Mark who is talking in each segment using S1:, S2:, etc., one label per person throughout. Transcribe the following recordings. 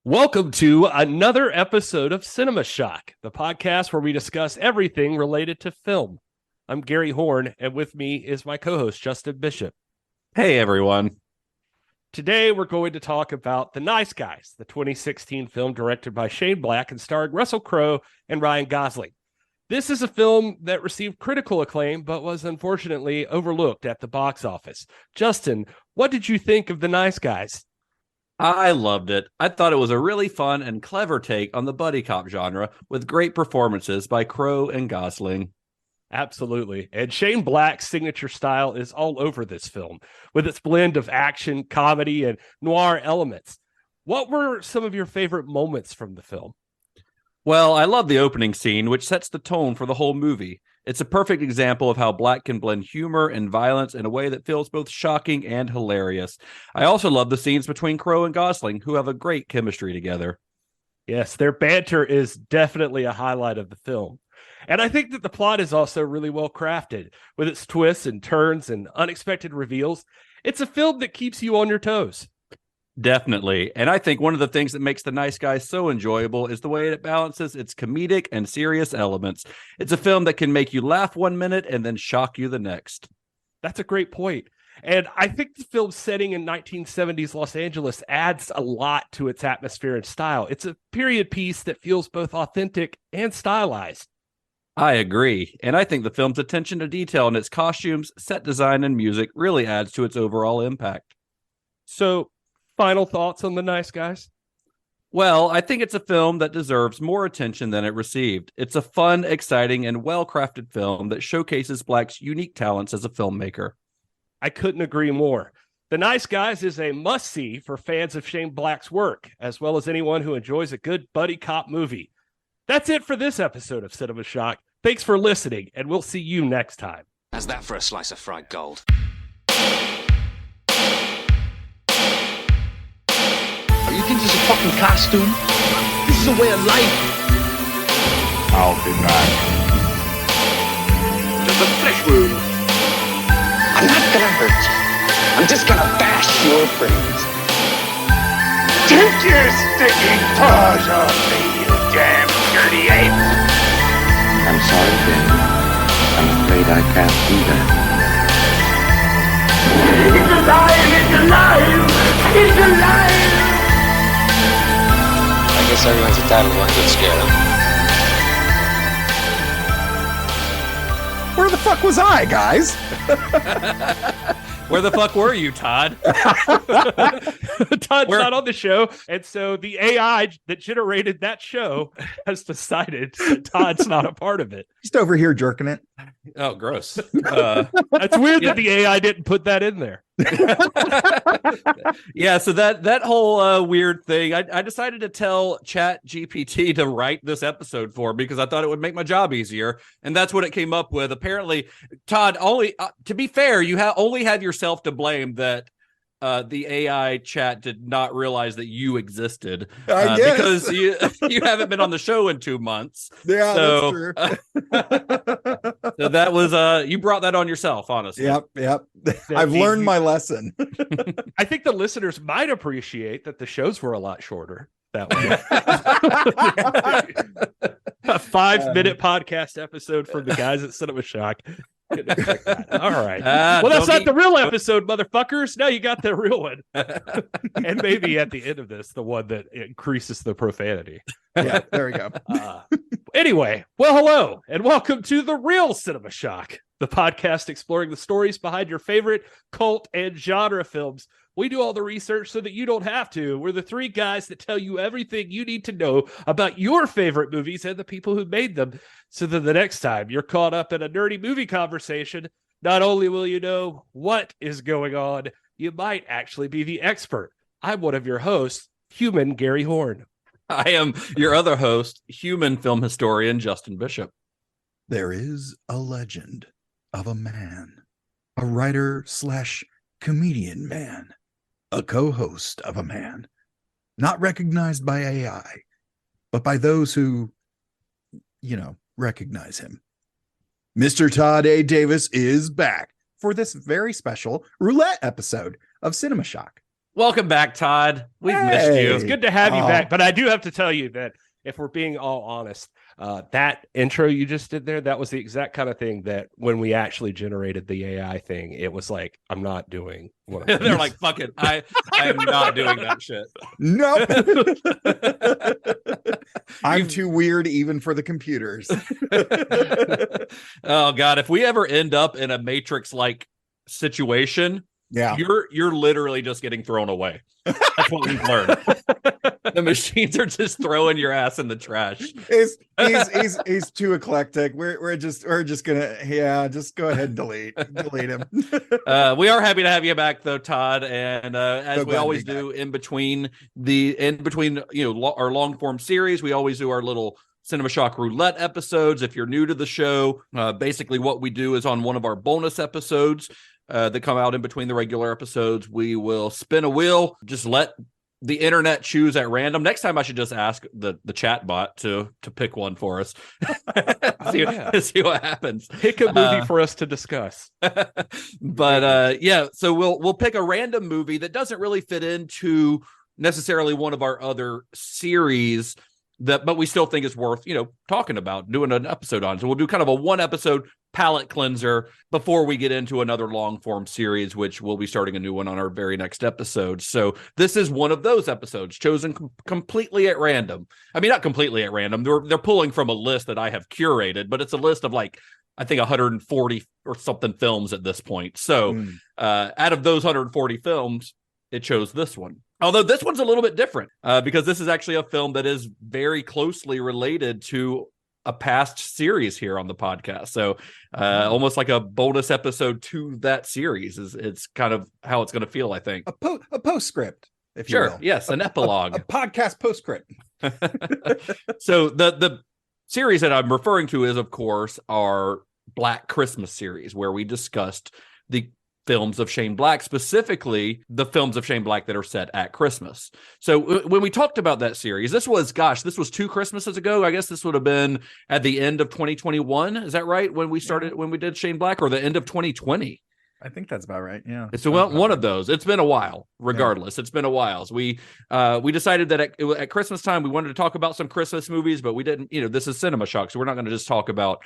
S1: Welcome to another episode of Cinema Shock, the podcast where we discuss everything related to film. I'm Gary Horn, and with me is my co-host, Justin Bishop.
S2: Hey, everyone.
S1: Today, we're going to talk about The Nice Guys, the 2016 film directed by Shane Black and starring Russell Crowe and Ryan Gosling. This is a film that received critical acclaim, but was unfortunately overlooked at the box office. Justin, what did you think of The Nice Guys?
S2: I loved it. I thought it was a really fun and clever take on the buddy cop genre with great performances by Crowe and Gosling.
S1: Absolutely. And Shane Black's signature style is all over this film with its blend of action, comedy, and noir elements. What were some of your favorite moments from the film?
S2: Well, I love the opening scene, which sets the tone for the whole movie. It's a perfect example of how Black can blend humor and violence in a way that feels both shocking and hilarious. I also love the scenes between Crowe and Gosling, who have a great chemistry together.
S1: Yes, their banter is definitely a highlight of the film. And I think that the plot is also really well crafted, with its twists and turns and unexpected reveals. It's a film that keeps you on your toes.
S2: Definitely. And I think one of the things that makes The Nice Guys so enjoyable is the way it balances its comedic and serious elements. It's a film that can make you laugh 1 minute and then shock you the next.
S1: That's a great point. And I think the film's setting in 1970s Los Angeles adds a lot to its atmosphere and style. It's a period piece that feels both authentic and stylized.
S2: I agree. And I think the film's attention to detail in its costumes, set design, and music really adds to its overall impact.
S1: So, final thoughts on The Nice Guys?
S2: Well, I think it's a film that deserves more attention than it received. It's a fun, exciting, and well-crafted film that showcases Black's unique talents as a filmmaker.
S1: I couldn't agree more. The Nice Guys is a must-see for fans of Shane Black's work, as well as anyone who enjoys a good buddy cop movie. That's it for this episode of Cinema Shock. Thanks for listening, and we'll see you next time.
S3: How's that for a slice of fried gold?
S4: You think this is a fucking costume? This is a way of life.
S5: I'll be back.
S4: Just a flesh wound. I'm not gonna hurt you. I'm just gonna bash your brains.
S5: Take your stinking paws off me, you damn dirty ape!
S6: I'm sorry, Ben. I'm afraid I can't do that.
S5: It's alive! It's alive! It's alive!
S3: I guess everyone's entitled to one good scare, huh?
S7: Where the fuck was I, guys?
S2: Where the fuck were you, Todd?
S1: Todd's not on the show, and so the AI that generated that show has decided that Todd's not a part of it.
S7: Just over here jerking it.
S2: Oh, gross.
S1: That's weird that the AI didn't put that in there.
S2: Yeah, so that whole weird thing, I decided to tell Chat GPT to write this episode for me because I thought it would make my job easier, and that's what it came up with. Apparently, Todd, only to be fair, you only have yourself to blame that the AI chat did not realize that you existed because you haven't been on the show in 2 months.
S7: Yeah,
S2: so,
S7: that's true.
S2: So that was you brought that on yourself, honestly.
S7: Yep. I've learned my lesson.
S1: I think the listeners might appreciate that the shows were a lot shorter that way. A 5-minute podcast episode from the guys at Cinema Shock. All right. Well, that's not the real episode, motherfuckers. Now you got the real one. And maybe at the end of this, the one that increases the profanity.
S7: Yeah, there we go.
S1: Anyway, well, hello, and welcome to The Real Cinema Shock, the podcast exploring the stories behind your favorite cult and genre films. We do all the research so that you don't have to. We're the three guys that tell you everything you need to know about your favorite movies and the people who made them, so that the next time you're caught up in a nerdy movie conversation, not only will you know what is going on, you might actually be the expert. I'm one of your hosts, human Gary Horn.
S2: I am your other host, human film historian Justin Bishop.
S7: There is a legend of a man, a writer/comedian man, a co-host of a man, not recognized by AI, but by those who, recognize him. Mr. Todd A. Davis is back for this very special roulette episode of Cinema Shock.
S2: Welcome back, Todd. We've missed you.
S1: It's good to have you back, but I do have to tell you that if we're being all honest, that intro you just did there, that was the exact kind of thing that when we actually generated the AI thing, it was like, I'm not doing what I'm
S2: They're like, fuck it. I am not doing that shit.
S7: No. I'm too weird even for the computers.
S2: Oh God, if we ever end up in a Matrix-like situation,
S7: Yeah.
S2: you're literally just getting thrown away. That's what we've learned. The machines are just throwing your ass in the trash.
S7: He's too eclectic. We're just gonna just go ahead and delete him.
S2: We are happy to have you back though, Todd. And as
S7: So
S2: we
S7: glad to
S2: always
S7: be
S2: do in between our long form series, we always do our little Cinema Shock Roulette episodes. If you're new to the show, basically what we do is on one of our bonus episodes that come out in between the regular episodes, we will spin a wheel, just let the internet choose at random. Next time I should just ask the chat bot to pick one for us. See what happens.
S1: Pick a movie for us to discuss.
S2: But so we'll pick a random movie that doesn't really fit into necessarily one of our other series, but we still think it's worth talking about, doing an episode on. So we'll do kind of a 1 episode palate cleanser before we get into another long form series, which we'll be starting a new one on our very next episode. So this is one of those episodes chosen completely at random. I mean, not completely at random. They're pulling from a list that I have curated, but it's a list of like, I think 140 or something films at this point. So out of those 140 films, it chose this one. Although this one's a little bit different because this is actually a film that is very closely related to a past series here on the podcast. So almost like a bonus episode to that series it's kind of how it's going to feel, I think.
S7: A postscript, if you will.
S2: Yes, an epilogue.
S7: A podcast postscript.
S2: So the series that I'm referring to is, of course, our Black Christmas series, where we discussed the films of Shane Black, specifically the films of Shane Black that are set at Christmas. So when we talked about that series, this was 2 Christmases ago. I guess this would have been at the end of 2021. Is that right? When we started, when we did Shane Black, or the end of 2020?
S7: I think that's about right. Yeah.
S2: It's one of those. It's been a while, regardless. Yeah. It's been a while. So we decided that at Christmas time, we wanted to talk about some Christmas movies, but we didn't, this is Cinema Shock. So we're not going to just talk about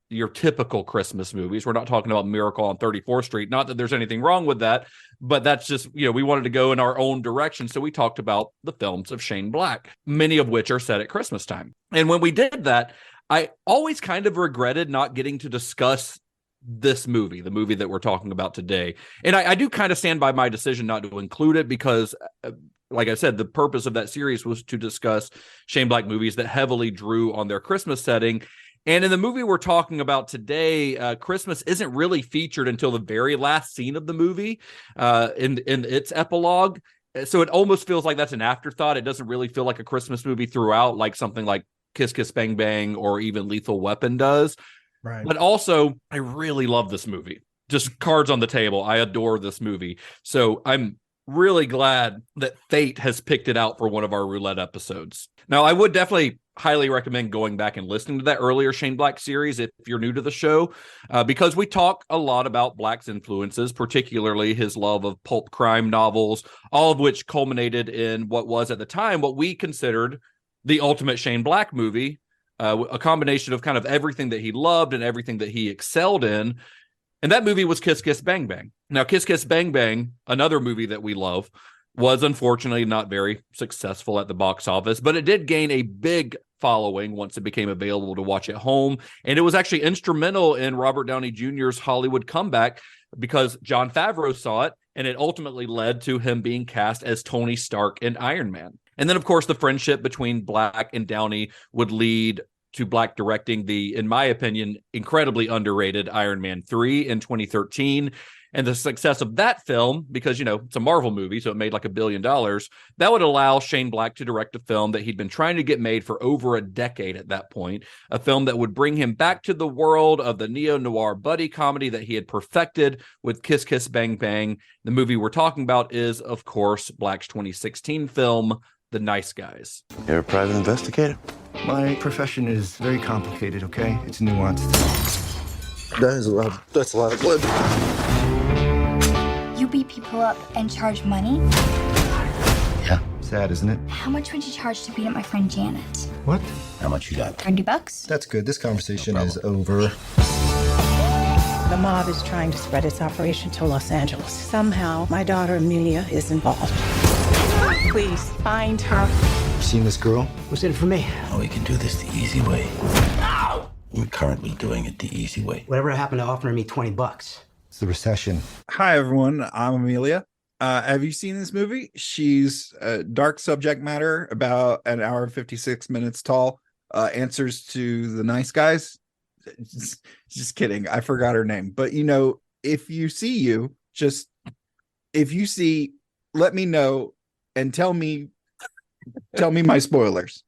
S2: your typical Christmas movies. We're not talking about Miracle on 34th Street. Not that there's anything wrong with that, but that's just, we wanted to go in our own direction. So we talked about the films of Shane Black, many of which are set at Christmas time. And when we did that, I always kind of regretted not getting to discuss this movie, the movie that we're talking about today. And I do kind of stand by my decision not to include it because, like I said, the purpose of that series was to discuss Shane Black movies that heavily drew on their Christmas setting. And in the movie we're talking about today, Christmas isn't really featured until the very last scene of the movie in its epilogue. So it almost feels like that's an afterthought. It doesn't really feel like a Christmas movie throughout, like something like Kiss Kiss Bang Bang or even Lethal Weapon does. Right. But also, I really love this movie. Just cards on the table. I adore this movie. So I'm really glad that Fate has picked it out for one of our roulette episodes. Now, I would definitely highly recommend going back and listening to that earlier Shane Black series if you're new to the show, because we talk a lot about Black's influences, particularly his love of pulp crime novels, all of which culminated in what was at the time what we considered the ultimate Shane Black movie, a combination of kind of everything that he loved and everything that he excelled in. And that movie was Kiss Kiss Bang Bang. Now, Kiss Kiss Bang Bang, another movie that we love, was unfortunately not very successful at the box office, but it did gain a big following once it became available to watch at home. And it was actually instrumental in Robert Downey Jr.'s Hollywood comeback because Jon Favreau saw it, and it ultimately led to him being cast as Tony Stark in Iron Man. And then, of course, the friendship between Black and Downey would lead to Black directing the, in my opinion, incredibly underrated Iron Man 3 in 2013. And the success of that film, because, it's a Marvel movie, so it made like $1 billion, that would allow Shane Black to direct a film that he'd been trying to get made for over a decade at that point, a film that would bring him back to the world of the neo-noir buddy comedy that he had perfected with Kiss Kiss Bang Bang. The movie we're talking about is, of course, Black's 2016 film, The Nice Guys.
S8: You're a private investigator?
S9: My profession is very complicated, okay? It's nuanced.
S8: That's a lot of blood.
S10: You beat people up and charge money?
S9: Sad, isn't it?
S8: How much would you charge to beat up my friend Janet?
S9: What? How much you got?
S8: $30.
S9: That's good. This conversation is over.
S10: The mob is trying to spread its operation to Los Angeles. Somehow, my daughter Amelia is involved. Please, find her.
S9: Seen this girl?
S11: What's in it for me?
S12: Oh, we can do this the easy way. We're currently doing it the easy way.
S11: Whatever happened to offering me $20?
S9: It's the recession.
S7: Hi, everyone. I'm Amelia. Have you seen this movie? She's dark subject matter, about an hour and 56 minutes tall. Answers to the nice guys. Just kidding. I forgot her name. But, if you see, let me know and tell me my spoilers.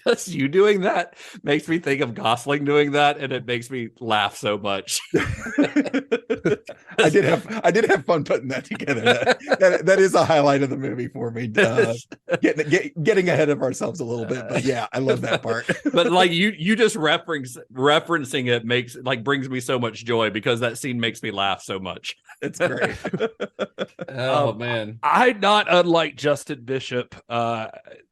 S2: Just you doing that makes me think of Gosling doing that, and it makes me laugh so much.
S7: I did have fun putting that together. That is a highlight of the movie for me. Getting ahead of ourselves a little bit, but yeah, I love that part.
S2: But like you just referencing it brings me so much joy because that scene makes me laugh so much.
S7: It's great.
S2: Oh man,
S1: I, not unlike Justin Bishop,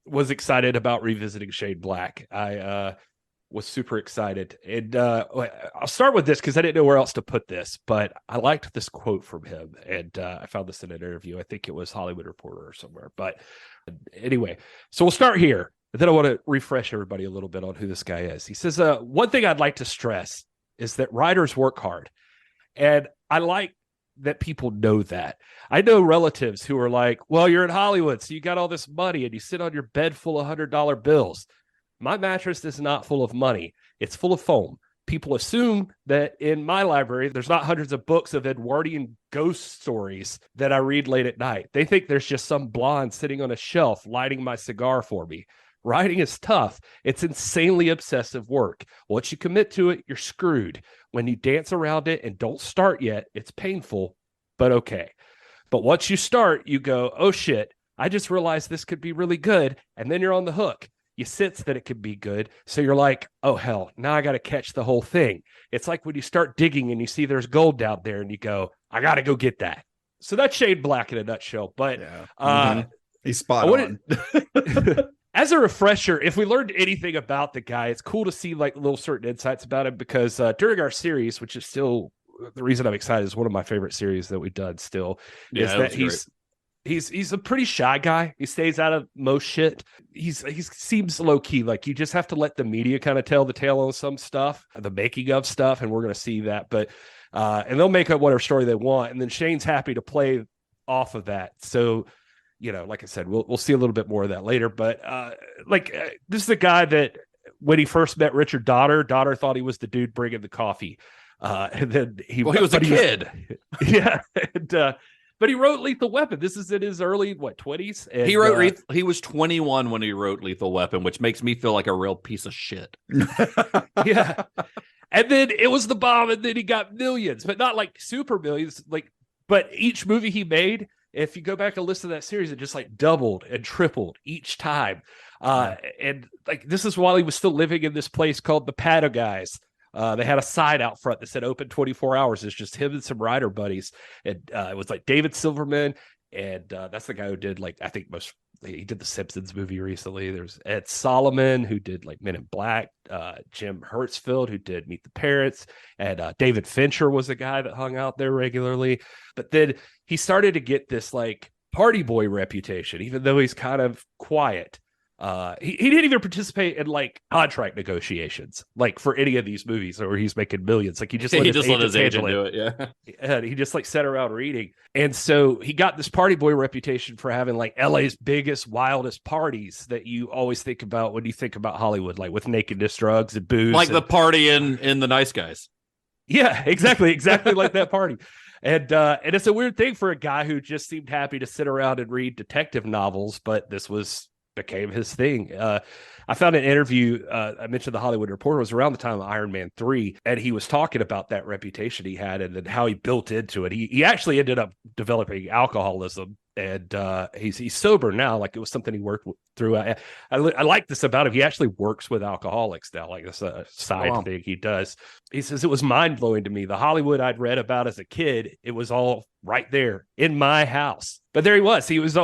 S1: was excited about revisiting Shane Black. I was super excited. And I'll start with this because I didn't know where else to put this, but I liked this quote from him. And I found this in an interview. I think it was Hollywood Reporter or somewhere. But anyway, so we'll start here. But then I want to refresh everybody a little bit on who this guy is. He says, one thing I'd like to stress is that writers work hard. And I like that people know that. I know relatives who are like, well, you're in Hollywood, so you got all this money and you sit on your bed full of $100 bills. My mattress is not full of money. It's full of foam. People assume that in my library, there's not hundreds of books of Edwardian ghost stories that I read late at night. They think there's just some blonde sitting on a shelf lighting my cigar for me. Writing is tough. It's insanely obsessive work. Once you commit to it, you're screwed. When you dance around it and don't start yet, it's painful, but okay. But once you start, you go, oh shit, I just realized this could be really good. And then you're on the hook. You sense that it could be good. So you're like, oh hell, now I got to catch the whole thing. It's like when you start digging and you see there's gold down there and you go, I got to go get that. So that's Shane Black in a nutshell. But
S7: he's spot on.
S1: As a refresher, if we learned anything about the guy, it's cool to see like little certain insights about him because during our series, which is still the reason I'm excited, is one of my favorite series that we've done still, is that he's a pretty shy guy. He stays out of most shit. He seems low key. Like you just have to let the media kind of tell the tale on some stuff, the making of stuff, and we're going to see that. But and they'll make up whatever story they want, and then Shane's happy to play off of that. So, like I said, we'll see a little bit more of that later. But this is a guy that when he first met Richard Donner thought he was the dude bringing the coffee. And then he was a kid. Yeah. But he wrote Lethal Weapon. This is in his early 20s. And,
S2: he was 21 when he wrote Lethal Weapon, which makes me feel like a real piece of shit.
S1: Yeah. And then it was the bomb, and then he got millions, but not like super millions. But each movie he made, if you go back and listen to that series, it just like doubled and tripled each time. And like this is while he was still living in this place called the Pata Guys. They had a sign out front that said open 24 hours. It's just him and some writer buddies. And it was like David Silverman. And that's the guy who did he did the Simpsons movie recently. There's Ed Solomon, who did like Men in Black, Jim Hertzfeld, who did Meet the Parents. And David Fincher was a guy that hung out there regularly. But then he started to get this like party boy reputation, even though he's kind of quiet. He didn't even participate in like contract negotiations, like for any of these movies where he's making millions. Like he just let his agent do it. Yeah. And he just like sat around reading. And so he got this party boy reputation for having like LA's biggest, wildest parties that you always think about when you think about Hollywood, like with nakedness, drugs, and booze.
S2: Like the party in The Nice Guys.
S1: Yeah, exactly like that party. And it's a weird thing for a guy who just seemed happy to sit around and read detective novels, but this was became his thing. I found an interview. I mentioned the Hollywood Reporter was around the time of Iron Man 3, and he was talking about that reputation he had and then how he built into it. He actually ended up developing alcoholism, and he's sober now. Like it was something he worked through. I like this about him. He actually works with alcoholics now. Like that's a side thing he does. He says it was mind blowing to me. The Hollywood I'd read about as a kid, it was all right there in my house. But there he was. He was,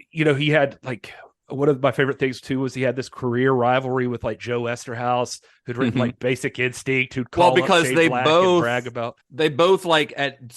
S1: he had like. One of my favorite things too was he had this career rivalry with like Joe Esterhaus, who'd written like Basic Instinct, who'd call
S2: because
S1: Shane
S2: they
S1: Black
S2: both
S1: and brag about.
S2: They both like at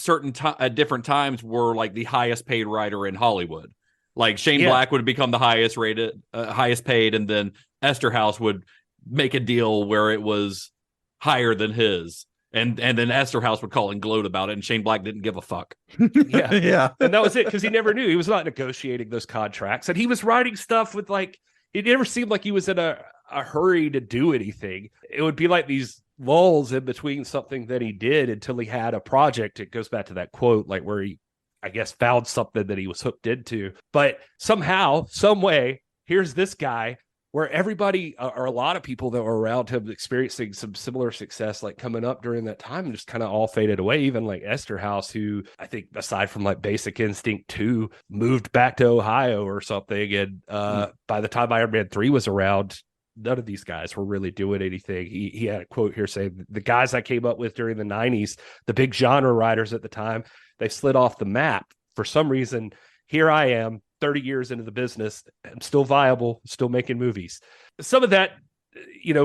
S2: different times were like the highest paid writer in Hollywood. Like Shane Black would become the highest paid, and then Esterhaus would make a deal where it was higher than his. And then Esterhaus would call and gloat about it, and Shane Black didn't give a fuck.
S1: Yeah. And that was it, because he never knew. He was not negotiating those contracts. And he was writing stuff with like, it never seemed like he was in a hurry to do anything. It would be like these lulls in between something that he did until he had a project. It goes back to that quote, like where he, I guess, found something that he was hooked into. But somehow, some way, here's this guy where everybody or a lot of people that were around him experiencing some similar success, like coming up during that time, just kind of all faded away. Even like Esterhaus, who I think aside from like Basic Instinct 2, moved back to Ohio or something. And by the time Iron Man 3 was around, none of these guys were really doing anything. He had a quote here saying, the guys I came up with during the 90s, the big genre writers at the time, they slid off the map. For some reason, here I am, 30 years into the business, I'm still viable, still making movies. Some of that,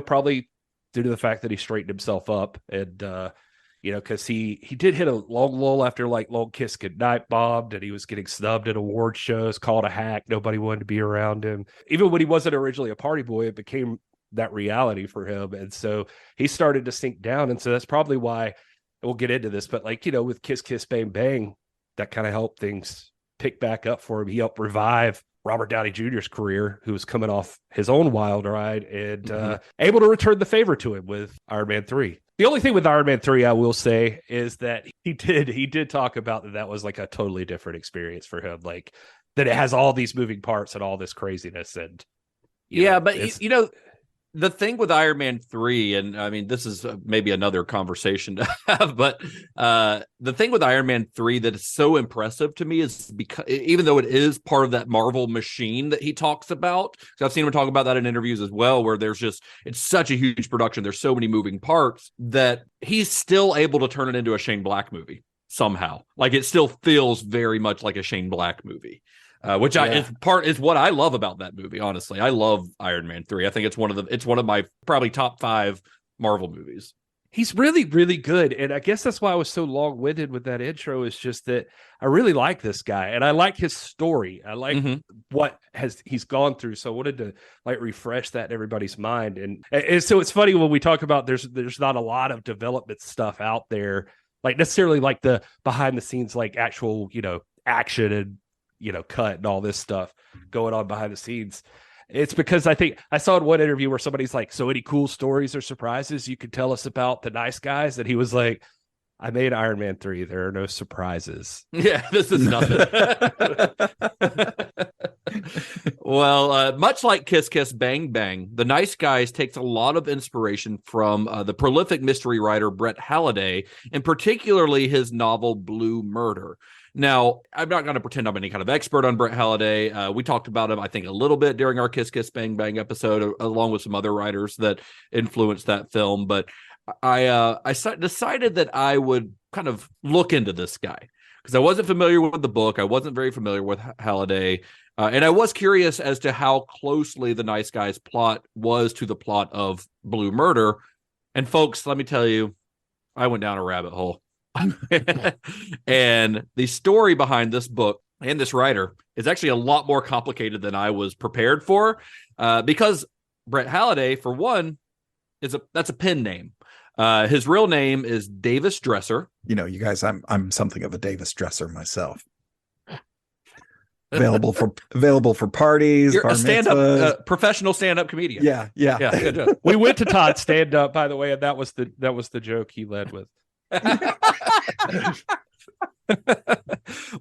S1: probably due to the fact that he straightened himself up and, because he did hit a long lull after like Long Kiss Goodnight bombed, and he was getting snubbed at award shows, called a hack. Nobody wanted to be around him. Even when he wasn't originally a party boy, it became that reality for him. And so he started to sink down. And so that's probably why, we'll get into this, but like, with Kiss Kiss Bang Bang, that kind of helped things pick back up for him. He helped revive Robert Downey Jr.'s career, who was coming off his own wild ride, and able to return the favor to him with Iron Man 3. The only thing with Iron Man 3, I will say, is that he did talk about that was like a totally different experience for him, like that it has all these moving parts and all this craziness. And
S2: the thing with Iron Man 3, and I mean, this is maybe another conversation to have, but the thing with Iron Man 3 that is so impressive to me is because even though it is part of that Marvel machine that he talks about, because I've seen him talk about that in interviews as well, where it's such a huge production. There's so many moving parts that he's still able to turn it into a Shane Black movie somehow. Like it still feels very much like a Shane Black movie. Which is what I love about that movie. Honestly, I love Iron Man 3. I think it's one of my probably top 5 Marvel movies.
S1: He's really, really good. And I guess that's why I was so long-winded with that intro, is just that I really like this guy and I like his story. I like what he's gone through. So I wanted to like refresh that in everybody's mind. And so it's funny when we talk about there's not a lot of development stuff out there, like necessarily like the behind the scenes, like actual, action and cut and all this stuff going on behind the scenes. It's because I think I saw in one interview where somebody's like, so any cool stories or surprises you could tell us about the nice guys? And he was like, I made Iron Man 3. There are no surprises.
S2: Yeah, this is nothing. Well, much like Kiss Kiss Bang Bang, The Nice Guys takes a lot of inspiration from the prolific mystery writer Brett Halliday, and particularly his novel Blue Murder. Now, I'm not going to pretend I'm any kind of expert on Brett Halliday. We talked about him, I think, a little bit during our Kiss Kiss Bang Bang episode, along with some other writers that influenced that film. But I decided that I would kind of look into this guy because I wasn't familiar with the book. I wasn't very familiar with Halliday. And I was curious as to how closely The Nice Guys plot was to the plot of Blue Murder. And folks, let me tell you, I went down a rabbit hole. And the story behind this book and this writer is actually a lot more complicated than I was prepared for, because Brett Halliday, for one, that's a pen name. His real name is Davis Dresser.
S7: You guys, I'm something of a Davis Dresser myself. Available for parties.
S2: You're a stand-up professional stand-up comedian.
S7: Yeah.
S1: We went to Todd's stand-up, by the way, and that was the joke he led with.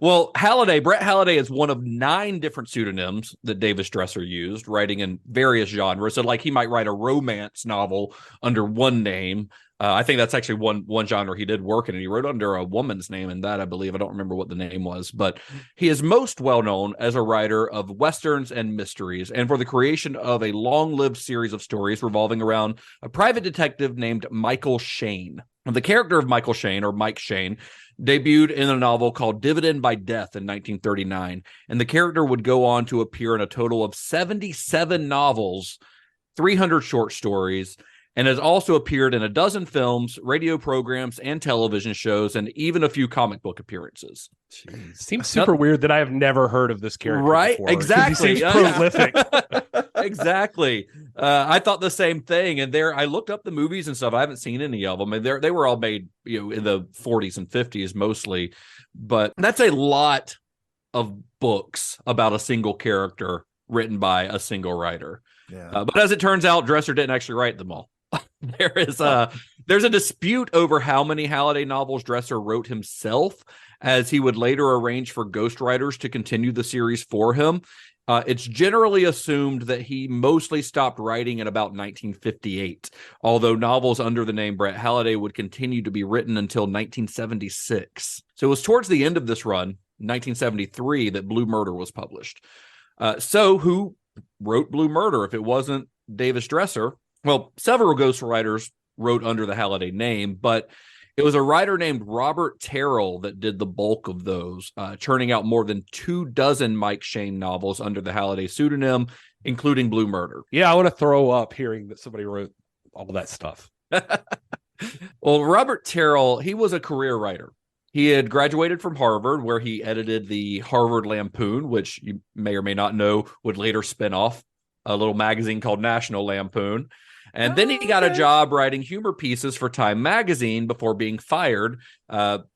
S2: Well, Brett Halliday is one of 9 different pseudonyms that Davis Dresser used, writing in various genres. So, like, he might write a romance novel under one name. I think that's actually one genre he did work in, and he wrote under a woman's name in that, I believe. I don't remember what the name was, but he is most well known as a writer of westerns and mysteries, and for the creation of a long-lived series of stories revolving around a private detective named Michael Shane. The character of Michael Shane, or Mike Shane, debuted in a novel called Dividend by Death in 1939, and the character would go on to appear in a total of 77 novels, 300 short stories, and has also appeared in a dozen films, radio programs, and television shows, and even a few comic book appearances.
S1: Jeez. Seems super weird that I have never heard of this character
S2: right?
S1: before.
S2: Exactly.
S1: He seems prolific.
S2: Exactly. I thought the same thing. And I looked up the movies and stuff. I haven't seen any of them. And they were all made, in the 40s and 50s mostly. But that's a lot of books about a single character written by a single writer.
S7: Yeah.
S2: But as it turns out, Dresser didn't actually write them all. There's a dispute over how many Halliday novels Dresser wrote himself, as he would later arrange for ghostwriters to continue the series for him. It's generally assumed that he mostly stopped writing in about 1958, although novels under the name Brett Halliday would continue to be written until 1976. So it was towards the end of this run, 1973, that Blue Murder was published. So who wrote Blue Murder if it wasn't Davis Dresser? Well, several ghostwriters wrote under the Halliday name, but it was a writer named Robert Terrell that did the bulk of those, churning out more than 24 Mike Shane novels under the Halliday pseudonym, including Blue Murder.
S1: Yeah, I want to throw up hearing that somebody wrote all that stuff.
S2: Well, Robert Terrell, he was a career writer. He had graduated from Harvard, where he edited the Harvard Lampoon, which you may or may not know would later spin off a little magazine called National Lampoon. And then he got a job writing humor pieces for Time magazine before being fired.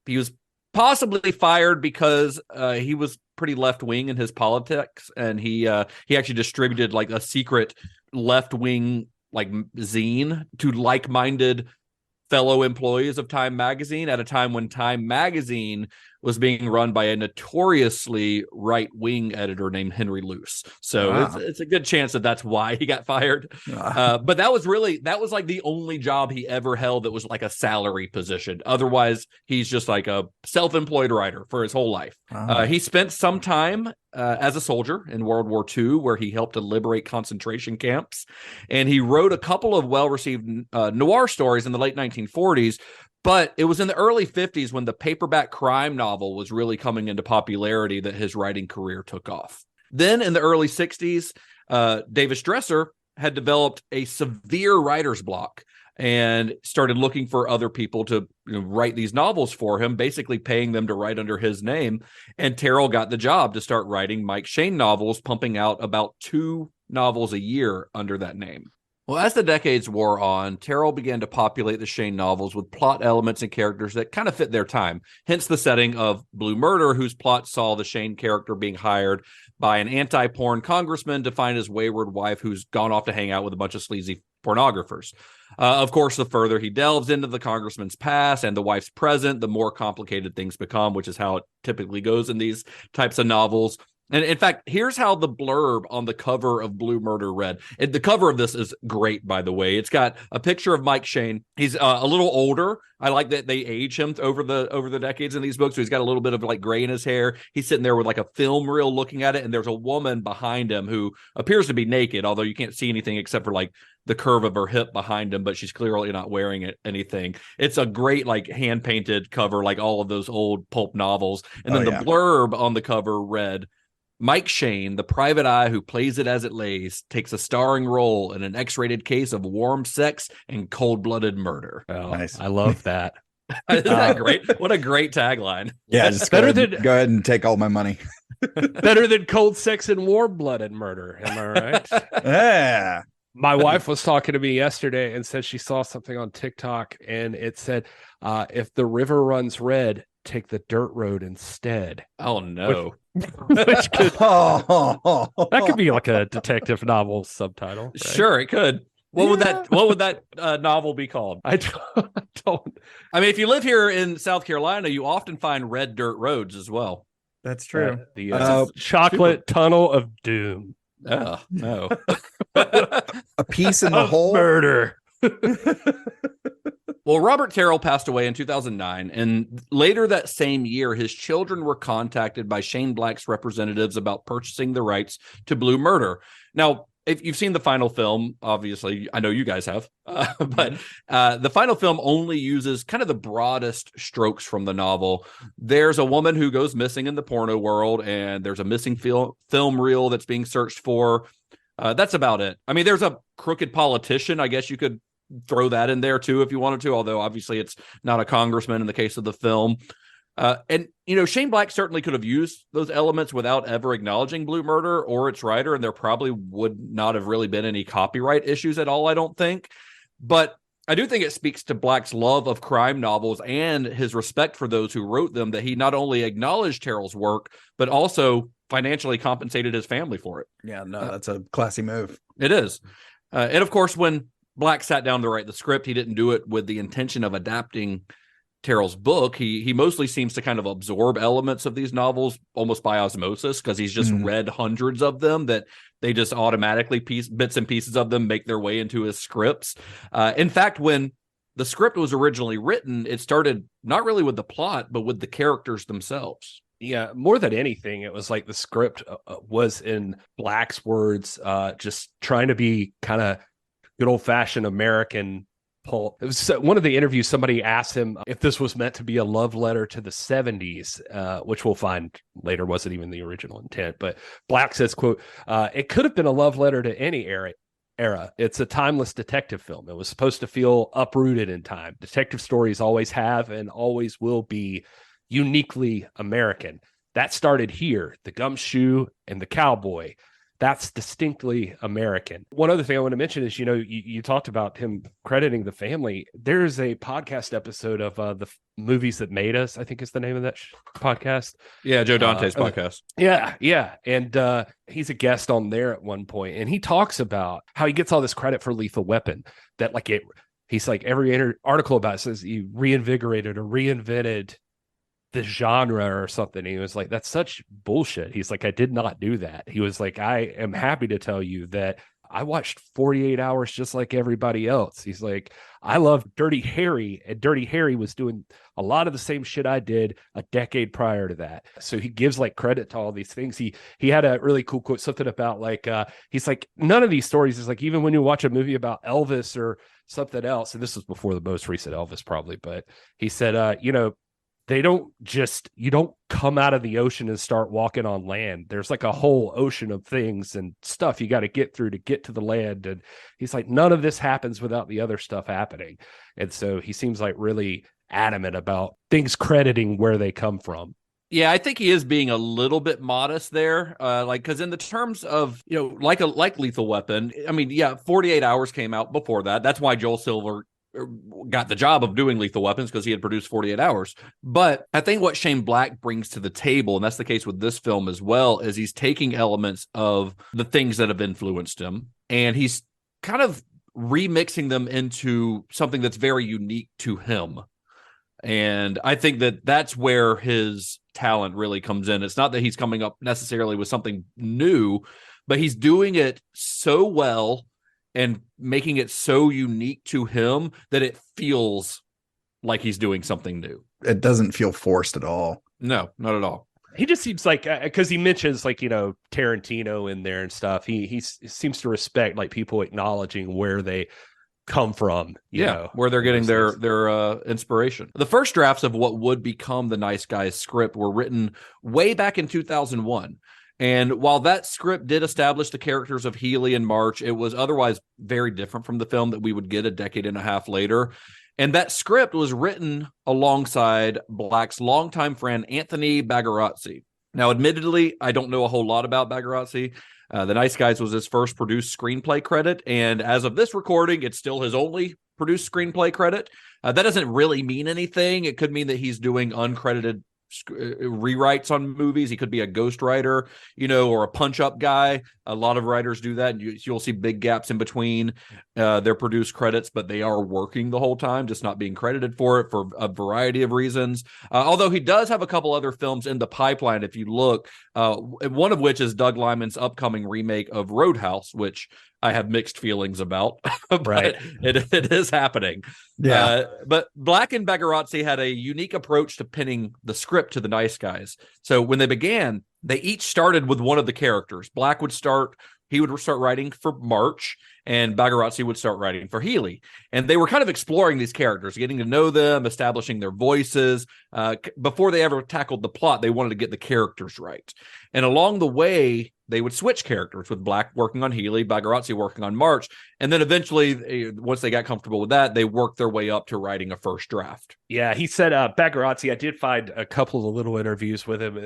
S2: He was possibly fired because he was pretty left-wing in his politics, and he actually distributed like a secret left-wing like zine to like-minded fellow employees of Time magazine at a time when Time magazine was being run by a notoriously right-wing editor named Henry Luce. So it's a good chance that that's why he got fired. But that was like the only job he ever held that was like a salary position. Otherwise, he's just like a self-employed writer for his whole life. He spent some time as a soldier in World War II, where he helped to liberate concentration camps. And he wrote a couple of well-received noir stories in the late 1940s. But it was in the early 50s when the paperback crime novel was really coming into popularity that his writing career took off. Then in the early 60s, Davis Dresser had developed a severe writer's block and started looking for other people to write these novels for him, basically paying them to write under his name. And Terrell got the job to start writing Mike Shane novels, pumping out about 2 novels a year under that name. Well, as the decades wore on, Terrell began to populate the Shane novels with plot elements and characters that kind of fit their time, hence the setting of Blue Murder, whose plot saw the Shane character being hired by an anti-porn congressman to find his wayward wife who's gone off to hang out with a bunch of sleazy pornographers. Of course, the further he delves into the congressman's past and the wife's present, the more complicated things become, which is how it typically goes in these types of novels. And in fact, here's how the blurb on the cover of Blue Murder read. The cover of this is great, by the way. It's got a picture of Mike Shane. He's a little older. I like that they age him over the decades in these books. So he's got a little bit of like gray in his hair. He's sitting there with like a film reel looking at it. And there's a woman behind him who appears to be naked, although you can't see anything except for like the curve of her hip behind him, but she's clearly not wearing anything. It's a great like hand painted cover, like all of those old pulp novels. And then the blurb on the cover read, Mike Shane, the private eye who plays it as it lays, takes a starring role in an X-rated case of warm sex and cold-blooded murder.
S1: Oh, nice. I love that.
S2: Isn't that great? What a great tagline.
S7: Yeah, just go ahead and take all my money.
S1: Better than cold sex and warm-blooded murder. Am I right?
S7: Yeah.
S1: My wife was talking to me yesterday and said she saw something on TikTok and it said, if the river runs red, take the dirt road instead.
S2: Oh, no.
S1: Which could, that could be like a detective novel subtitle. Right?
S2: Sure, it could. What would that novel be called?
S1: I don't.
S2: I mean, if you live here in South Carolina, you often find red dirt roads as well.
S7: That's true.
S1: The chocolate tunnel of doom.
S2: Oh, no.
S7: A piece in the hole.
S1: Murder.
S2: Well, Robert Terrell passed away in 2009, and later that same year, his children were contacted by Shane Black's representatives about purchasing the rights to Blue Murder. Now, if you've seen the final film, obviously, I know you guys have, but the final film only uses kind of the broadest strokes from the novel. There's a woman who goes missing in the porno world, and there's a missing film reel that's being searched for. That's about it. I mean, there's a crooked politician. I guess you could throw that in there too if you wanted to, although obviously it's not a congressman in the case of the film. And, you know, Shane Black certainly could have used those elements without ever acknowledging Blue Murder or its writer, and there probably would not have really been any copyright issues at all, I don't think. But I do think it speaks to Black's love of crime novels and his respect for those who wrote them, that he not only acknowledged Terrell's work, but also financially compensated his family for it.
S7: Yeah, no, that's a classy move.
S2: It is. And of course, when Black sat down to write the script, he didn't do it with the intention of adapting Terrell's book. He mostly seems to kind of absorb elements of these novels almost by osmosis, because he's just read hundreds of them that they just automatically bits and pieces of them make their way into his scripts. In fact, when the script was originally written, it started not really with the plot, but with the characters themselves.
S1: Yeah, more than anything, it was like the script was, in Black's words, just trying to be kind of good old-fashioned American pulp. It was one of the interviews, somebody asked him if this was meant to be a love letter to the 70s, which we'll find later wasn't even the original intent. But Black says, quote, it could have been a love letter to any era. It's a timeless detective film. It was supposed to feel uprooted in time. Detective stories always have and always will be uniquely American. That started here, the gumshoe and the cowboy. That's distinctly American. One other thing I want to mention is, you know, you talked about him crediting the family. There's a podcast episode of the Movies That Made Us, I think is the name of that podcast.
S2: Yeah, Joe Dante's podcast.
S1: Yeah. And he's a guest on there at one point, and he talks about how he gets all this credit for Lethal Weapon. That he's like, every article about it says he reinvigorated or reinvented the genre or something. He was like, that's such bullshit. He's like, I did not do that. He was like, I am happy to tell you that I watched 48 Hours just like everybody else. He's like, I love Dirty Harry, and Dirty Harry was doing a lot of the same shit I did a decade prior to that. So he gives like credit to all these things. He had a really cool quote, something about like, he's like, none of these stories is like, even when you watch a movie about Elvis or something else, and this was before the most recent Elvis probably, but he said, you know, you don't come out of the ocean and start walking on land. There's like a whole ocean of things and stuff you got to get through to get to the land. And he's like, none of this happens without the other stuff happening. And so he seems like really adamant about things crediting where they come from.
S2: Yeah, I think he is being a little bit modest there. Because in the terms of, you know, like Lethal Weapon, I mean, yeah, 48 Hours came out before that. That's why Joel Silver got the job of doing Lethal Weapons, because he had produced 48 Hours. But I think what Shane Black brings to the table, and that's the case with this film as well, is he's taking elements of the things that have influenced him, and he's kind of remixing them into something that's very unique to him. And I think that that's where his talent really comes in. It's not that he's coming up necessarily with something new, but he's doing it so well and making it so unique to him that it feels like he's doing something new.
S7: It doesn't feel forced at all.
S2: No, not at all.
S1: He just seems like, because he mentions like, you know, Tarantino in there and stuff. He seems to respect like people acknowledging where they come from. You know,
S2: where they're getting their inspiration. The first drafts of what would become The Nice Guys script were written way back in 2001. And while that script did establish the characters of Healy and March, it was otherwise very different from the film that we would get a decade and a half later. And that script was written alongside Black's longtime friend, Anthony Bagarazzi. Now, admittedly, I don't know a whole lot about Bagarazzi. The Nice Guys was his first produced screenplay credit. And as of this recording, it's still his only produced screenplay credit. That doesn't really mean anything. It could mean that he's doing uncredited rewrites on movies. He could be a ghostwriter, or a punch-up guy. A lot of writers do that. You'll see big gaps in between their produced credits, but they are working the whole time, just not being credited for it for a variety of reasons. Although he does have a couple other films in the pipeline, if you look, one of which is Doug Liman's upcoming remake of Roadhouse, which I have mixed feelings about, but
S1: right.
S2: it is happening.
S7: Yeah.
S2: But Black and Bagarazzi had a unique approach to pinning the script to the nice guys. So when they began, they each started with one of the characters. Black would start writing for March, and Bagarazzi would start writing for Healy. And they were kind of exploring these characters, getting to know them, establishing their voices. Before they ever tackled the plot, they wanted to get the characters right. And along the way, they would switch characters, with Black working on Healy, Bagarazzi working on March. And then eventually, once they got comfortable with that, they worked their way up to writing a first draft.
S1: Yeah, he said Bagarazzi, I did find a couple of little interviews with him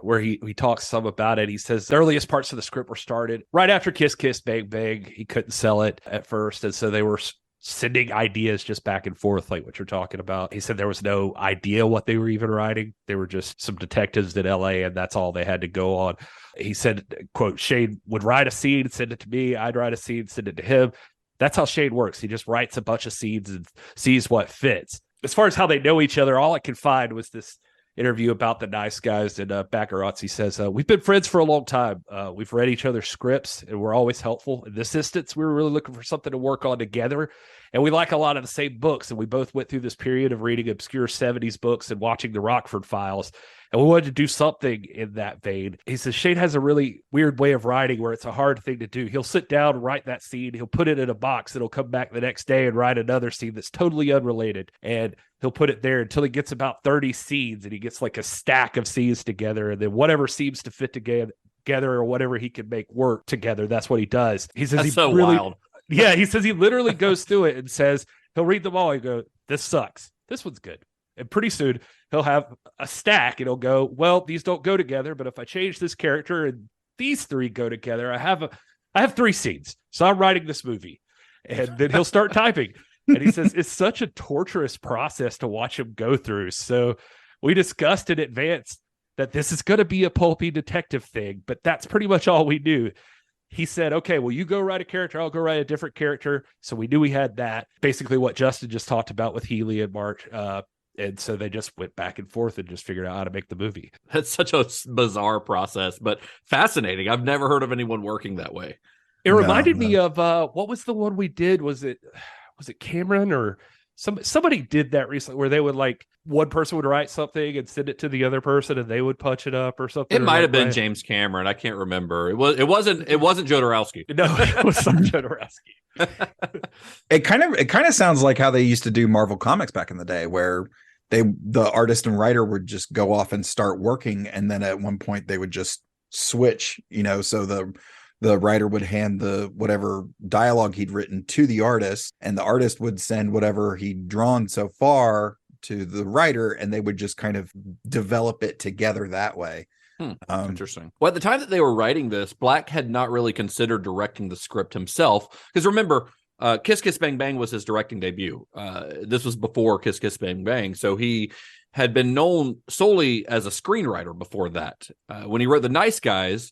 S1: where he talks some about it. He says the earliest parts of the script were started right after Kiss Kiss Bang Bang. He couldn't sell it at first, and so they were sending ideas just back and forth, like what you're talking about. He said there was no idea what they were even writing. They were just some detectives in LA, and that's all they had to go on. He said, quote, Shane would write a scene, send it to me. I'd write a scene, send it to him. That's how Shane works. He just writes a bunch of scenes and sees what fits. As far as how they know each other, all I could find was this interview about the nice guys, and Bagarazzi says, we've been friends for a long time. We've read each other's scripts, and we're always helpful. In this instance, we were really looking for something to work on together, and we like a lot of the same books, and we both went through this period of reading obscure 70s books and watching the Rockford Files, and we wanted to do something in that vein. He says Shane has a really weird way of writing where it's a hard thing to do. He'll sit down and write that scene. He'll put it in a box, and he'll come back the next day and write another scene that's totally unrelated, and he'll put it there until he gets about 30 scenes, and he gets like a stack of scenes together, and then whatever seems to fit together or whatever he can make work together, that's what he does. He says
S2: that's so wild.
S1: Yeah, he says he literally goes through it and says he'll read them all. He go, this sucks. This one's good. And pretty soon he'll have a stack, and he'll go, well, these don't go together, but if I change this character and these three go together, I have 3 scenes. So I'm writing this movie. And then he'll start typing. And he says it's such a torturous process to watch him go through. So we discussed in advance that this is going to be a pulpy detective thing, but that's pretty much all we knew. He said, okay, well, you go write a character, I'll go write a different character. So we knew we had that. Basically what Justin just talked about with Healy and March. And so they just went back and forth and just figured out how to make the movie.
S2: That's such a bizarre process, but fascinating. I've never heard of anyone working that way.
S1: It reminded me of what was the one we did? Was it Cameron or somebody did that recently where they would one person would write something and send it to the other person and they would punch it up or something.
S2: It might have been James Cameron. I can't remember. It wasn't Jodorowsky.
S1: No, it was not Jodorowsky.
S7: It kind of sounds like how they used to do Marvel Comics back in the day, where the artist and writer would just go off and start working, and then at one point they would just switch, so the writer would hand the whatever dialogue he'd written to the artist, and the artist would send whatever he'd drawn so far to the writer, and they would just kind of develop it together that way.
S2: Interesting. Well, at the time that they were writing this, Black had not really considered directing the script himself, because remember, Kiss Kiss Bang Bang was his directing debut. This was before Kiss Kiss Bang Bang, so he had been known solely as a screenwriter before that. When he wrote The Nice Guys,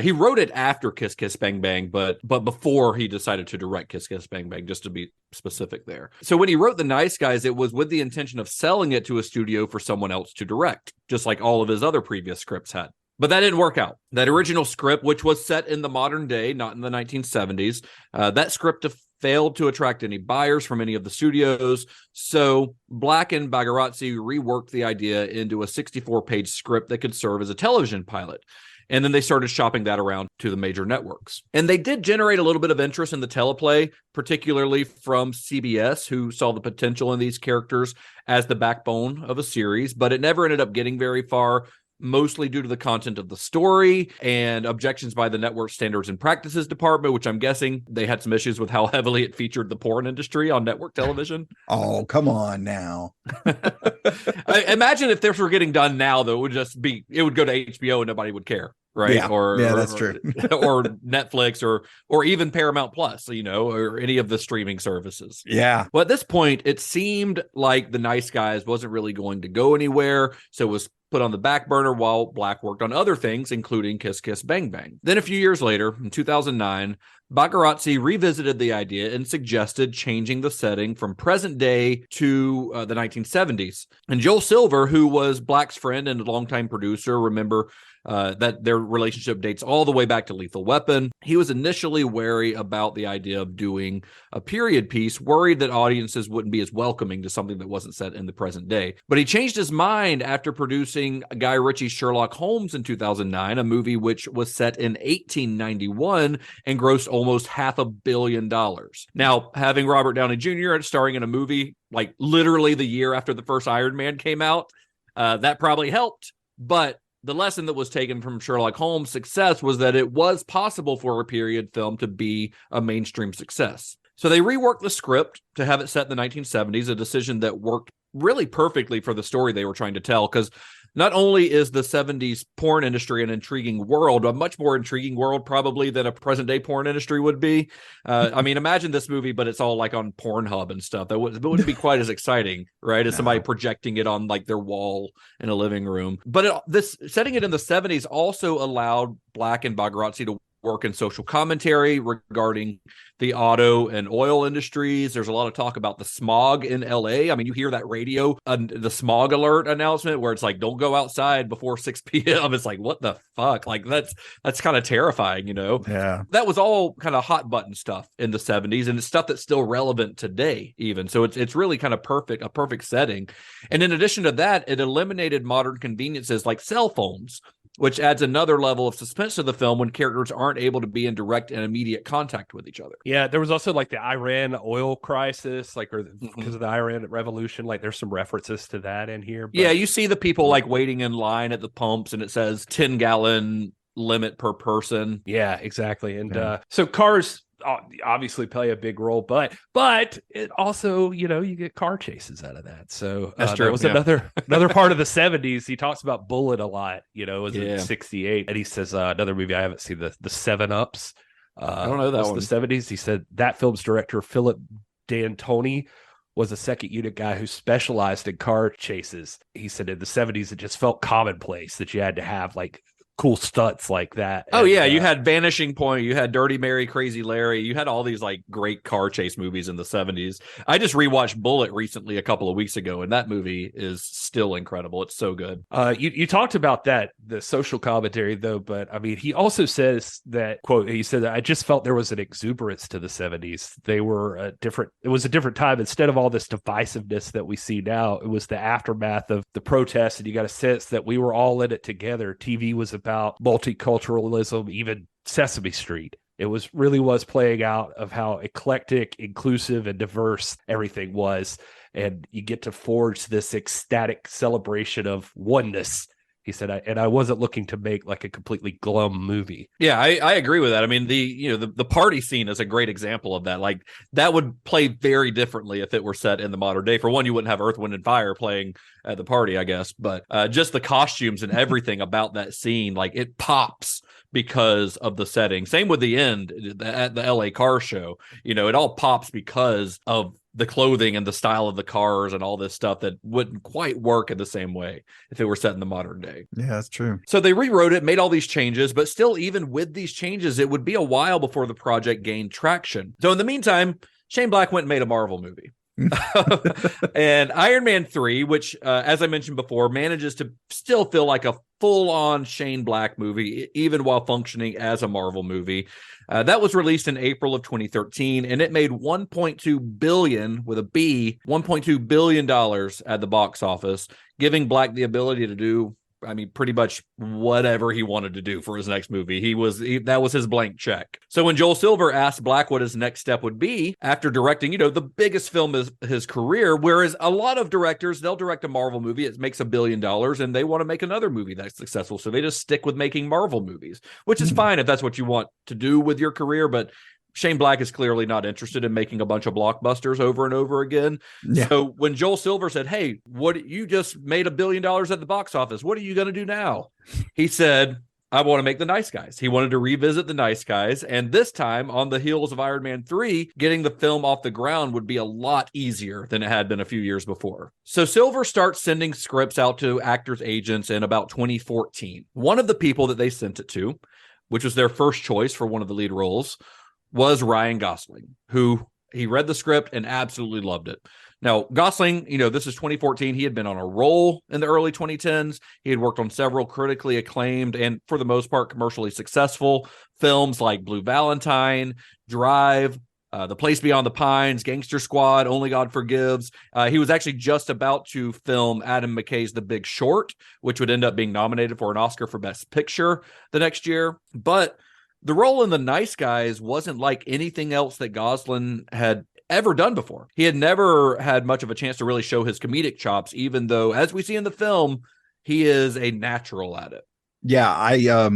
S2: he wrote it after Kiss Kiss Bang Bang, but before he decided to direct Kiss Kiss Bang Bang, just to be specific there. So when he wrote The Nice Guys, it was with the intention of selling it to a studio for someone else to direct, just like all of his other previous scripts had. But that didn't work out. That original script, which was set in the modern day, not in the 1970s, that script failed to attract any buyers from any of the studios. So Black and Bagarazzi reworked the idea into a 64-page script that could serve as a television pilot. And then they started shopping that around to the major networks. And they did generate a little bit of interest in the teleplay, particularly from CBS, who saw the potential in these characters as the backbone of a series, but it never ended up getting very far, mostly due to the content of the story and objections by the network standards and practices department, which I'm guessing they had some issues with how heavily it featured the porn industry on network television.
S7: Oh, come on now.
S2: Imagine if this were getting done now, though, it would go to HBO and nobody would care. Right.
S7: Yeah, that's true.
S2: Or Netflix or even Paramount Plus, or any of the streaming services.
S7: Yeah.
S2: Well, at this point, it seemed like The Nice Guys wasn't really going to go anywhere. So it was put on the back burner while Black worked on other things, including Kiss Kiss Bang Bang. Then a few years later, in 2009, Baccarazzi revisited the idea and suggested changing the setting from present day to the 1970s. And Joel Silver, who was Black's friend and a longtime producer, remember that their relationship dates all the way back to Lethal Weapon. He was initially wary about the idea of doing a period piece, worried that audiences wouldn't be as welcoming to something that wasn't set in the present day. But he changed his mind after producing Guy Ritchie's Sherlock Holmes in 2009, a movie which was set in 1891 and grossed almost $500 million. Now, having Robert Downey Jr. starring in a movie like literally the year after the first Iron Man came out, that probably helped. But the lesson that was taken from Sherlock Holmes' success was that it was possible for a period film to be a mainstream success. So they reworked the script to have it set in the 1970s, a decision that worked really perfectly for the story they were trying to tell, because not only is the 70s porn industry an intriguing world, a much more intriguing world probably than a present-day porn industry would be. I mean, imagine this movie, but it's all like on Pornhub and stuff. That wouldn't be quite as exciting, right, as somebody projecting it on like their wall in a living room. But this setting it in the 70s also allowed Black and Baccarazzi to work in social commentary regarding the auto and oil industries. There's a lot of talk about the smog in LA. I mean, you hear that radio, the smog alert announcement where it's like, don't go outside before 6 p.m. It's like, what the fuck? Like, that's kind of terrifying,
S7: Yeah.
S2: That was all kind of hot button stuff in the 70s, and it's stuff that's still relevant today even. So it's really kind of a perfect setting. And in addition to that, it eliminated modern conveniences like cell phones, which adds another level of suspense to the film when characters aren't able to be in direct and immediate contact with each other.
S1: Yeah, there was also like the Iran oil crisis, because of the Iran revolution. Like there's some references to that in here.
S2: Yeah, you see the people like waiting in line at the pumps, and it says 10-gallon limit per person.
S1: Yeah, exactly. And so cars obviously play a big role, but it also, you get car chases out of that. So
S2: that's true.
S1: That was another part of the 70s. He talks about Bullet a lot, it was in 68. And he says another movie I haven't seen, the 7-Ups.
S2: I don't know that one.
S1: The 70s. He said that film's director, Philip D'Antoni, was a second unit guy who specialized in car chases. He said in the 70s, it just felt commonplace that you had to have like cool stunts like that.
S2: Oh, yeah. You had Vanishing Point. You had Dirty Mary, Crazy Larry. You had all these like great car chase movies in the 70s. I just rewatched Bullet recently a couple of weeks ago, and that movie is still incredible. It's so good.
S1: You talked about that, the social commentary, though, but I mean, he also says that, quote, he said that I just felt there was an exuberance to the 70s. They were it was a different time. Instead of all this divisiveness that we see now, it was the aftermath of the protests, and you got a sense that we were all in it together. TV was about multiculturalism, even Sesame Street. It was playing out of how eclectic, inclusive, and diverse everything was. And you get to forge this ecstatic celebration of oneness. He said, I wasn't looking to make like a completely glum movie.
S2: Yeah, I agree with that. I mean, the party scene is a great example of that. Like that would play very differently if it were set in the modern day. For one, you wouldn't have Earth, Wind, and Fire playing at the party, I guess. But just the costumes and everything about that scene, like it pops because of the setting. Same with the end at the LA car show. It all pops because of the clothing and the style of the cars and all this stuff that wouldn't quite work in the same way if it were set in the modern day.
S7: Yeah, that's true.
S2: So they rewrote it, made all these changes, but still, even with these changes, it would be a while before the project gained traction. So in the meantime, Shane Black went and made a Marvel movie. And Iron Man 3, which, as I mentioned before, manages to still feel like a full-on Shane Black movie, even while functioning as a Marvel movie. That was released in April of 2013, and it made $1.2 billion with a B, $1.2 billion at the box office, giving Black the ability to do, pretty much whatever he wanted to do for his next movie. That was his blank check. So when Joel Silver asked Black what his next step would be after directing, the biggest film of his career, whereas a lot of directors, they'll direct a Marvel movie, it makes $1 billion, and they want to make another movie that's successful. So they just stick with making Marvel movies, which is fine if that's what you want to do with your career. But Shane Black is clearly not interested in making a bunch of blockbusters over and over again.
S7: Yeah.
S2: So when Joel Silver said, hey, you just made $1 billion at the box office. What are you going to do now? He said, I want to make The Nice Guys. He wanted to revisit The Nice Guys. And this time, on the heels of Iron Man 3, getting the film off the ground would be a lot easier than it had been a few years before. So Silver starts sending scripts out to actors' agents in about 2014. One of the people that they sent it to, which was their first choice for one of the lead roles, was Ryan Gosling, who he read the script and absolutely loved it. Now, Gosling, this is 2014. He had been on a roll in the early 2010s. He had worked on several critically acclaimed and, for the most part, commercially successful films like Blue Valentine, Drive, The Place Beyond the Pines, Gangster Squad, Only God Forgives. He was actually just about to film Adam McKay's The Big Short, which would end up being nominated for an Oscar for Best Picture the next year. But the role in The Nice Guys wasn't like anything else that Gosling had ever done before. He had never had much of a chance to really show his comedic chops, even though, as we see in the film, he is a natural at it.
S7: Yeah, I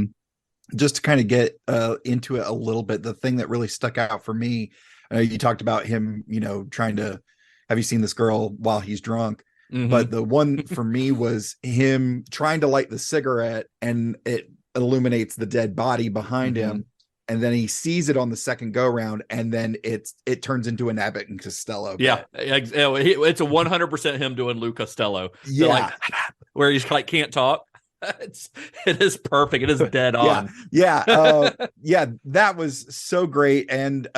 S7: just to kind of get into it a little bit, the thing that really stuck out for me, you talked about him, trying to, have you seen this girl while he's drunk?
S2: Mm-hmm.
S7: But the one for me was him trying to light the cigarette, and it illuminates the dead body behind him, and then he sees it on the second go round, and then it turns into an Abbott and Costello.
S2: Yeah, it's a 100% him doing Lou Costello.
S7: Yeah,
S2: like, where he's like can't talk. It is perfect. It is dead on.
S7: Yeah, that was so great, and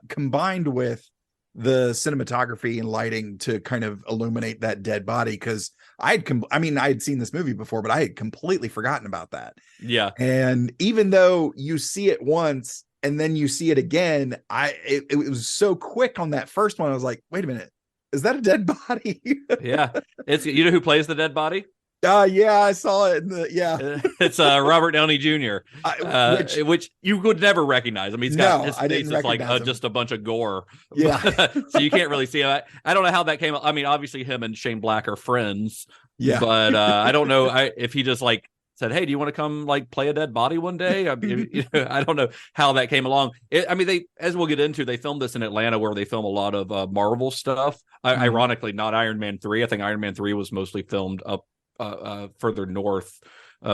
S7: combined with the cinematography and lighting to kind of illuminate that dead body, because I had seen this movie before, but I had completely forgotten about that.
S2: Yeah.
S7: And even though you see it once and then you see it again, it was so quick on that first one. I was like, wait a minute, is that a dead body?
S2: Yeah. It's, who plays the dead body?
S7: Yeah, I saw it.
S2: It's Robert Downey Jr., which you would never recognize. I mean, his face is like just a bunch of gore.
S7: Yeah,
S2: so you can't really see him. I don't know how that came up. I mean, obviously him and Shane Black are friends.
S7: Yeah,
S2: but I don't know if he just like said, "Hey, do you want to come like play a dead body one day?" I don't know how that came along. They, as we'll get into, they filmed this in Atlanta, where they film a lot of Marvel stuff. Ironically, not Iron Man 3. I think Iron Man 3 was mostly filmed up further north,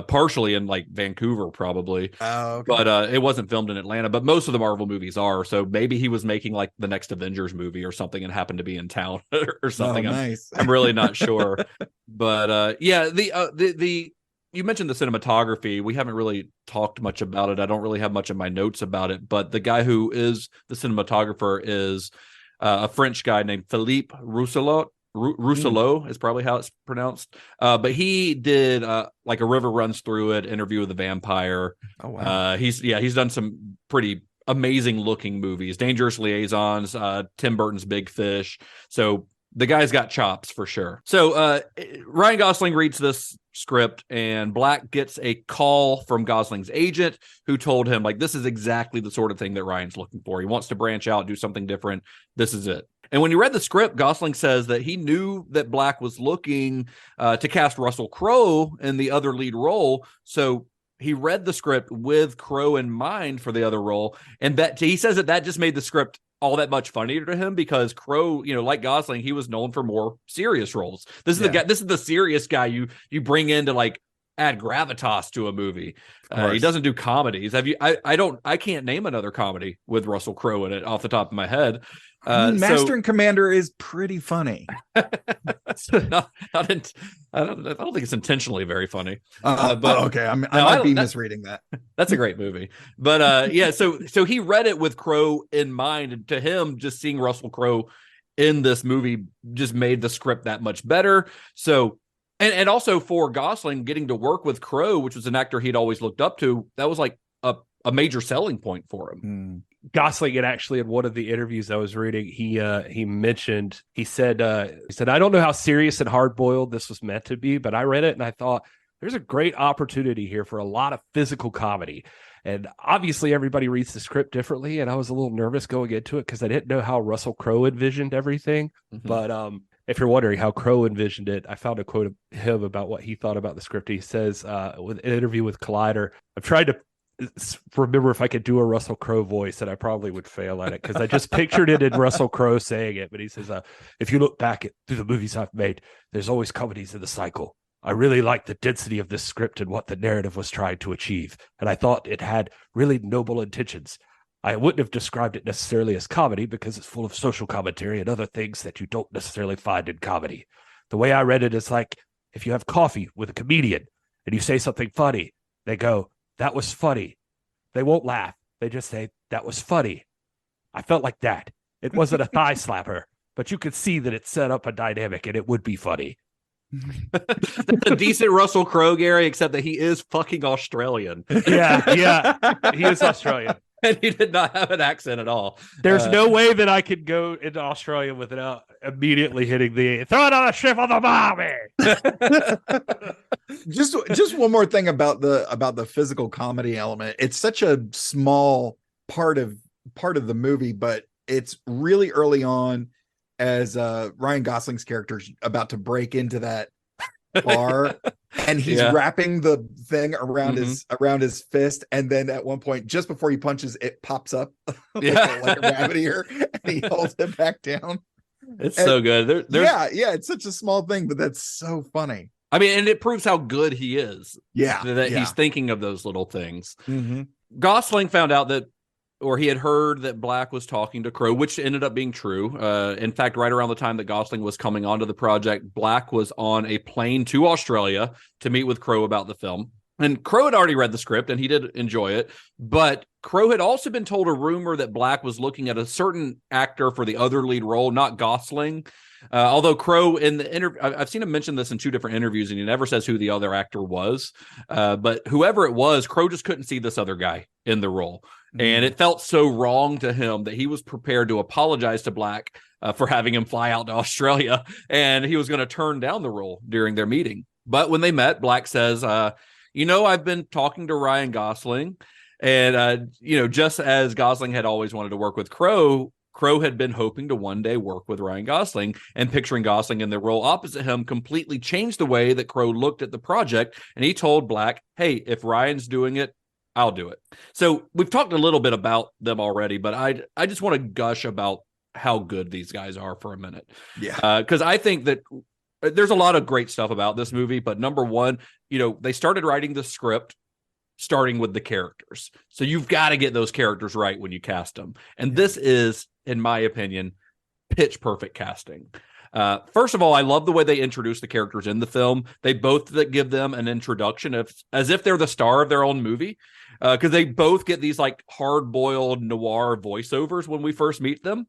S2: partially in like Vancouver, probably.
S7: Oh, okay.
S2: But it wasn't filmed in Atlanta. But most of the Marvel movies are. So maybe he was making like the next Avengers movie or something and happened to be in town or something.
S7: Oh, nice.
S2: I'm really not sure. But the you mentioned the cinematography. We haven't really talked much about it. I don't really have much of my notes about it. But the guy who is the cinematographer is a French guy named Philippe Rousselot. Rousselot is probably how it's pronounced. But he did like A River Runs Through It, Interview with the Vampire.
S7: Oh, wow.
S2: He's done some pretty amazing looking movies. Dangerous Liaisons, Tim Burton's Big Fish. So the guy's got chops for sure. So Ryan Gosling reads this script, and Black gets a call from Gosling's agent, who told him, like, this is exactly the sort of thing that Ryan's looking for. He wants to branch out, do something different. This is it. And when you read the script, Gosling says that he knew that Black was looking to cast Russell Crowe in the other lead role. So he read the script with Crowe in mind for the other role. And that he says that just made the script all that much funnier to him, because Crowe, like Gosling, he was known for more serious roles. This is the guy. This is the serious guy you bring in to like add gravitas to a movie. He doesn't do comedies. I can't name another comedy with Russell Crowe in it off the top of my head.
S7: Master and Commander is pretty funny.
S2: I don't think it's intentionally very funny. But
S7: okay, I might be misreading that.
S2: That's a great movie. But so he read it with Crowe in mind, and to him, just seeing Russell Crowe in this movie just made the script that much better. So, and also for Gosling, getting to work with Crowe, which was an actor he'd always looked up to, that was like a major selling point for him.
S1: Gosling, and actually in one of the interviews I was reading, he said, I don't know how serious and hard-boiled this was meant to be, but I read it and I thought there's a great opportunity here for a lot of physical comedy. And obviously everybody reads the script differently, and I was a little nervous going into it because I didn't know how Russell Crowe envisioned everything. Mm-hmm. But if you're wondering how Crowe envisioned it, I found a quote of him about what he thought about the script. He says, with an interview with Collider, I've tried to remember if I could do a Russell Crowe voice, and I probably would fail at it because I just pictured it in Russell Crowe saying it. But he says, if you look back through the movies I've made, there's always comedies in the cycle. I really liked the density of this script and what the narrative was trying to achieve. And I thought it had really noble intentions. I wouldn't have described it necessarily as comedy because it's full of social commentary and other things that you don't necessarily find in comedy. The way I read it is like if you have coffee with a comedian and you say something funny, they go, "That was funny." They won't laugh. They just say, "That was funny." I felt like that. It wasn't a thigh slapper, but you could see that it set up a dynamic and it would be funny.
S2: That's a decent Russell Crowe, Gary, except that he is fucking Australian.
S1: Yeah. He is Australian.
S2: And he did not have an accent at all.
S1: There's no way that I could go into Australia without immediately hitting the throw it on a ship on the Bobby.
S7: Just one more thing about the physical comedy element. It's such a small part of the movie, but it's really early on as Ryan Gosling's character is about to break into that bar and he's wrapping the thing around his fist, and then at one point just before he punches it pops up like a rabbit ear and he holds it back down.
S2: It's so good.
S7: It's such a small thing, but that's so funny.
S2: I mean, and it proves how good he is. That
S7: Yeah.
S2: he's thinking of those little things.
S7: Mm-hmm.
S2: Gosling found out that, or he had heard that Black was talking to Crowe, which ended up being true. In fact, right around the time that Gosling was coming onto the project, Black was on a plane to Australia to meet with Crowe about the film. And Crowe had already read the script and he did enjoy it. But Crowe had also been told a rumor that Black was looking at a certain actor for the other lead role, not Gosling. Although Crowe in the interview, I've seen him mention this in 2 different interviews, and he never says who the other actor was. But whoever it was, Crowe just couldn't see this other guy in the role. And it felt so wrong to him that he was prepared to apologize to Black for having him fly out to Australia. And he was going to turn down the role during their meeting. But when they met, Black says, I've been talking to Ryan Gosling. And, just as Gosling had always wanted to work with Crowe, Crowe had been hoping to one day work with Ryan Gosling, and picturing Gosling in the role opposite him completely changed the way that Crowe looked at the project. And he told Black, "Hey, if Ryan's doing it, I'll do it." So we've talked a little bit about them already, but I just want to gush about how good these guys are for a minute.
S7: Yeah.
S2: Because I think that there's a lot of great stuff about this movie, but number one, they started writing the script starting with the characters. So you've got to get those characters right when you cast them. And this is, in my opinion, pitch perfect casting. First of all, I love the way they introduce the characters in the film. They both give them an introduction as if they're the star of their own movie, because they both get these like hard-boiled noir voiceovers when we first meet them.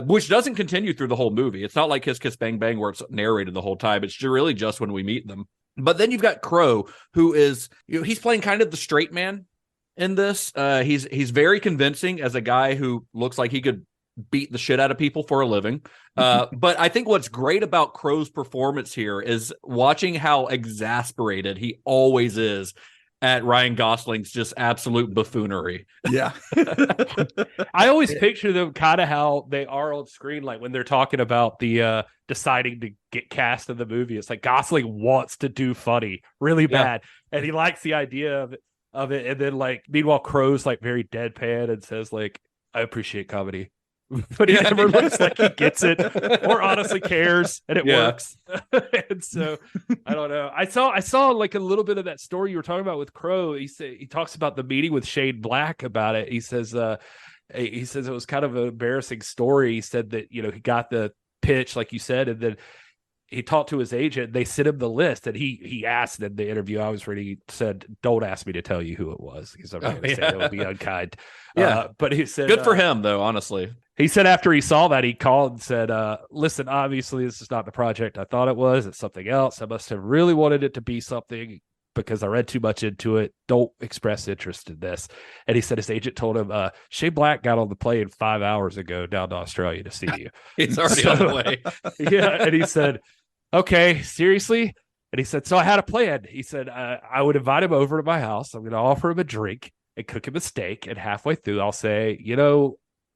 S2: Which doesn't continue through the whole movie. It's not like Kiss Kiss Bang Bang where it's narrated the whole time. It's really just when we meet them. But then you've got Crowe, who is, he's playing kind of the straight man in this. He's very convincing as a guy who looks like he could beat the shit out of people for a living. But I think what's great about Crowe's performance here is watching how exasperated he always is at Ryan Gosling's just absolute buffoonery.
S7: Yeah.
S1: I always picture them kind of how they are on screen, like when they're talking about the deciding to get cast in the movie. It's like Gosling wants to do funny really bad, and he likes the idea of it. And then like meanwhile Crowe's like very deadpan and says like, "I appreciate comedy." But he never looks like he gets it or honestly cares, and it works. And so I don't know. I saw like a little bit of that story you were talking about with Crowe. He talks about the meeting with Shane Black about it. He says it was kind of an embarrassing story. He said that he got the pitch like you said, and then he talked to his agent. They sent him the list, and he asked in the interview I was reading. He said, "Don't ask me to tell you who it was because I'm not going to say that would be unkind." But he said,
S2: good for him though. Honestly,
S1: he said after he saw that, he called and said, "Listen, obviously this is not the project I thought it was. It's something else. I must have really wanted it to be something because I read too much into it. Don't express interest in this." And he said his agent told him, "Shane Black got on the plane 5 hours ago down to Australia to see you."
S2: He's already on the way.
S1: And he said, "Okay, seriously?" And he said, "So I had a plan." He said, I would invite him over to my house. I'm going to offer him a drink and cook him a steak. And halfway through, I'll say,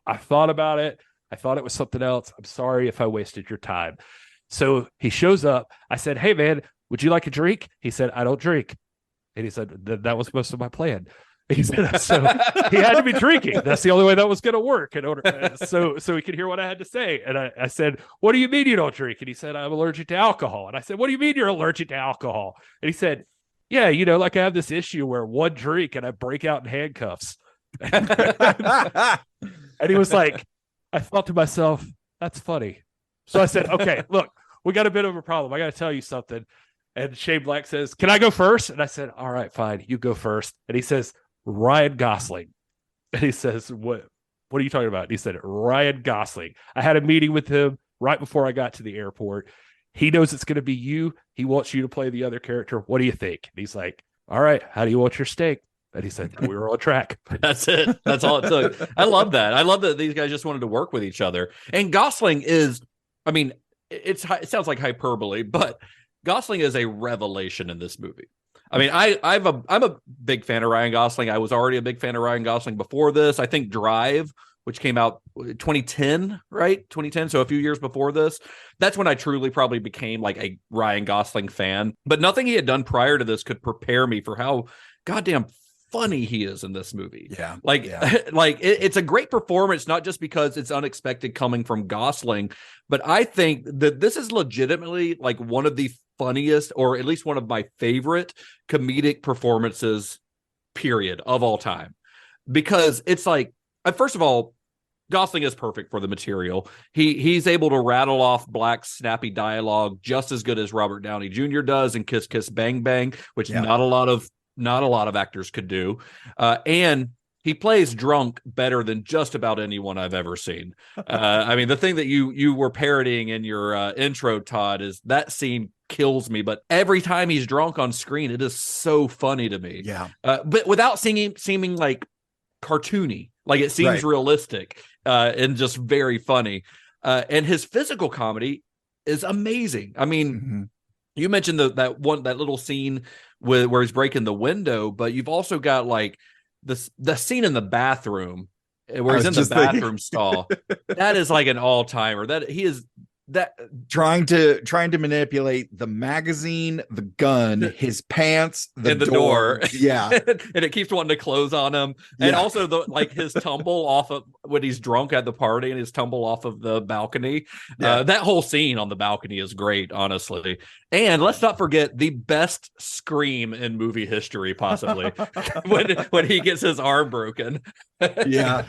S1: I thought about it. I thought it was something else. I'm sorry if I wasted your time." So he shows up. I said, "Hey, man, would you like a drink?" He said, "I don't drink." And he said, that was most of my plan. He said, so he had to be drinking. That's the only way that was going to work in order. So he could hear what I had to say. And I said, what do you mean you don't drink? And he said, I'm allergic to alcohol. And I said, what do you mean you're allergic to alcohol? And he said, yeah, like I have this issue where one drink and I break out in handcuffs. And he was like, I thought to myself, that's funny. So I said, okay, look, we got a bit of a problem. I got to tell you something. And Shane Black says, can I go first? And I said, all right, fine. You go first. And he says, Ryan Gosling. And he says, what are you talking about? And he said, Ryan Gosling. I had a meeting with him right before I got to the airport. He knows it's going to be you. He wants you to play the other character. What do you think? And he's like, all right, how do you want your steak? And he said, we were on track.
S2: That's it. That's all it took. I love that. I love that these guys just wanted to work with each other. And Gosling is, I mean, it sounds like hyperbole, but Gosling is a revelation in this movie. I mean, I'm a big fan of Ryan Gosling. I was already a big fan of Ryan Gosling before this. I think Drive, which came out 2010, right? 2010, so a few years before this. That's when I truly probably became like a Ryan Gosling fan. But nothing he had done prior to this could prepare me for how goddamn funny he is in this movie.
S7: Yeah.
S2: It's a great performance, not just because it's unexpected coming from Gosling, but I think that this is legitimately like one of the funniest, or at least one of my favorite comedic performances, period, of all time. Because it's like, first of all, Gosling is perfect for the material. He's able to rattle off Black's snappy dialogue just as good as Robert Downey Jr. does in Kiss Kiss Bang Bang, which not a lot of actors could do. And he plays drunk better than just about anyone I've ever seen. I mean, the thing that you were parodying in your intro, Todd, is that scene kills me. But every time he's drunk on screen, it is so funny to me.
S7: Yeah.
S2: But without seeming like cartoony, like it seems realistic and just very funny. And his physical comedy is amazing. I mean, you mentioned that little scene where he's breaking the window, but you've also got like the scene in the bathroom where he's in the bathroom stall. That is like an all-timer. That he is that
S7: trying to manipulate the magazine, the gun, his pants, the door. Yeah.
S2: And it keeps wanting to close on him. And also his tumble off of when he's drunk at the party and his tumble off of the balcony. That whole scene on the balcony is great, honestly. And let's not forget the best scream in movie history, possibly, when he gets his arm broken.
S7: Yeah.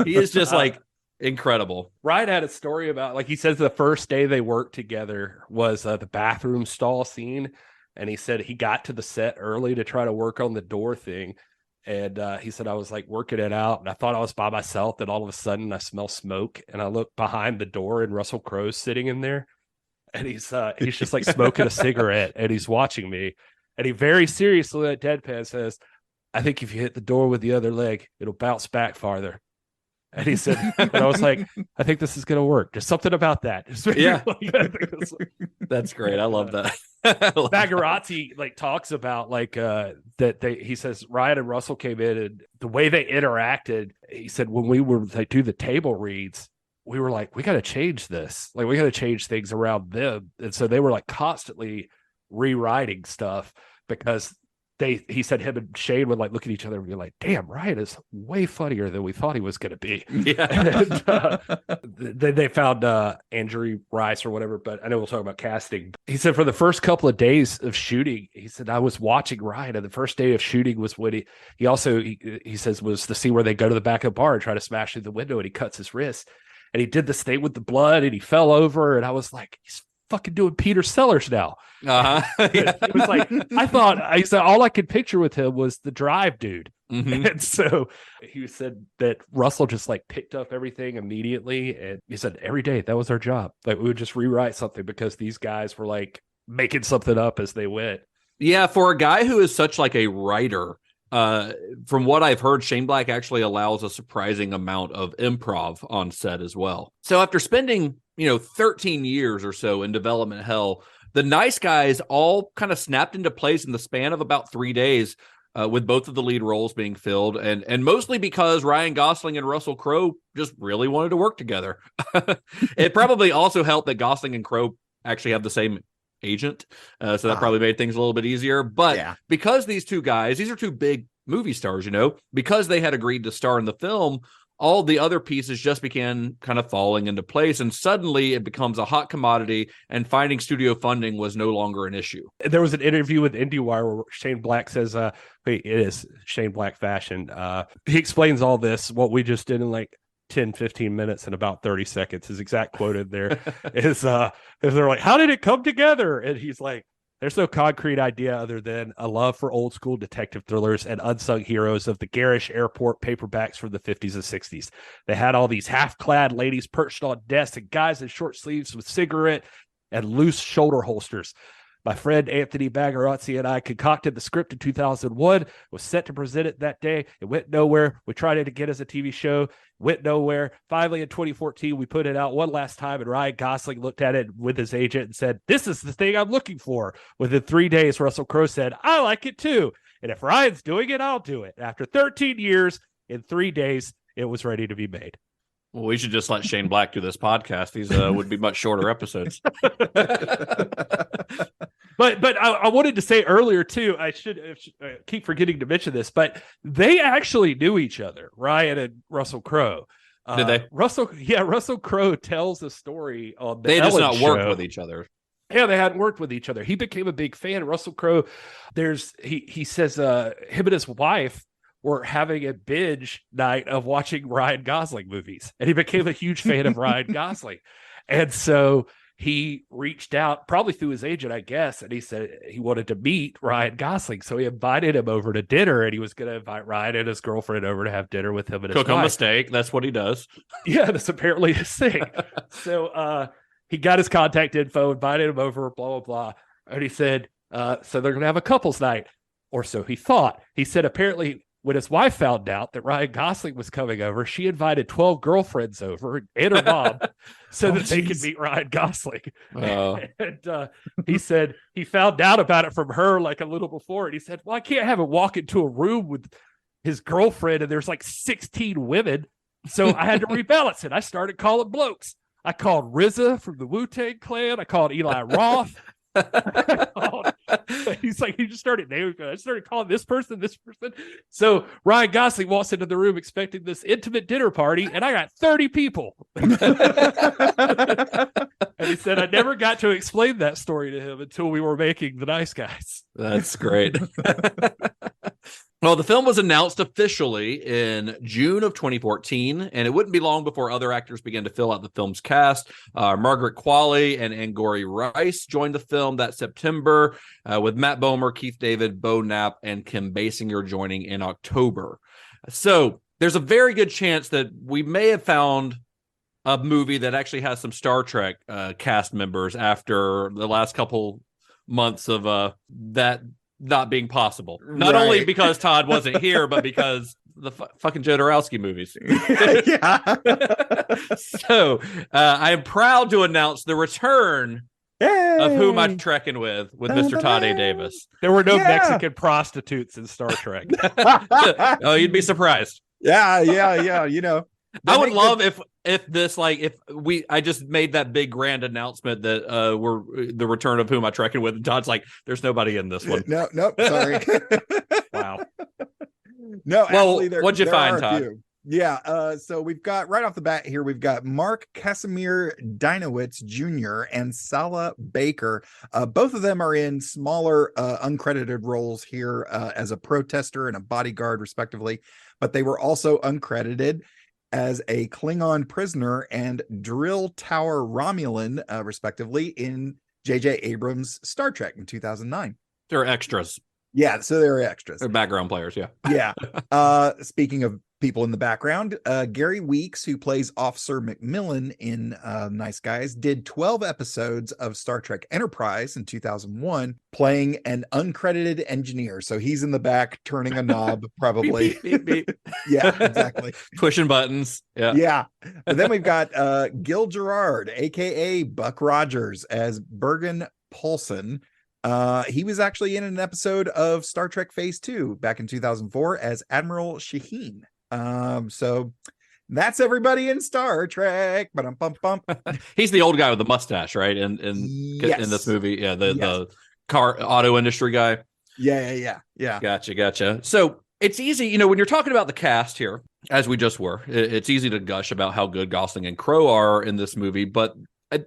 S2: He is just like incredible.
S1: Ryan had a story about, like, he says the first day they worked together was the bathroom stall scene. And he said he got to the set early to try to work on the door thing. And he said, I was like working it out and I thought I was by myself. Then all of a sudden I smell smoke and I look behind the door and Russell Crowe's sitting in there. And he's just like smoking a cigarette and he's watching me. And he very seriously at deadpan says, I think if you hit the door with the other leg, it'll bounce back farther. And he said, and I was like, I think this is going to work. There's something about that.
S2: Yeah. That's great. I love that.
S1: Magarazzi like talks about like he says Ryan and Russell came in and the way they interacted, he said when we were like do the table reads, we were like, we got to change this. Like we got to change things around them. And so they were like constantly rewriting stuff because he said him and Shane would like look at each other and be like, damn, Ryan is way funnier than we thought he was going to be.
S2: Yeah.
S1: And, then they found Andrew Rice or whatever, but I know we'll talk about casting. He said for the first couple of days of shooting, he said, I was watching Ryan and the first day of shooting was when he says was the scene where they go to the back of the bar and try to smash through the window and he cuts his wrist and he did this thing with the blood and he fell over. And I was like, he's fucking doing Peter Sellers now. It was like I said all I could picture with him was the Drive dude. And so he said that Russell just like picked up everything immediately, and he said every day that was our job. Like we would just rewrite something because these guys were like making something up as they went.
S2: Yeah, for a guy who is such like a writer, from what I've heard, Shane Black actually allows a surprising amount of improv on set as well. So after spending 13 years or so in development hell, the nice guys all kind of snapped into place in the span of about 3 days, with both of the lead roles being filled, and mostly because Ryan Gosling and Russell Crowe just really wanted to work together. It probably also helped that Gosling and Crowe actually have the same agent. So that probably made things a little bit easier. But because these two guys, these are two big movie stars, because they had agreed to star in the film, all the other pieces just began kind of falling into place. And suddenly it becomes a hot commodity, and finding studio funding was no longer an issue.
S1: There was an interview with IndieWire where Shane Black says, it is Shane Black fashion. He explains all this, what we just did in like 10, 15 minutes and about 30 seconds. His exact quote in there is they're like, how did it come together? And he's like, there's no concrete idea other than a love for old school detective thrillers and unsung heroes of the garish airport paperbacks from the 50s and 60s. They had all these half-clad ladies perched on desks and guys in short sleeves with cigarette and loose shoulder holsters. My friend Anthony Bagarazzi and I concocted the script in 2001, was set to present it that day. It went nowhere. We tried it again as a TV show, went nowhere. Finally, in 2014, we put it out one last time, and Ryan Gosling looked at it with his agent and said, this is the thing I'm looking for. Within 3 days, Russell Crowe said, I like it too. And if Ryan's doing it, I'll do it. After 13 years, in 3 days, it was ready to be made.
S2: Well, we should just let Shane Black do this podcast. These would be much shorter episodes.
S1: But I wanted to say earlier too, I should keep forgetting to mention this, but they actually knew each other, Ryan and Russell Crowe.
S2: Did they?
S1: Russell Crowe tells a story on the
S2: They just
S1: Ellen
S2: not
S1: show.
S2: worked with each other.
S1: Yeah, they hadn't worked with each other. He became a big fan. Russell Crowe, he says him and his wife were having a binge night of watching Ryan Gosling movies, and he became a huge fan of Ryan Gosling. And so he reached out, probably through his agent, I guess, and he said he wanted to meet Ryan Gosling. So he invited him over to dinner, and he was going to invite Ryan and his girlfriend over to have dinner with him and his
S2: Cook
S1: wife.
S2: him a steak. That's what he does.
S1: Yeah, that's apparently his thing. So he got his contact info, invited him over, blah, blah, blah. And he said, so they're going to have a couple's night, or so he thought. He said apparently when his wife found out that Ryan Gosling was coming over, she invited 12 girlfriends over and her mom so that they could meet Ryan Gosling. And he said he found out about it from her like a little before. And he said, well, I can't have him walk into a room with his girlfriend and there's like 16 women. So I had to rebalance it. I started calling blokes. I called RZA from the Wu-Tang Clan. I called Eli Roth. He's like, he just started naming. I started calling this person. So Ryan Gosling walks into the room expecting this intimate dinner party, and I got 30 people. And he said, I never got to explain that story to him until we were making The Nice Guys.
S2: That's great. Well, the film was announced officially in June of 2014, and it wouldn't be long before other actors began to fill out the film's cast. Margaret Qualley and Angourie Rice joined the film that September, with Matt Bomer, Keith David, Bo Knapp, and Kim Basinger joining in October. So there's a very good chance that we may have found a movie that actually has some Star Trek cast members after the last couple months of that not being possible. Not only because Todd wasn't here, but because the fucking Jodorowsky movies. So I am proud to announce the return of Who Am I Trekking With Mr. Todd A. Davis.
S1: There were no Mexican prostitutes in Star Trek.
S2: Oh, you'd be surprised.
S7: Yeah. You know,
S2: I would love if this, like, I just made that big grand announcement that we're the return of Who Am I Trekking With, and Todd's like, there's nobody in this one.
S7: Nope, sorry.
S1: Wow.
S7: No,
S2: well,
S7: actually,
S2: what'd you find, Todd?
S7: Yeah, so we've got right off the bat here, we've got Mark Casimir Dinowitz Jr. and Sala Baker. Both of them are in smaller uncredited roles here as a protester and a bodyguard, respectively, but they were also uncredited as a Klingon prisoner and drill tower Romulan, respectively, in J.J. Abrams' Star Trek in 2009.
S2: They're extras.
S7: Yeah, so they're extras.
S2: They're background players, yeah.
S7: Yeah. Speaking of people in the background, Gary Weeks, who plays Officer McMillan in Nice Guys, did 12 episodes of Star Trek Enterprise in 2001, playing an uncredited engineer. So he's in the back turning a knob, probably.
S2: Beep, beep, beep.
S7: Yeah, exactly.
S2: Pushing buttons. Yeah.
S7: Yeah. But then we've got Gil Gerard, aka Buck Rogers, as Bergen Polson. He was actually in an episode of Star Trek Phase 2 back in 2004 as Admiral Shaheen. So That's everybody in Star Trek. Ba-dum-bum-bum.
S2: He's the old guy with the mustache, right? In this movie, yeah, the car auto industry guy.
S7: Yeah.
S2: Gotcha. So it's easy, when you're talking about the cast here, as we just were, it's easy to gush about how good Gosling and Crowe are in this movie, but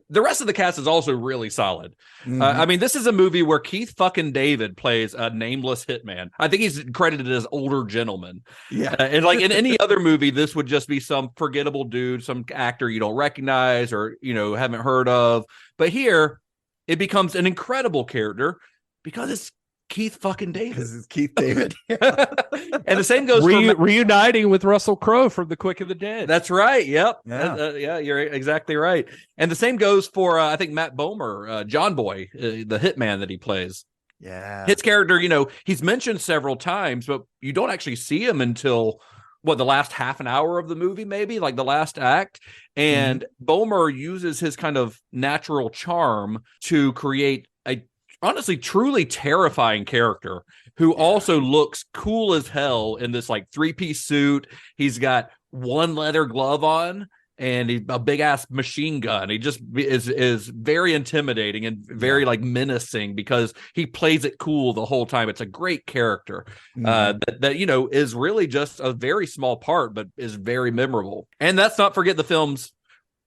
S2: the rest of the cast is also really solid. I mean, this is a movie where Keith fucking David plays a nameless hitman. I think he's credited as older gentleman.
S7: Yeah.
S2: And like in any other movie, this would just be some forgettable dude, some actor you don't recognize or, haven't heard of. But here, it becomes an incredible character because it's Keith fucking David.
S7: Because it's Keith David.
S2: And the same goes for
S1: reuniting with Russell Crowe from The Quick and the Dead.
S2: That's right. Yep.
S7: Yeah.
S2: You're exactly right. And the same goes for I think Matt Bomer, John Boy, the hitman that he plays.
S7: Yeah.
S2: His character, he's mentioned several times, but you don't actually see him until the last half an hour of the movie, maybe like the last act. And Bomer uses his kind of natural charm to create a honestly truly terrifying character who also looks cool as hell in this like 3-piece suit. He's got one leather glove on and he's a big ass machine gun. He just is very intimidating and very like menacing because he plays it cool the whole time. It's a great character that is really just a very small part, but is very memorable. And let's not forget the film's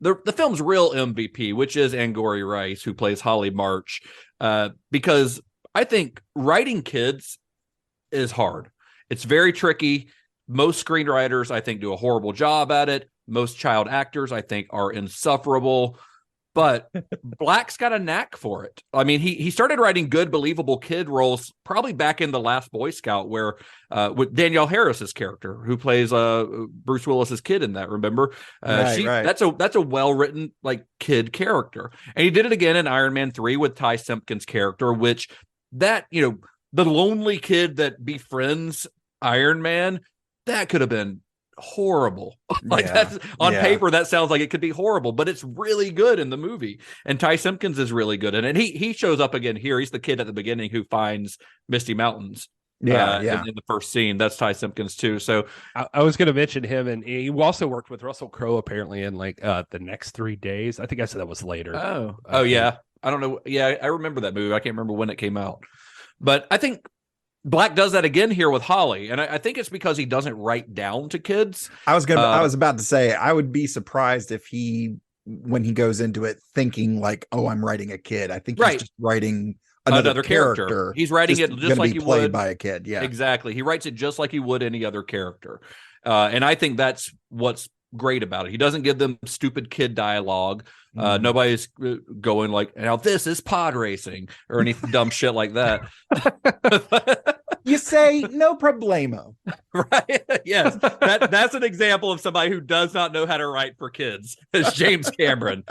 S2: real MVP, which is Angourie Rice, who plays Holly March. Because I think writing kids is hard. It's very tricky. Most screenwriters, I think, do a horrible job at it. Most child actors, I think, are insufferable. But Black's got a knack for it. I mean, he started writing good, believable kid roles probably back in The Last Boy Scout, where with Danielle Harris's character, who plays Bruce Willis's kid in that. Remember,
S7: right.
S2: That's a well written like kid character, and he did it again in Iron Man 3 with Ty Simpkins' character, which the lonely kid that befriends Iron Man, that could have been horrible. That's on paper that sounds like it could be horrible, but it's really good in the movie, and Ty Simpkins is really good in it. And he shows up again here. He's the kid at the beginning who finds Misty Mountains in the first scene. That's Ty Simpkins too. So
S1: I was going to mention him, and he also worked with Russell Crowe apparently in like The Next 3 Days. I think I said that was later.
S2: Yeah, I don't know. I remember that movie. I can't remember when it came out, but I think Black does that again here with Holly, and I think it's because he doesn't write down to kids.
S7: I was about to say, I would be surprised if when he goes into it thinking like, "Oh, I'm writing a kid." I think he's just writing another character.
S2: He's writing it just like he
S7: played
S2: would
S7: by a kid. Yeah,
S2: exactly. He writes it just like he would any other character, and I think that's what's great about it. He doesn't give them stupid kid dialogue. Nobody's going like, "Now this is pod racing" or any dumb shit like that.
S7: You say no problemo,
S2: right? Yes, that's an example of somebody who does not know how to write for kids. It's James Cameron.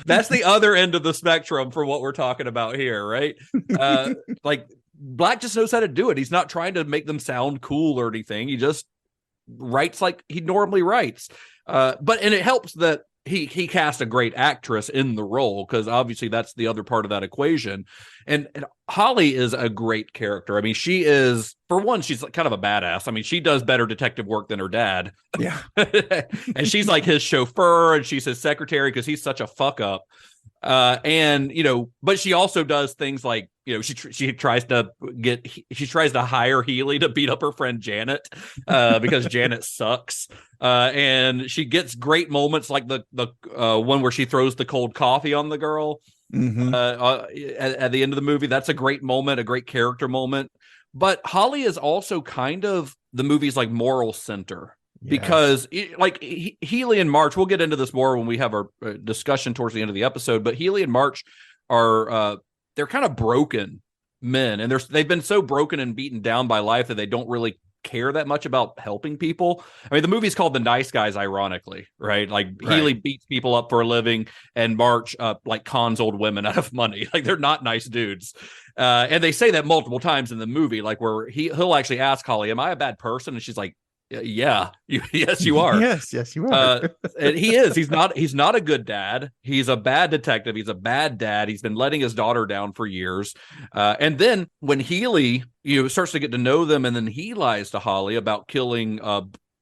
S2: That's the other end of the spectrum for what we're talking about here, right? Like Black just knows how to do it. He's not trying to make them sound cool or anything. He just writes like he normally writes. And it helps that he cast a great actress in the role, because obviously that's the other part of that equation. And Holly is a great character. I mean, she is, for one, she's kind of a badass. I mean, she does better detective work than her dad.
S7: Yeah.
S2: And she's like his chauffeur, and she's his secretary because he's such a fuck up. But she also does things like, she tries to hire Healy to beat up her friend Janet because Janet sucks. And she gets great moments like the one where she throws the cold coffee on the girl at the end of the movie. That's a great moment, a great character moment. But Holly is also kind of the movie's like moral center. Because Healy and March, we'll get into this more when we have our discussion towards the end of the episode, but Healy and March are they're kind of broken men, and they've been so broken and beaten down by life that they don't really care that much about helping people. I mean, the movie's called The Nice Guys, ironically, right? Healy beats people up for a living, and March like cons old women out of money. Like, they're not nice dudes. And they say that multiple times in the movie, like where he'll actually ask Holly, "Am I a bad person?" And she's like, yes, you are.
S7: yes, you are.
S2: And he is. He's not a good dad. He's a bad detective. He's a bad dad. He's been letting his daughter down for years. And then when Healy, starts to get to know them, and then he lies to Holly about killing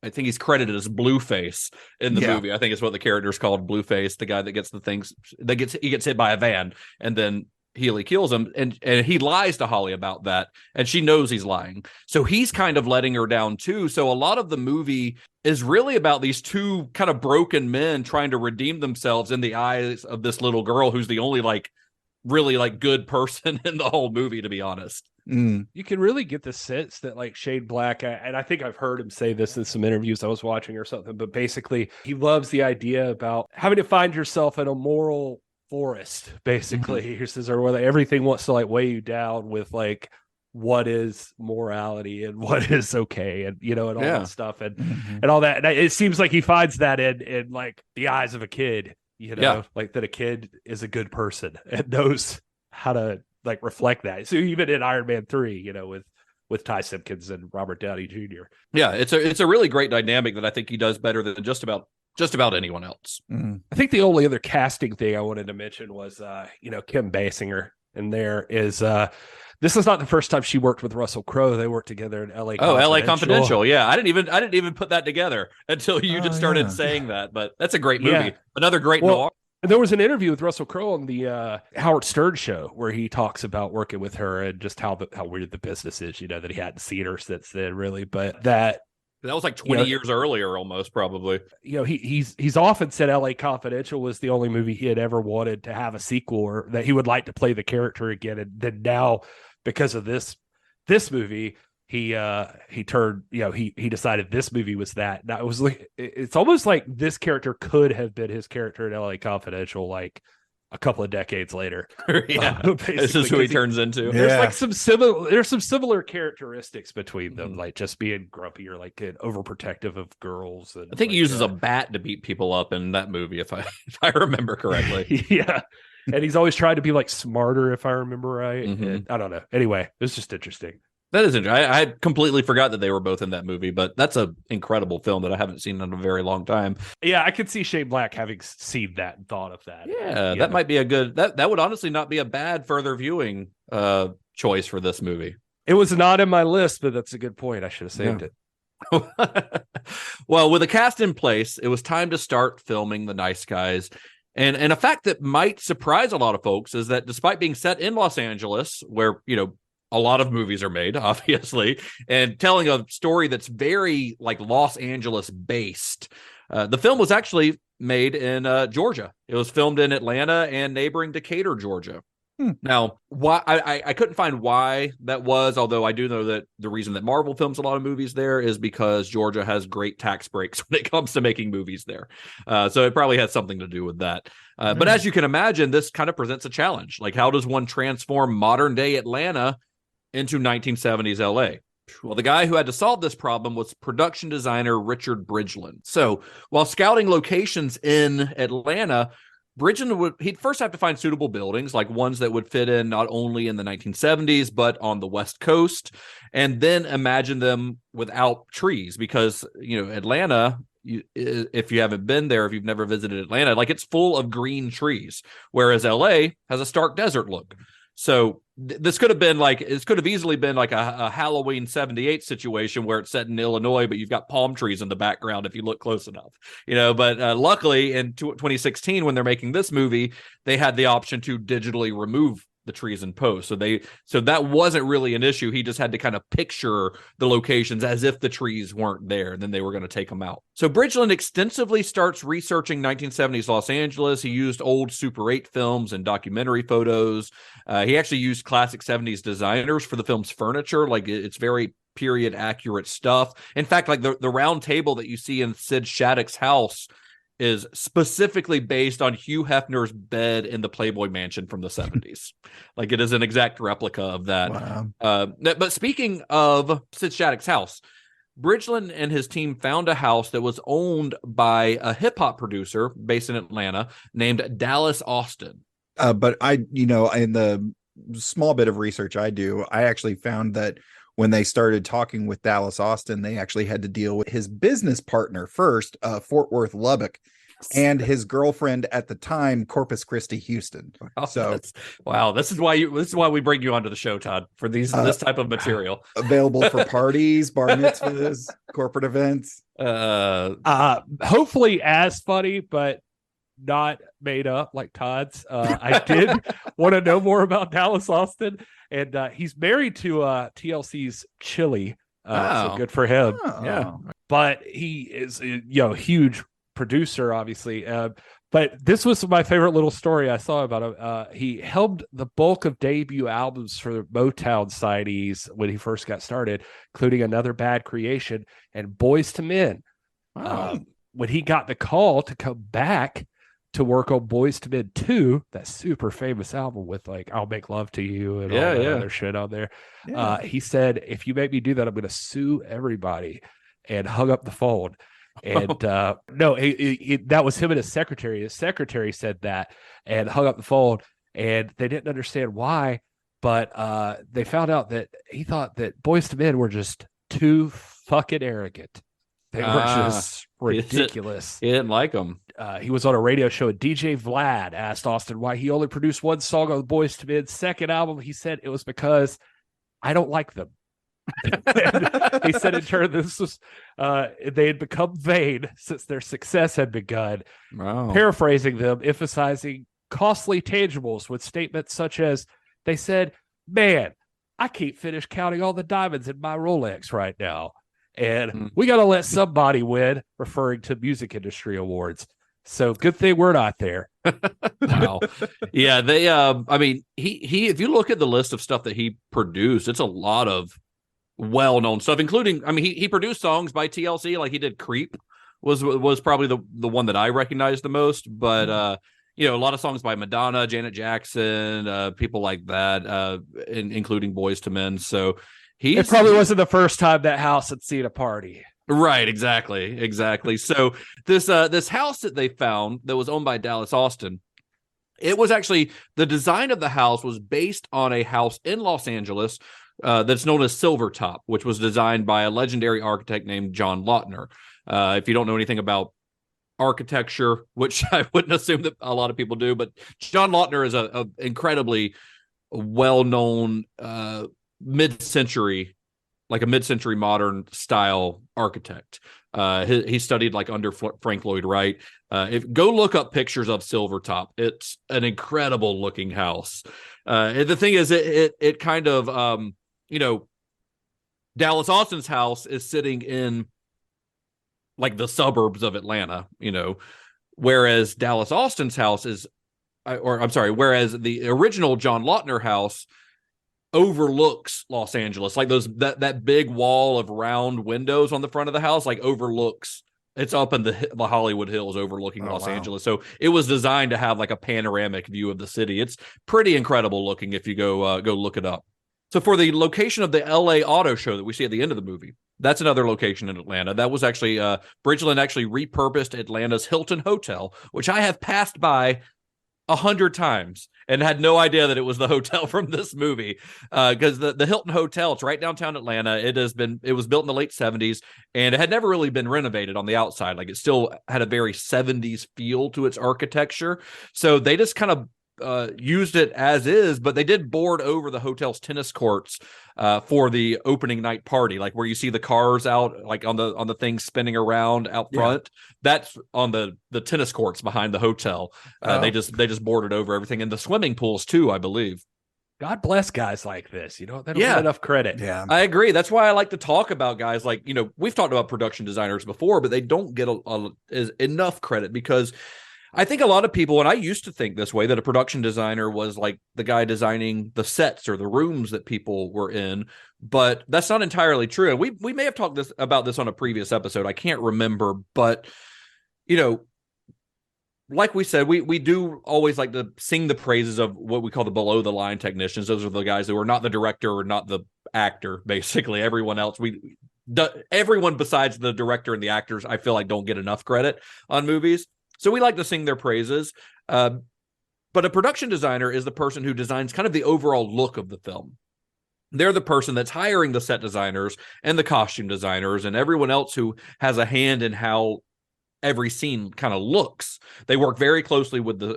S2: I think he's credited as Blueface in the
S7: Yeah.
S2: movie. I think it's what the character's called, Blueface, the guy that gets the things that he gets hit by a van and then Healy kills him, and he lies to Holly about that, and she knows he's lying. So he's kind of letting her down too. So a lot of the movie is really about these two kind of broken men trying to redeem themselves in the eyes of this little girl who's the only really good person in the whole movie, to be honest.
S1: You can really get the sense that like Shane Black, and I think I've heard him say this in some interviews I was watching or something, but basically he loves the idea about having to find yourself in a moral forest, basically. He says, or whether everything wants to like weigh you down with like what is morality and what is okay, and and all that stuff, and all that. And it seems like he finds that in like the eyes of a kid, like that a kid is a good person and knows how to like reflect that. So even in Iron Man 3, with Ty Simpkins and Robert Downey Jr.
S2: Yeah, it's a really great dynamic that I think he does better than just about anyone else.
S1: I think the only other casting thing I wanted to mention was Kim Basinger, and there is this is not the first time she worked with Russell Crowe. They worked together in LA
S2: Confidential. Yeah, I didn't even put that together until you just started saying that, but that's a great movie. Yeah. Another great noir.
S1: There was an interview with Russell Crowe on the Howard Stern show where he talks about working with her and just how weird the business is, that he hadn't seen her since then, really. But that
S2: was like 20 years earlier, almost, probably.
S1: He's often said LA Confidential was the only movie he had ever wanted to have a sequel, or that he would like to play the character again. And then now, because of this movie, he turned, he decided this movie was that. Now it's almost like this character could have been his character in LA Confidential, like a couple of decades later.
S2: This is who he turns into.
S1: There's like some similar characteristics between them, like just being grumpy or like overprotective of girls. And
S2: I think he uses a bat to beat people up in that movie, if I remember correctly.
S1: Yeah. And he's always tried to be like smarter, if I remember right. And I don't know. Anyway, it's just interesting.
S2: That is interesting. I completely forgot that they were both in that movie, but that's an incredible film that I haven't seen in a very long time.
S1: Yeah, I could see Shane Black having seen that and thought of that.
S2: Yeah, that might be a good, that would honestly not be a bad further viewing choice for this movie.
S1: It was not in my list, but that's a good point. I should have saved it.
S2: Well, with a cast in place, it was time to start filming The Nice Guys. And a fact that might surprise a lot of folks is that despite being set in Los Angeles, where, a lot of movies are made, obviously, and telling a story that's very like Los Angeles based. The film was actually made in Georgia. It was filmed in Atlanta and neighboring Decatur, Georgia. Now, why I couldn't find why that was, although I do know that the reason that Marvel films a lot of movies there is because Georgia has great tax breaks when it comes to making movies there. So it probably has something to do with that. But as you can imagine, this kind of presents a challenge. Like, how does one transform modern day Atlanta into 1970s LA? Well, the guy who had to solve this problem was production designer Richard Bridgeland. So while scouting locations in Atlanta, he'd first have to find suitable buildings, like ones that would fit in not only in the 1970s, but on the West Coast, and then imagine them without trees, because, Atlanta, if you haven't been there, if you've never visited Atlanta, like it's full of green trees, whereas LA has a stark desert look. So this could have easily been like a Halloween 78 situation where it's set in Illinois, but you've got palm trees in the background if you look close enough, but luckily in 2016, when they're making this movie, they had the option to digitally remove the trees in post. So that wasn't really an issue. He just had to kind of picture the locations as if the trees weren't there, and then they were going to take them out. So Bridgeland extensively starts researching 1970s Los Angeles. He used old Super 8 films and documentary photos. He actually used classic 70s designers for the film's furniture. Like, it's very period accurate stuff. In fact, like the round table that you see in Sid Shattuck's house is specifically based on Hugh Hefner's bed in the Playboy Mansion from the 70s. Like, it is an exact replica of that. Wow. But speaking of Sid Shattuck's house, Bridgeland and his team found a house that was owned by a hip-hop producer based in Atlanta named Dallas Austin.
S7: But in the small bit of research I do, I actually found that when they started talking with Dallas Austin, they actually had to deal with his business partner first, Fort Worth Lubbock. and his girlfriend at the time, Corpus Christi, Houston. So
S2: this is why we bring you onto the show, Todd, for this type of material.
S7: Available for parties, bar mitzvahs, corporate events.
S1: Hopefully as funny, but not made up like Todd's. I did want to know more about Dallas Austin, and he's married to TLC's Chili. So good for him. Yeah, but he is huge producer, obviously. But this was my favorite little story I saw about him. He helmed the bulk of debut albums for Motown signees when he first got started, including Another Bad Creation and Boys to Men. When he got the call to come back to work on Boys to Men 2, that super famous album with like I'll Make Love to You and all that other shit on there. He said, if you make me do that, I'm going to sue everybody, and hung up the phone. And no, that was him and his secretary. His secretary said that and hung up the phone, and they didn't understand why, but they found out that he thought that Boys to Men were just too fucking arrogant. They were just ridiculous.
S2: He didn't like them.
S1: He was on a radio show, and DJ Vlad asked Austin why he only produced one song on the Boys to Men's second album. He said it was because I don't like them. He said in turn this was they had become vain since their success had begun. Paraphrasing them, emphasizing costly tangibles with statements such as, they said, man, I can't finish counting all the diamonds in my Rolex right now, and we got to let somebody win, referring to music industry awards. So good thing we're not there.
S2: Wow. Yeah, they I mean, he if you look at the list of stuff that he produced, it's a lot of well-known stuff, including, I mean, he produced songs by TLC, like he did Creep was probably the one that I recognized the most, but a lot of songs by Madonna, Janet Jackson, people like that, including Boys to Men. So
S1: it probably wasn't the first time that house had seen a party.
S2: Right, exactly. So this house that they found that was owned by Dallas Austin, it was actually, the design of the house was based on a house in Los Angeles that's known as Silvertop, which was designed by a legendary architect named John Lautner. If you don't know anything about architecture, which I wouldn't assume that a lot of people do, but John Lautner is a incredibly well-known mid-century modern style architect. He studied like under Frank Lloyd Wright. Go look up pictures of Silvertop. It's an incredible looking house. The thing is, it kind of Dallas Austin's house is sitting in like the suburbs of Atlanta, whereas Dallas Austin's house whereas the original John Lautner house overlooks Los Angeles, like that big wall of round windows on the front of the house, like overlooks. It's up in the Hollywood Hills overlooking Los Angeles. So it was designed to have like a panoramic view of the city. It's pretty incredible looking if you go look it up. So for the location of the LA Auto Show that we see at the end of the movie, that's another location in Atlanta. That was actually Bridgeland actually repurposed Atlanta's Hilton Hotel, which I have passed by 100 times and had no idea that it was the hotel from this movie, because the Hilton Hotel, it's right downtown Atlanta. It was built in the late 70s, and it had never really been renovated on the outside. Like, it still had a very 70s feel to its architecture. So they just kind of used it as is, but they did board over the hotel's tennis courts for the opening night party, like where you see the cars out, like on the thing spinning around out front. That's on the tennis courts behind the hotel. They just boarded over everything, and the swimming pools too, I believe.
S1: God bless guys like this. They don't get enough credit.
S7: Yeah,
S2: I agree. That's why I like to talk about guys like, we've talked about production designers before, but they don't get enough credit, because I think a lot of people, and I used to think this way, that a production designer was like the guy designing the sets or the rooms that people were in, but that's not entirely true. And we may have talked about this on a previous episode. I can't remember, but like we said, we do always like to sing the praises of what we call the below the line technicians. Those are the guys who are not the director or not the actor. Basically, everyone else, everyone besides the director and the actors, I feel like don't get enough credit on movies. So we like to sing their praises. But a production designer is the person who designs kind of the overall look of the film. They're the person that's hiring the set designers and the costume designers and everyone else who has a hand in how every scene kind of looks. They work very closely with the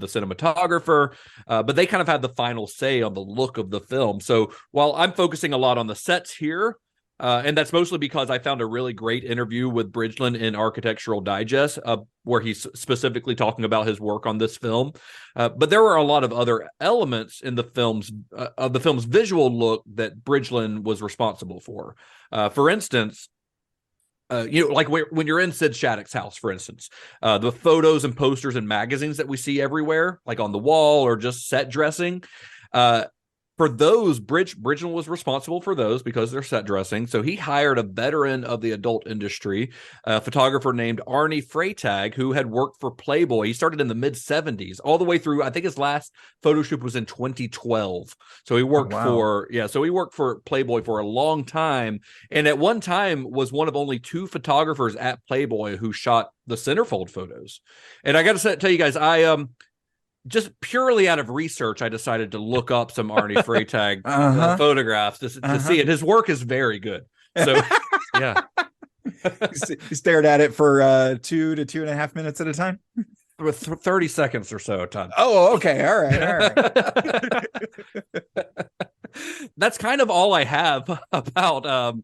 S2: cinematographer, but they kind of have the final say on the look of the film. So while I'm focusing a lot on the sets here, and that's mostly because I found a really great interview with Bridgeland in Architectural Digest, where he's specifically talking about his work on this film. But there were a lot of other elements in the film's visual look that Bridgeland was responsible for. For instance, like when you're in Sid Shattuck's house, for instance, the photos and posters and magazines that we see everywhere, like on the wall or just set dressing, for those, Bridgeland was responsible for those because they're set dressing. So he hired a veteran of the adult industry, a photographer named Arnie Freytag, who had worked for Playboy. He started in the mid-70s, all the way through, I think his last photo shoot was in 2012. So he worked he worked for Playboy for a long time. And at one time was one of only 2 photographers at Playboy who shot the centerfold photos. And I got to tell you guys, just purely out of research, I decided to look up some Arnie Freytag photographs to see it. His work is very good. So, yeah.
S7: You stared at it for 2 to 2.5 minutes at a time?
S2: With 30 seconds or so, Todd.
S7: Oh, okay. All right.
S2: That's kind of all I have about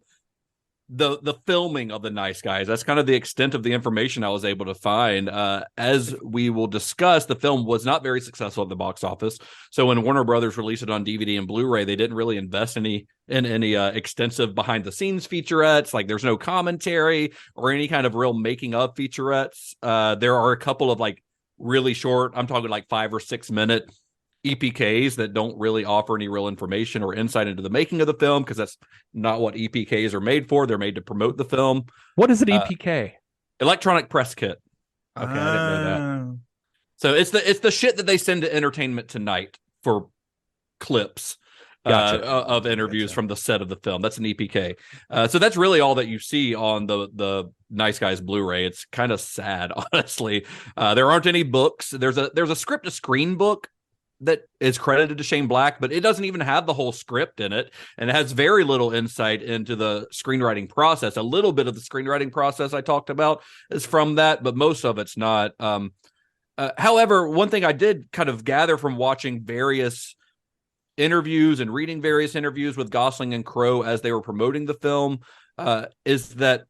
S2: the filming of The Nice Guys. That's kind of the extent of the information I was able to find. As we will discuss, the film was not very successful at the box office. So when Warner Brothers released it on DVD and Blu-ray, they didn't really invest in any extensive behind the scenes featurettes. Like there's no commentary or any kind of real making of featurettes. There are a couple of like really short, I'm talking like 5 or 6 minute EPKs that don't really offer any real information or insight into the making of the film, because that's not what EPKs are made for. They're made to promote the film.
S1: What is an EPK?
S2: Electronic press kit.
S1: Okay, I didn't know that.
S2: So it's the shit that they send to Entertainment Tonight for clips of interviews from the set of the film. That's an EPK. So that's really all that you see on the Nice Guys Blu-ray. It's kind of sad, honestly. There aren't any books. There's a script to screen book that is credited to Shane Black, but it doesn't even have the whole script in it, and it has very little insight into the screenwriting process. A little bit of the screenwriting process I talked about is from that, but most of it's not. However, one thing I did kind of gather from watching various interviews and reading various interviews with Gosling and Crowe as they were promoting the film is that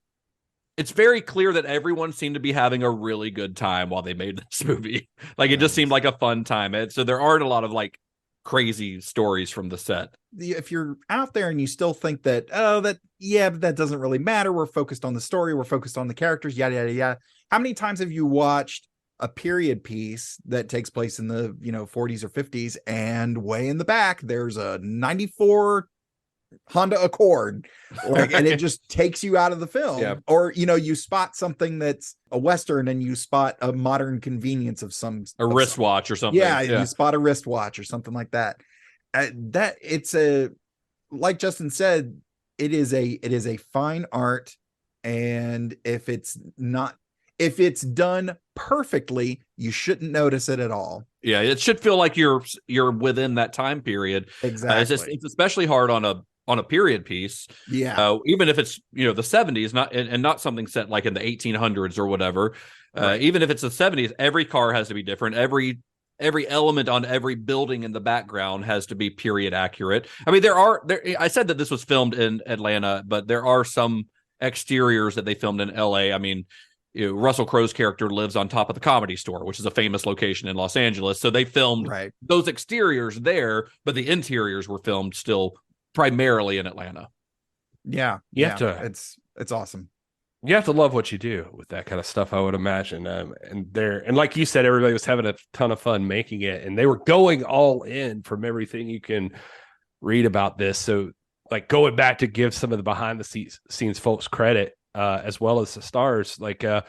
S2: it's very clear that everyone seemed to be having a really good time while they made this movie. Like it just seemed like a fun time. And so there aren't a lot of like crazy stories from the set.
S7: If you're out there and you still think that, but that doesn't really matter. We're focused on the story. We're focused on the characters, yada, yada, yada. How many times have you watched a period piece that takes place in the 40s or 50s, and way in the back, there's a 94 Honda Accord, and it just takes you out of the film. Yeah. Or you spot something that's a Western and you spot a modern convenience of a
S2: wristwatch or something.
S7: Yeah, you spot a wristwatch or something like that. That it's like Justin said, it is a fine art, and if it's done perfectly, you shouldn't notice it at all.
S2: Yeah, it should feel like you're within that time period.
S7: Exactly.
S2: It's especially hard on a period piece.
S7: Yeah.
S2: Even if it's the 70s, not something set like in the 1800s or whatever. Right. Even if it's the 70s, every car has to be different. Every element on every building in the background has to be period accurate. I mean, I said that this was filmed in Atlanta, but there are some exteriors that they filmed in LA. I mean, Russell Crowe's character lives on top of the Comedy Store, which is a famous location in Los Angeles. So they filmed those exteriors there, but the interiors were filmed still primarily in Atlanta.
S7: Yeah. It's awesome.
S1: You have to love what you do with that kind of stuff, I would imagine. And like you said, everybody was having a ton of fun making it, and they were going all in from everything you can read about this. So like going back to give some of the behind the scenes folks credit, as well as the stars, like a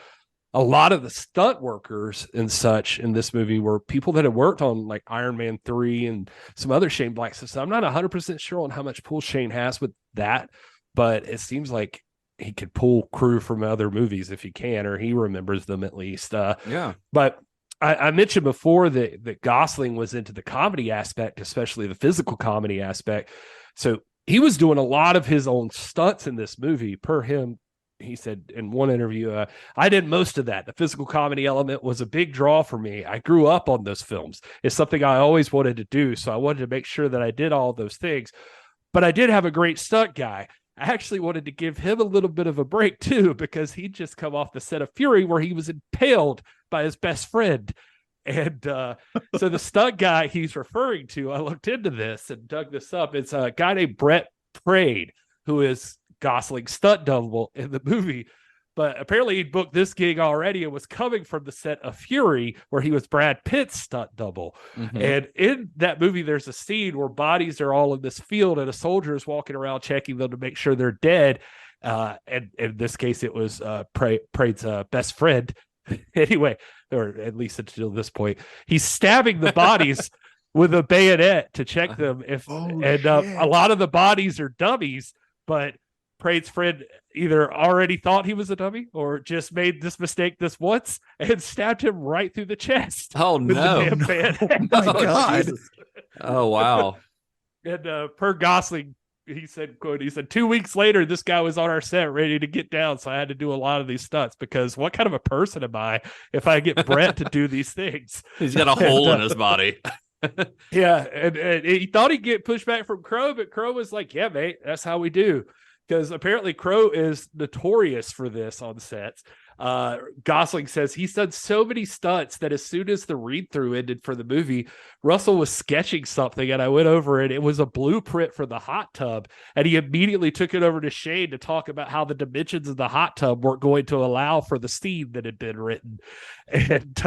S1: lot of the stunt workers and such in this movie were people that had worked on like Iron Man 3 and some other Shane Black stuff. So I'm not 100% sure on how much pull Shane has with that, but it seems like he could pull crew from other movies if he can, or he remembers them at least. But I mentioned before that Gosling was into the comedy aspect, especially the physical comedy aspect. So he was doing a lot of his own stunts in this movie, per him he said in one interview, I did most of that. The physical comedy element was a big draw for me. I grew up on those films. It's something I always wanted to do. So I wanted to make sure that I did all those things. But I did have a great stunt guy. I actually wanted to give him a little bit of a break too, because he'd just come off the set of Fury where he was impaled by his best friend. And so the stunt guy he's referring to, I looked into this and dug this up. It's a guy named Brett Prade, who is Gosling's stunt double in the movie. But apparently he'd booked this gig already and was coming from the set of Fury, where he was Brad Pitt's stunt double. Mm-hmm. And in that movie, there's a scene where bodies are all in this field and a soldier is walking around checking them to make sure they're dead. And in this case, it was Prade's best friend. Anyway, or at least until this point, he's stabbing the bodies with a bayonet to check them. A lot of the bodies are dummies, but Prade's friend either already thought he was a dummy or just made this mistake this once and stabbed him right through the chest.
S2: Oh no!
S7: Oh my God!
S2: Oh wow!
S1: And per Gosling, he said, "quote He said 2 weeks later, this guy was on our set ready to get down, so I had to do a lot of these stunts because what kind of a person am I if I get Brett to do these things?"
S2: He's got a hole in his body.
S1: Yeah, and he thought he'd get pushback from Crowe, but Crowe was like, "Yeah, mate, that's how we do." Because apparently Crowe is notorious for this on sets. Gosling says he's done so many stunts that as soon as the read-through ended for the movie, Russell was sketching something and I went over it. It was a blueprint for the hot tub. And he immediately took it over to Shane to talk about how the dimensions of the hot tub weren't going to allow for the scene that had been written. And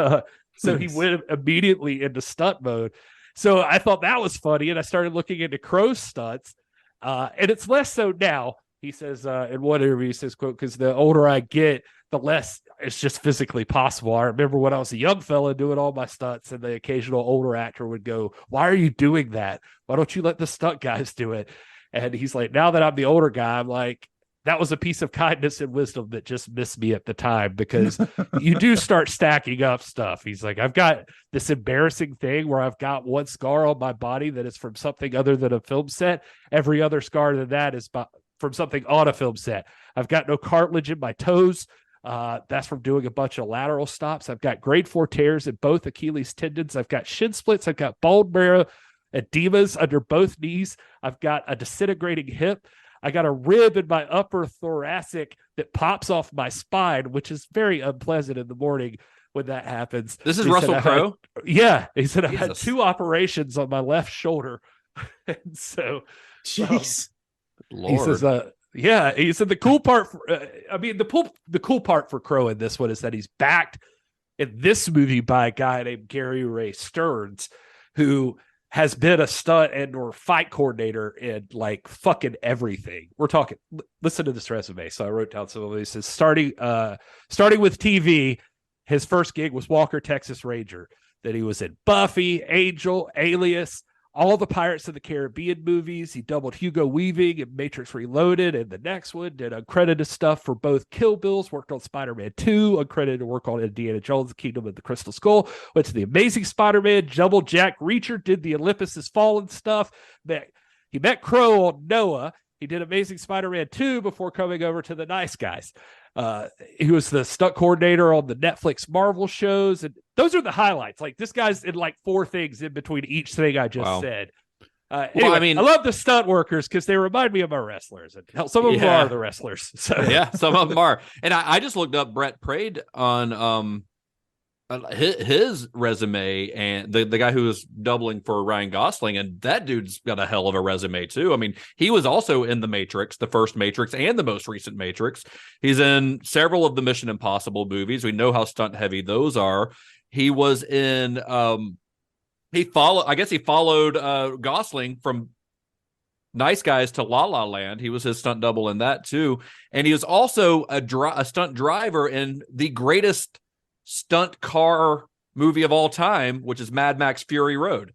S1: so he went immediately into stunt mode. So I thought that was funny. And I started looking into Crowe's stunts. And it's less so now. He says in one interview, he says, quote, because the older I get, the less it's just physically possible. I remember when I was a young fella doing all my stunts and the occasional older actor would go, "Why are you doing that? Why don't you let the stunt guys do it?" And he's like, now that I'm the older guy, I'm like, that was a piece of kindness and wisdom that just missed me at the time, because you do start stacking up stuff. He's like, I've got this embarrassing thing where I've got one scar on my body that is from something other than a film set. Every other scar than that is from something on a film set. I've got no cartilage in my toes. That's from doing a bunch of lateral stops. I've got grade 4 tears in both Achilles tendons. I've got shin splits. I've got bone marrow edemas under both knees. I've got a disintegrating hip. I got a rib in my upper thoracic that pops off my spine, which is very unpleasant in the morning when that happens.
S2: This is Russell Crowe?
S1: Yeah. He said, I had 2 operations on my left shoulder. And so,
S7: jeez.
S2: Lord.
S1: He says, he said the cool part, the cool part for Crowe in this one is that he's backed in this movie by a guy named Gary Ray Stearns, who has been a stunt and or fight coordinator in like fucking everything. We're talking, listen to this resume. So I wrote down some of these. It says starting with TV, his first gig was Walker, Texas Ranger. Then he was in Buffy, Angel, Alias, all the Pirates of the Caribbean movies. He doubled Hugo Weaving in Matrix Reloaded, and the next one did uncredited stuff for both Kill Bills, worked on Spider-Man 2, uncredited work on Indiana Jones, Kingdom of the Crystal Skull, went to The Amazing Spider-Man, Double Jack Reacher, did the Olympus Has Fallen stuff. He met Crowe on Noah. He did Amazing Spider-Man 2 before coming over to The Nice Guys. He was the stunt coordinator on the Netflix Marvel shows. And those are the highlights. Like, this guy's in like 4 things in between each thing I just said. Anyway, I love the stunt workers because they remind me of my wrestlers. And some of them are the wrestlers. So
S2: yeah, some of them are. And I just looked up Brett Prade on his resume, and the guy who was doubling for Ryan Gosling, and that dude's got a hell of a resume too. I mean, he was also in the Matrix, the first Matrix and the most recent Matrix. He's in several of the Mission Impossible movies. We know how stunt heavy those are. He was in he followed Gosling from Nice Guys to La La Land. He was his stunt double in that too, and he was also a stunt driver in the greatest stunt car movie of all time, which is Mad Max Fury Road.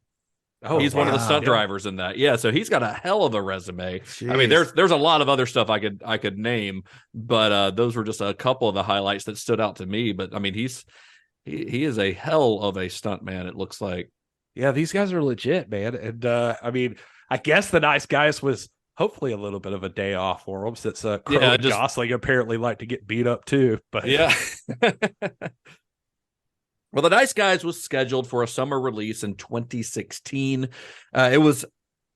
S2: He's one of the stunt drivers in that. Yeah, so he's got a hell of a resume. Jeez. I mean, there's a lot of other stuff I could name, but those were just a couple of the highlights that stood out to me. But I mean, he is a hell of a stunt man, it looks like.
S1: Yeah, these guys are legit, man. And I mean, I guess The Nice Guys was hopefully a little bit of a day off for them, since Crowe and Gosling apparently like to get beat up too. But
S2: yeah. Well, The Nice Guys was scheduled for a summer release in 2016. It was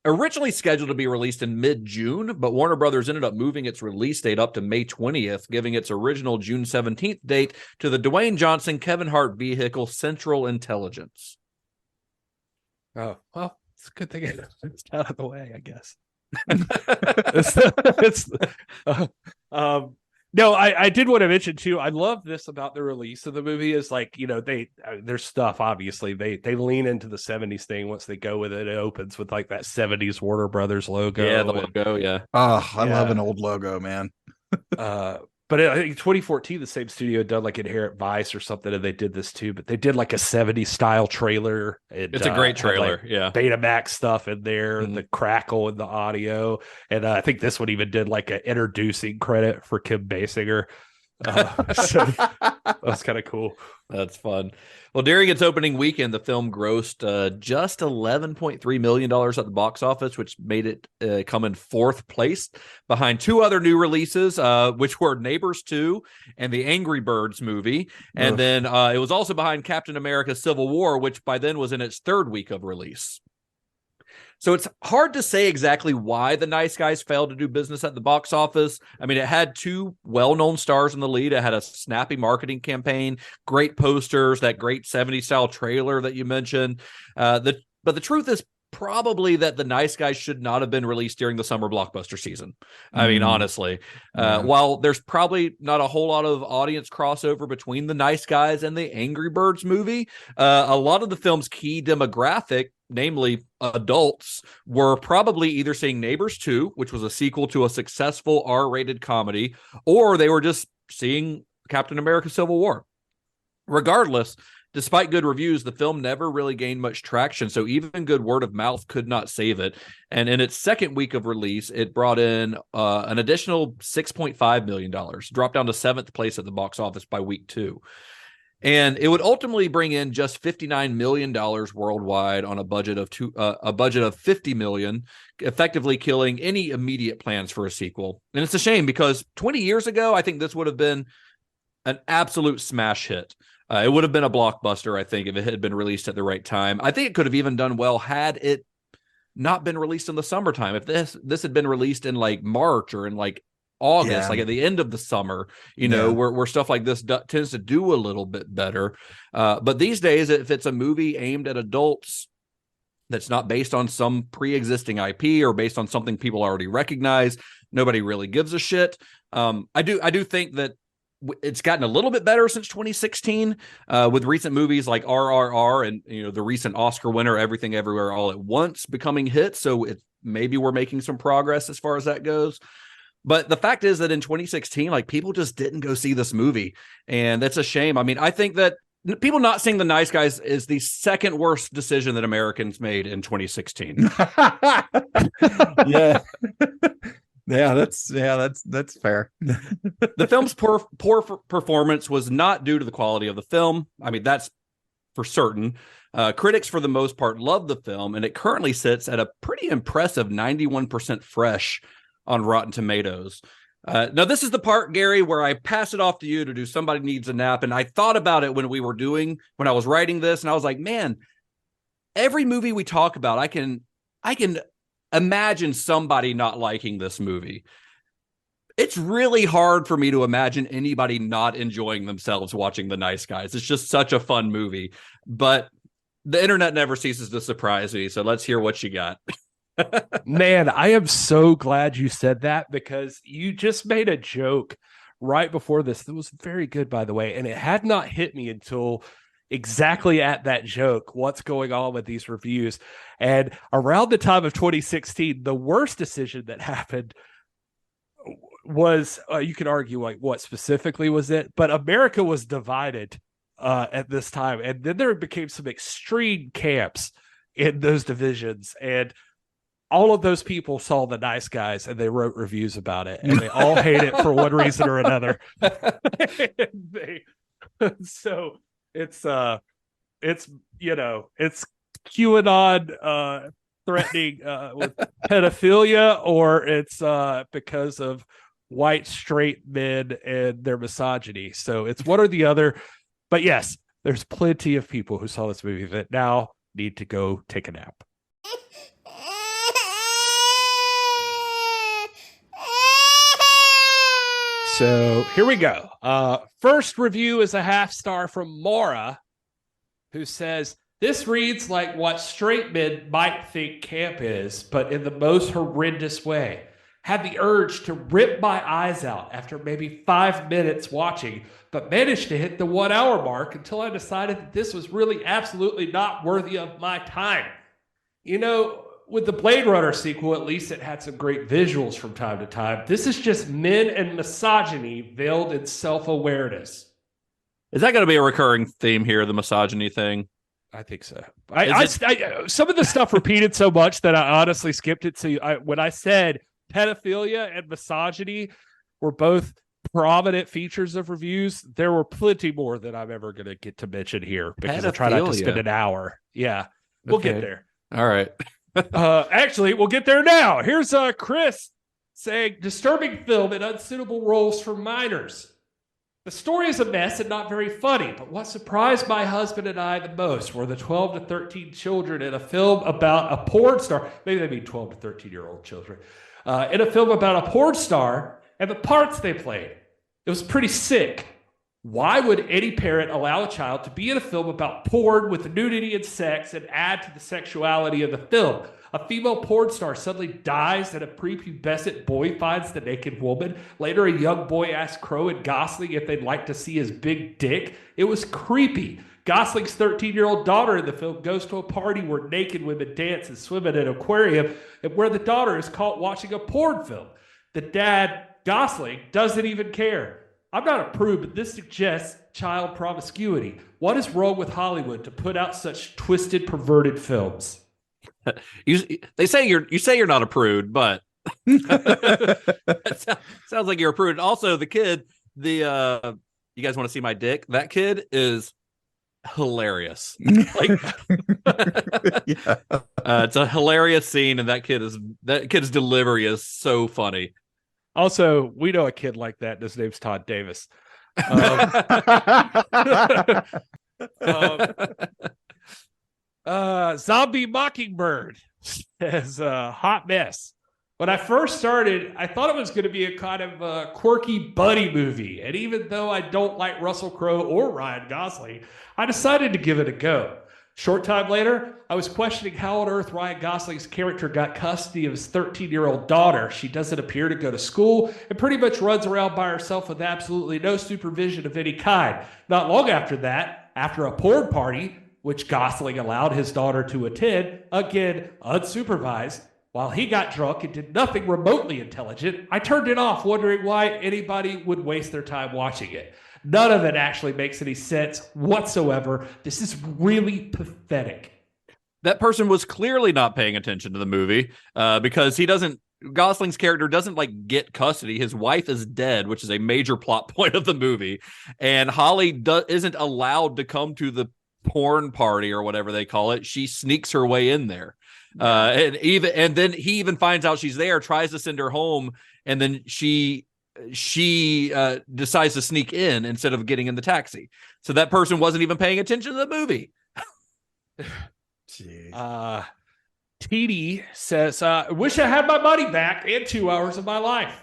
S2: originally scheduled to be released in mid-June, but Warner Brothers ended up moving its release date up to May 20th, giving its original June 17th date to the Dwayne Johnson, Kevin Hart vehicle Central Intelligence.
S1: Oh, well, it's a good thing it's out of the way, I guess. No, I did want to mention too, I love this about the release of the movie is like, you know, their stuff, obviously they lean into the 70s thing. Once they go with it, it opens with like that 70s Warner Brothers logo.
S2: Yeah, the logo, yeah.
S7: Oh, I love an old logo, man.
S1: But I think 2014, the same studio done like Inherent Vice or something, and they did this too. But they did like a 70s style trailer.
S2: It's a great trailer, yeah.
S1: Betamax stuff in there, the crackle in the audio, and I think this one even did like an introducing credit for Kim Basinger. So that was kind of cool.
S2: That's fun. Well, during its opening weekend, the film grossed just $11.3 million at the box office, which made it come in fourth place behind two other new releases, which were Neighbors 2 and the Angry Birds movie. And then it was also behind Captain America Civil War, which by then was in its third week of release. So it's hard to say exactly why The Nice Guys failed to do business at the box office. I mean, it had two well-known stars in the lead. It had a snappy marketing campaign, great posters, that great 70s style trailer that you mentioned. But the truth is probably that The Nice Guys should not have been released during the summer blockbuster season. I mean, honestly, while there's probably not a whole lot of audience crossover between The Nice Guys and the Angry Birds movie, a lot of the film's key demographic, namely adults, were probably either seeing Neighbors 2, which was a sequel to a successful R-rated comedy, or they were just seeing Captain America Civil War. Regardless, despite good reviews, the film never really gained much traction, so even good word of mouth could not save it. And in its second week of release, it brought in an additional $6.5 million, dropped down to seventh place at the box office by week 2. And it would ultimately bring in just $59 million worldwide on a budget of $50 million, effectively killing any immediate plans for a sequel. And it's a shame because 20 years ago, I think this would have been an absolute smash hit. It would have been a blockbuster, I think, if it had been released at the right time. I think it could have even done well had it not been released in the summertime. If this had been released in like March or in like August, like at the end of the summer, you know, where stuff like this tends to do a little bit better. But these days, if it's a movie aimed at adults that's not based on some pre-existing IP or based on something people already recognize, nobody really gives a shit. I do think that it's gotten a little bit better since 2016 with recent movies like RRR and, you know, the recent Oscar winner Everything Everywhere All at Once becoming hits. So maybe we're making some progress as far as that goes. But the fact is that in 2016, like, people just didn't go see this movie. And that's a shame. I mean, I think that people not seeing The Nice Guys is the second worst decision that Americans made in 2016.
S7: Yeah. That's fair.
S2: The film's poor performance was not due to the quality of the film. I mean, that's for certain. Critics, for the most part, love the film, and it currently sits at a pretty impressive 91% fresh on Rotten Tomatoes. Now, this is the part, Gary, where I pass it off to you to do Somebody Needs a Nap. And I thought about it when I was writing this, and I was like, man, every movie we talk about, I can imagine somebody not liking this movie. It's really hard for me to imagine anybody not enjoying themselves watching The Nice Guys. It's just such a fun movie. But the internet never ceases to surprise me. So let's hear what you got.
S1: Man, I am so glad you said that, because you just made a joke right before this that was very good, by the way, and it had not hit me until exactly at that joke what's going on with these reviews. And around the time of 2016, the worst decision that happened was, you can argue like what specifically was it, but America was divided at this time, and then there became some extreme camps in those divisions, and all of those people saw The Nice Guys and they wrote reviews about it, and they all hate it for one reason or another. So it's QAnon threatening with pedophilia, or it's because of white straight men and their misogyny. So it's one or the other. But yes, there's plenty of people who saw this movie that now need to go take a nap. So here we go. First review is a 0.5 star from Maura, who says, this reads like what straight men might think camp is, but in the most horrendous way. Had the urge to rip my eyes out after maybe 5 minutes watching, but managed to hit the 1 hour mark until I decided that this was really absolutely not worthy of my time. You know, with the Blade Runner sequel, at least it had some great visuals from time to time. This is just men and misogyny veiled in self-awareness.
S2: Is that going to be a recurring theme here, the misogyny thing?
S1: I think so. Some of the stuff repeated so much that I honestly skipped it. So when I said pedophilia and misogyny were both prominent features of reviews, there were plenty more that I'm ever going to get to mention here because I try not to spend an hour. Yeah, we'll get there.
S2: All right.
S1: Actually, we'll get there now. Here's Chris saying, disturbing film and unsuitable roles for minors. The story is a mess and not very funny, but what surprised my husband and I the most were the 12 to 13 children in a film about a porn star. Maybe they mean 12 to 13-year-old children. In a film about a porn star and the parts they played. It was pretty sick. Why would any parent allow a child to be in a film about porn with nudity and sex and add to the sexuality of the film? A female porn star suddenly dies and a prepubescent boy finds the naked woman. Later, a young boy asks Crowe and Gosling if they'd like to see his big dick. It was creepy. Gosling's 13-year-old daughter in the film goes to a party where naked women dance and swim in an aquarium, and where the daughter is caught watching a porn film. The dad, Gosling, doesn't even care. I'm not a prude, but this suggests child promiscuity. What is wrong with Hollywood to put out such twisted, perverted films?
S2: You say you're not a prude, but it sounds like you're a prude. Also, the kid, you guys want to see my dick? That kid is hilarious. Like, it's a hilarious scene, and that kid's delivery is so funny.
S1: Also, we know a kid like that. His name's Todd Davis. Zombie Mockingbird says, hot mess. When I first started, I thought it was going to be a kind of quirky buddy movie. And even though I don't like Russell Crowe or Ryan Gosling, I decided to give it a go. Short time later, I was questioning how on earth Ryan Gosling's character got custody of his 13-year-old daughter. She doesn't appear to go to school and pretty much runs around by herself with absolutely no supervision of any kind. Not long after that, after a porn party, which Gosling allowed his daughter to attend, again unsupervised, while he got drunk and did nothing remotely intelligent, I turned it off, wondering why anybody would waste their time watching it. None of it actually makes any sense whatsoever. This is really pathetic.
S2: That person was clearly not paying attention to the movie because Gosling's character doesn't like get custody. His wife is dead, which is a major plot point of the movie. And Holly isn't allowed to come to the porn party or whatever they call it. She sneaks her way in there. And then he even finds out she's there, tries to send her home, and then she decides to sneak in instead of getting in the taxi. So that person wasn't even paying attention to the movie.
S1: Jeez. TD says, wish I had my money back and 2 hours of my life.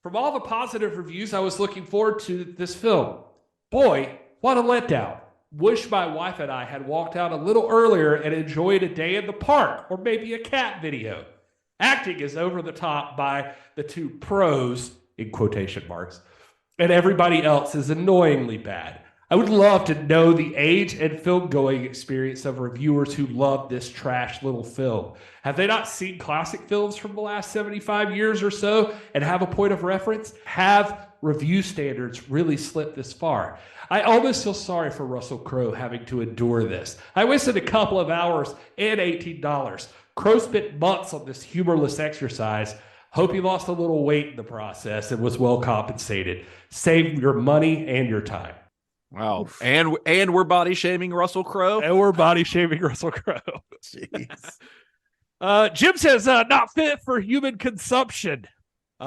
S1: From all the positive reviews, I was looking forward to this film. Boy, what a letdown. Wish my wife and I had walked out a little earlier and enjoyed a day in the park or maybe a cat video. Acting is over the top by the two pros, in quotation marks, and everybody else is annoyingly bad. I would love to know the age and film-going experience of reviewers who love this trash little film. Have they not seen classic films from the last 75 years or so and have a point of reference? Have review standards really slipped this far? I almost feel sorry for Russell Crowe having to endure this. I wasted a couple of hours and $18. Crowe spent months on this humorless exercise. Hope he lost a little weight in the process and was well compensated. Save your money and your time.
S2: Wow. Oof. And we're body shaming Russell Crowe.
S1: And we're body shaming Russell Crowe.
S7: Jeez.
S1: Jim says, not fit for human consumption.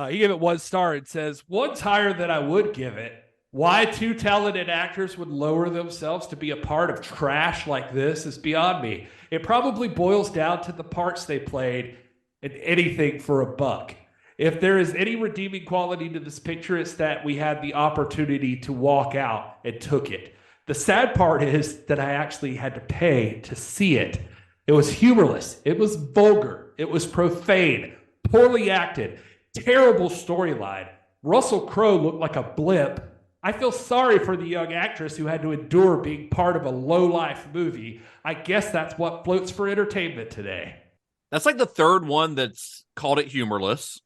S1: He gave it 1 star and says, one's higher than I would give it. Why 2 talented actors would lower themselves to be a part of trash like this is beyond me. It probably boils down to the parts they played and anything for a buck. If there is any redeeming quality to this picture, it's that we had the opportunity to walk out and took it. The sad part is that I actually had to pay to see it. It was humorless. It was vulgar. It was profane, poorly acted, terrible storyline. Russell Crowe looked like a blimp. I feel sorry for the young actress who had to endure being part of a low-life movie. I guess that's what floats for entertainment today.
S2: That's like the third one that's called it humorless,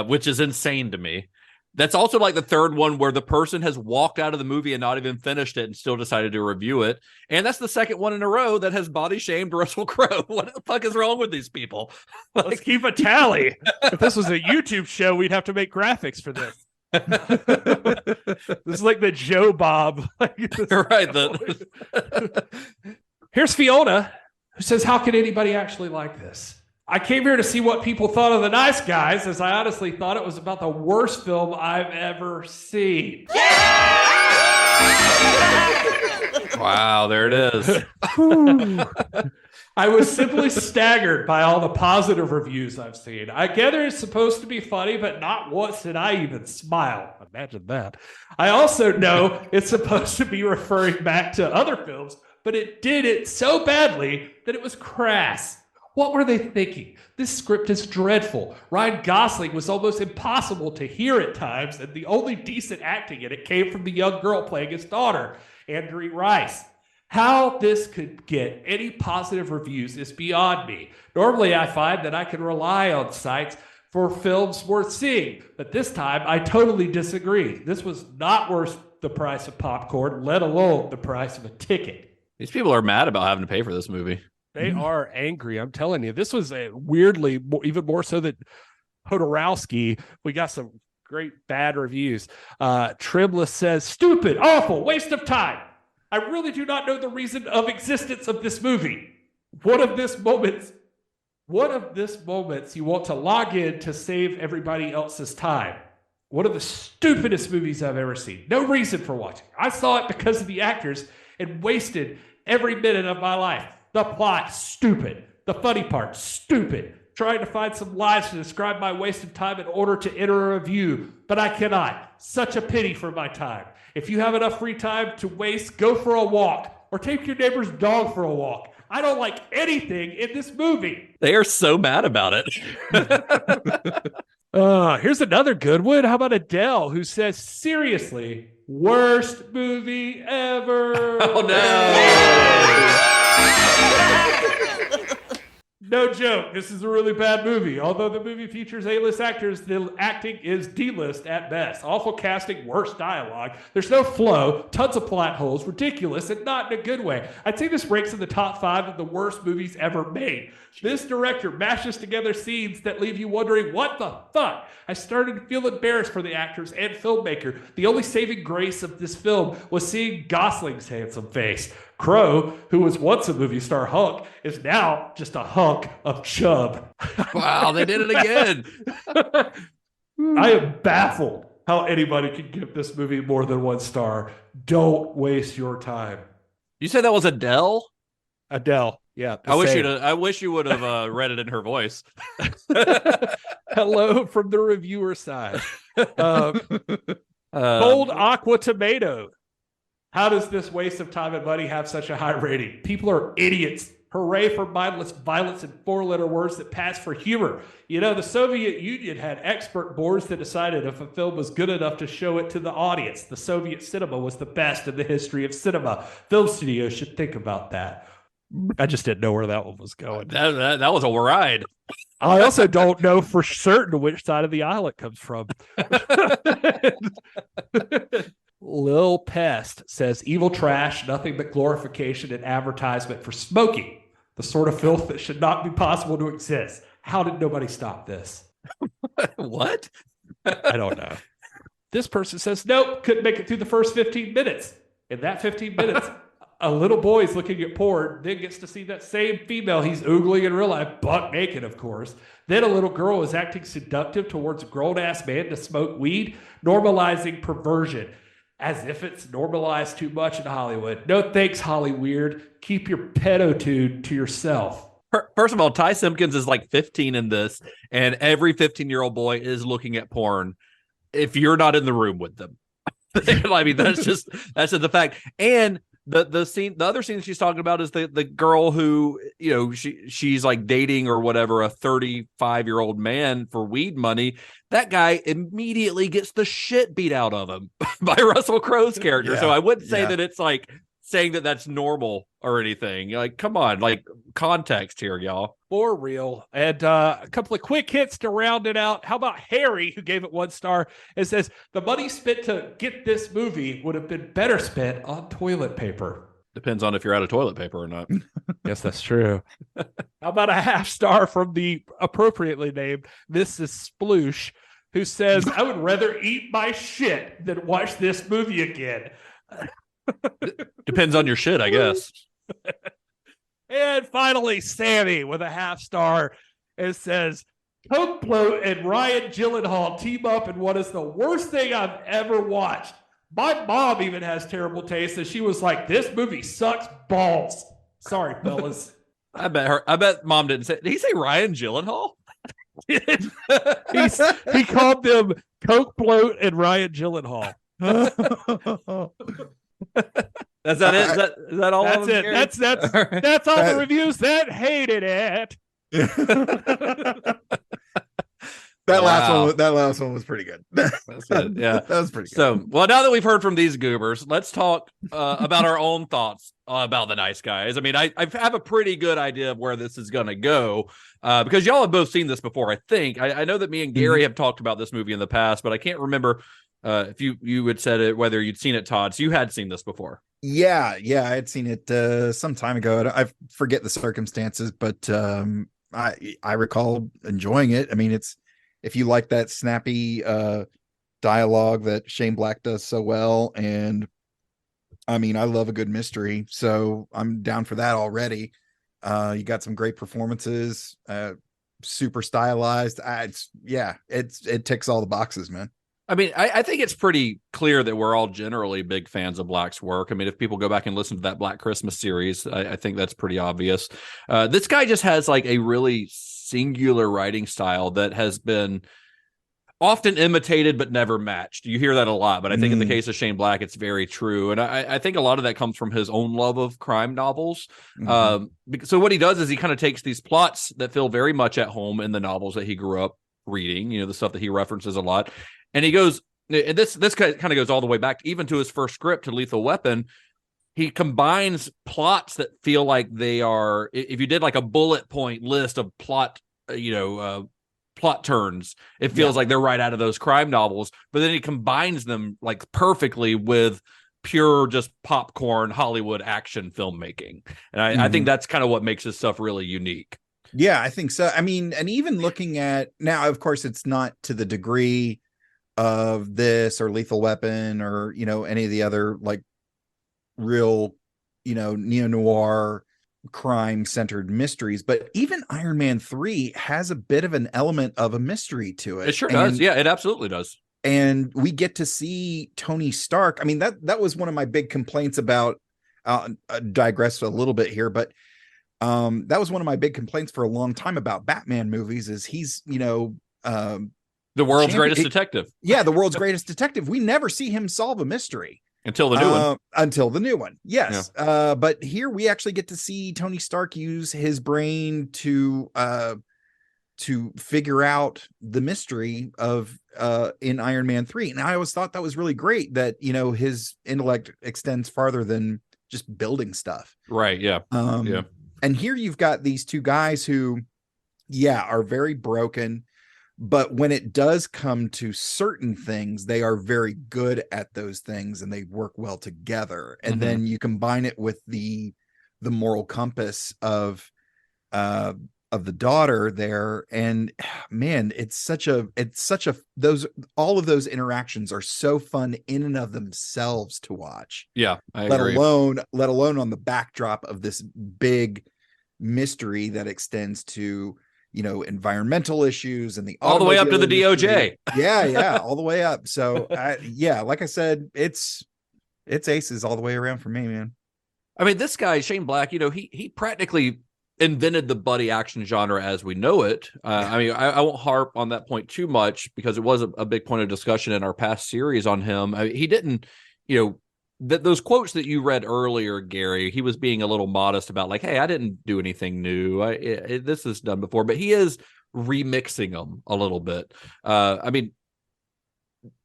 S2: which is insane to me. That's also like the third one where the person has walked out of the movie and not even finished it and still decided to review it. And that's the second one in a row that has body shamed Russell Crowe. What the fuck is wrong with these people?
S1: Let's keep a tally. If this was a YouTube show, we'd have to make graphics for this. This is like the Joe Bob.
S2: Right.
S1: Here's Fiona, who says, how can anybody actually like this? I came here to see what people thought of The Nice Guys, as I honestly thought it was about the worst film I've ever seen.
S2: Wow, there it is.
S1: I was simply staggered by all the positive reviews I've seen. I gather it's supposed to be funny, but not once did I even smile. Imagine that. I also know it's supposed to be referring back to other films, but it did it so badly that it was crass. What were they thinking? This script is dreadful. Ryan Gosling was almost impossible to hear at times, and the only decent acting in it came from the young girl playing his daughter, Andrea Rice. How this could get any positive reviews is beyond me. Normally, I find that I can rely on sites for films worth seeing, but this time I totally disagree. This was not worth the price of popcorn, let alone the price of a ticket.
S2: These people are mad about having to pay for this movie.
S1: They are angry. I'm telling you, this was weirdly, even more so than Hodorowski. We got some great bad reviews. Triblis says, stupid, awful, waste of time. I really do not know the reason of existence of this movie. One of this moments you want to log in to save everybody else's time. One of the stupidest movies I've ever seen. No reason for watching. I saw it because of the actors and wasted every minute of my life. The plot, stupid. The funny part, stupid. Trying to find some lines to describe my wasted time in order to enter a review, but I cannot. Such a pity for my time. If you have enough free time to waste, go for a walk or take your neighbor's dog for a walk. I don't like anything in this movie.
S2: They are so mad about it.
S1: Here's another good one. How about Adele, who says, seriously, worst movie ever.
S2: Oh, no.
S1: No joke. This is a really bad movie. Although the movie features A-list actors, the acting is D-list at best. Awful casting, worse dialogue. There's no flow, tons of plot holes, ridiculous, and not in a good way. I'd say this ranks in the top 5 of the worst movies ever made. This director mashes together scenes that leave you wondering, what the fuck? I started to feel embarrassed for the actors and filmmaker. The only saving grace of this film was seeing Gosling's handsome face. Crowe, who was once a movie star hunk, is now just a hunk of chub.
S2: Wow, they did it again.
S1: I am baffled how anybody could give this movie more than 1 star. Don't waste your time.
S2: You said that was Adele?
S1: Adele, yeah.
S2: I wish you would have read it in her voice.
S1: Hello from the reviewer side. Cold Aqua Tomato. How does this waste of time and money have such a high rating? People are idiots. Hooray for mindless violence and 4-letter words that pass for humor. You know, the Soviet Union had expert boards that decided if a film was good enough to show it to the audience. The Soviet cinema was the best in the history of cinema. Film studios should think about that. I just didn't know where that one was going.
S2: That was a ride.
S1: I also don't know for certain which side of the aisle it comes from. Lil Pest says, evil trash, nothing but glorification and advertisement for smoking. The sort of filth that should not be possible to exist. How did nobody stop this?
S2: What?
S1: I don't know. This person says, nope, couldn't make it through the first 15 minutes. In that 15 minutes, a little boy is looking at porn, then gets to see that same female he's oogling in real life, butt naked, of course. Then a little girl is acting seductive towards a grown-ass man to smoke weed, normalizing perversion. As if it's normalized too much in Hollywood. No thanks, Hollyweird. Keep your peditude to yourself.
S2: First of all, Ty Simpkins is like 15 in this, and every 15-year-old boy is looking at porn if you're not in the room with them. I mean, that's just the fact. And the other scene that she's talking about is the girl who, you know, she's like dating or whatever, a 35-year-old man for weed money. That guy immediately gets the shit beat out of him by Russell Crowe's character. So I wouldn't say that it's like saying that that's normal or anything. Like, come on, like context here, y'all.
S1: For real. And a couple of quick hits to round it out. How about Harry, who gave it 1 star and says, the money spent to get this movie would have been better spent on toilet paper.
S2: Depends on if you're out of toilet paper or not.
S1: Yes, that's true. How about a 0.5 star from the appropriately named Mrs. Sploosh, who says, I would rather eat my shit than watch this movie again.
S2: Depends on your shit, I guess.
S1: And finally, Sammy with a 0.5 star and says, Coke Bloat and Ryan Gyllenhaal team up in what is the worst thing I've ever watched. My mom even has terrible taste, and she was like, this movie sucks balls. Sorry, fellas.
S2: I bet mom didn't say. Did he say Ryan Gyllenhaal?
S1: He called them Coke Bloat and Ryan Gyllenhaal.
S2: Is that it? Is that all?
S1: That's it. That's all the reviews that hated it.
S7: That last one was pretty good.
S2: That's it. Yeah,
S7: that was pretty good.
S2: So, well, now that we've heard from these goobers, let's talk about our own thoughts about The Nice Guys. I mean, I have a pretty good idea of where this is going to go because y'all have both seen this before. I think I know that me and Gary have talked about this movie in the past, but I can't remember if you had said it, whether you'd seen it, Todd. So you had seen this before.
S7: Yeah, I had seen it some time ago. I forget the circumstances, but I recall enjoying it. I mean, it's, if you like that snappy dialogue that Shane Black does so well, and I mean, I love a good mystery, so I'm down for that already. You got some great performances, super stylized. It ticks all the boxes, man.
S2: I mean, I think it's pretty clear that we're all generally big fans of Black's work. I mean, if people go back and listen to that Black Christmas series, I think that's pretty obvious. This guy just has like a really singular writing style that has been often imitated but never matched. You hear that a lot, but I think in the case of Shane Black, it's very true. And I think a lot of that comes from his own love of crime novels. So what he does is he kind of takes these plots that feel very much at home in the novels that he grew up reading, you know, the stuff that he references a lot. And he goes, and this kind of goes all the way back even to his first script, to Lethal Weapon. He combines plots that feel like they are, if you did like a bullet point list of plot turns, it feels like they're right out of those crime novels, but then he combines them like perfectly with pure just popcorn Hollywood action filmmaking. And I think that's kind of what makes his stuff really unique.
S7: Yeah, I think so. I mean, and even looking at now, of course, it's not to the degree of this or Lethal Weapon or, you know, any of the other like real, you know, neo-noir crime centered mysteries, but even Iron Man 3 has a bit of an element of a mystery to it.
S2: It sure does. Yeah, it absolutely does.
S7: And we get to see Tony Stark. I mean, that was one of my big complaints about, I digress a little bit here, but that was one of my big complaints for a long time about Batman movies is he's, you know,
S2: the world's greatest detective.
S7: Yeah, the world's greatest detective. We never see him solve a mystery.
S2: Until the new one.
S7: Until the new one. Yes. Yeah. But here we actually get to see Tony Stark use his brain to figure out the mystery of in Iron Man 3. And I always thought that was really great that, you know, his intellect extends farther than just building stuff.
S2: Right. Yeah. Yeah.
S7: And here you've got these two guys who, are very broken. But when it does come to certain things, they are very good at those things and they work well together. And then you combine it with the moral compass of the daughter there, and man, it's such a those all of those interactions are so fun in and of themselves to watch.
S2: Yeah, I
S7: let
S2: agree.
S7: alone on the backdrop of this big mystery that extends to, you know, environmental issues and the
S2: all the way up to the
S7: industry.
S2: DOJ.
S7: Yeah, all the way up. So like I said, it's aces all the way around for me, man.
S2: I mean, this guy, Shane Black, you know, he practically invented the buddy action genre as we know it. I mean, I won't harp on that point too much because it was a big point of discussion in our past series on him. I mean, he didn't, you know, those quotes that you read earlier, Gary, he was being a little modest about like, hey, I didn't do anything new. This is done before, but he is remixing them a little bit. I mean,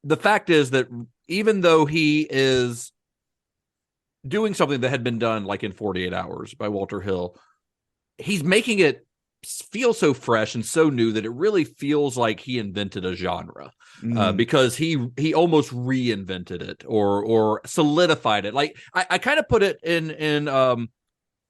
S2: the fact is that even though he is doing something that had been done like in 48 Hours by Walter Hill, he's making it feel so fresh and so new that it really feels like he invented a genre, because he almost reinvented it or solidified it. Like I kind of put it in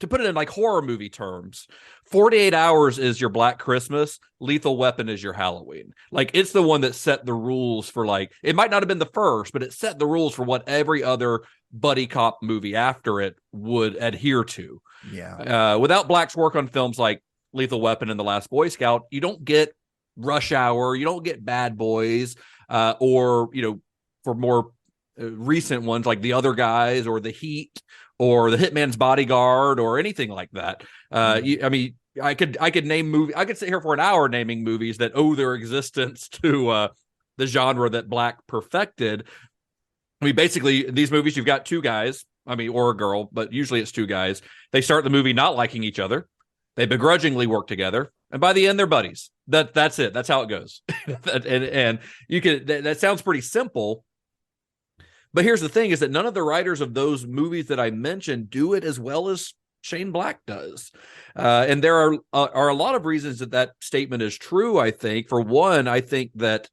S2: to put it in like horror movie terms. 48 Hours is your Black Christmas. Lethal Weapon is your Halloween. Like, it's the one that set the rules for, like, it might not have been the first, but it set the rules for what every other buddy cop movie after it would adhere to.
S7: Yeah.
S2: Without Black's work on films like Lethal Weapon and The Last Boy Scout, you don't get Rush Hour, you don't get Bad Boys, or, you know, for more recent ones like The Other Guys or The Heat or The Hitman's Bodyguard or anything like that. I mean, I could name movie. I could sit here for an hour naming movies that owe their existence to the genre that Black perfected. I mean, basically, these movies, you've got two guys, I mean, or a girl, but usually it's two guys. They start the movie not liking each other. They begrudgingly work together. And by the end, they're buddies. That's it. That's how it goes. and you can, that sounds pretty simple. But here's the thing is that none of the writers of those movies that I mentioned do it as well as Shane Black does. And there are a lot of reasons that statement is true, I think. For one, I think that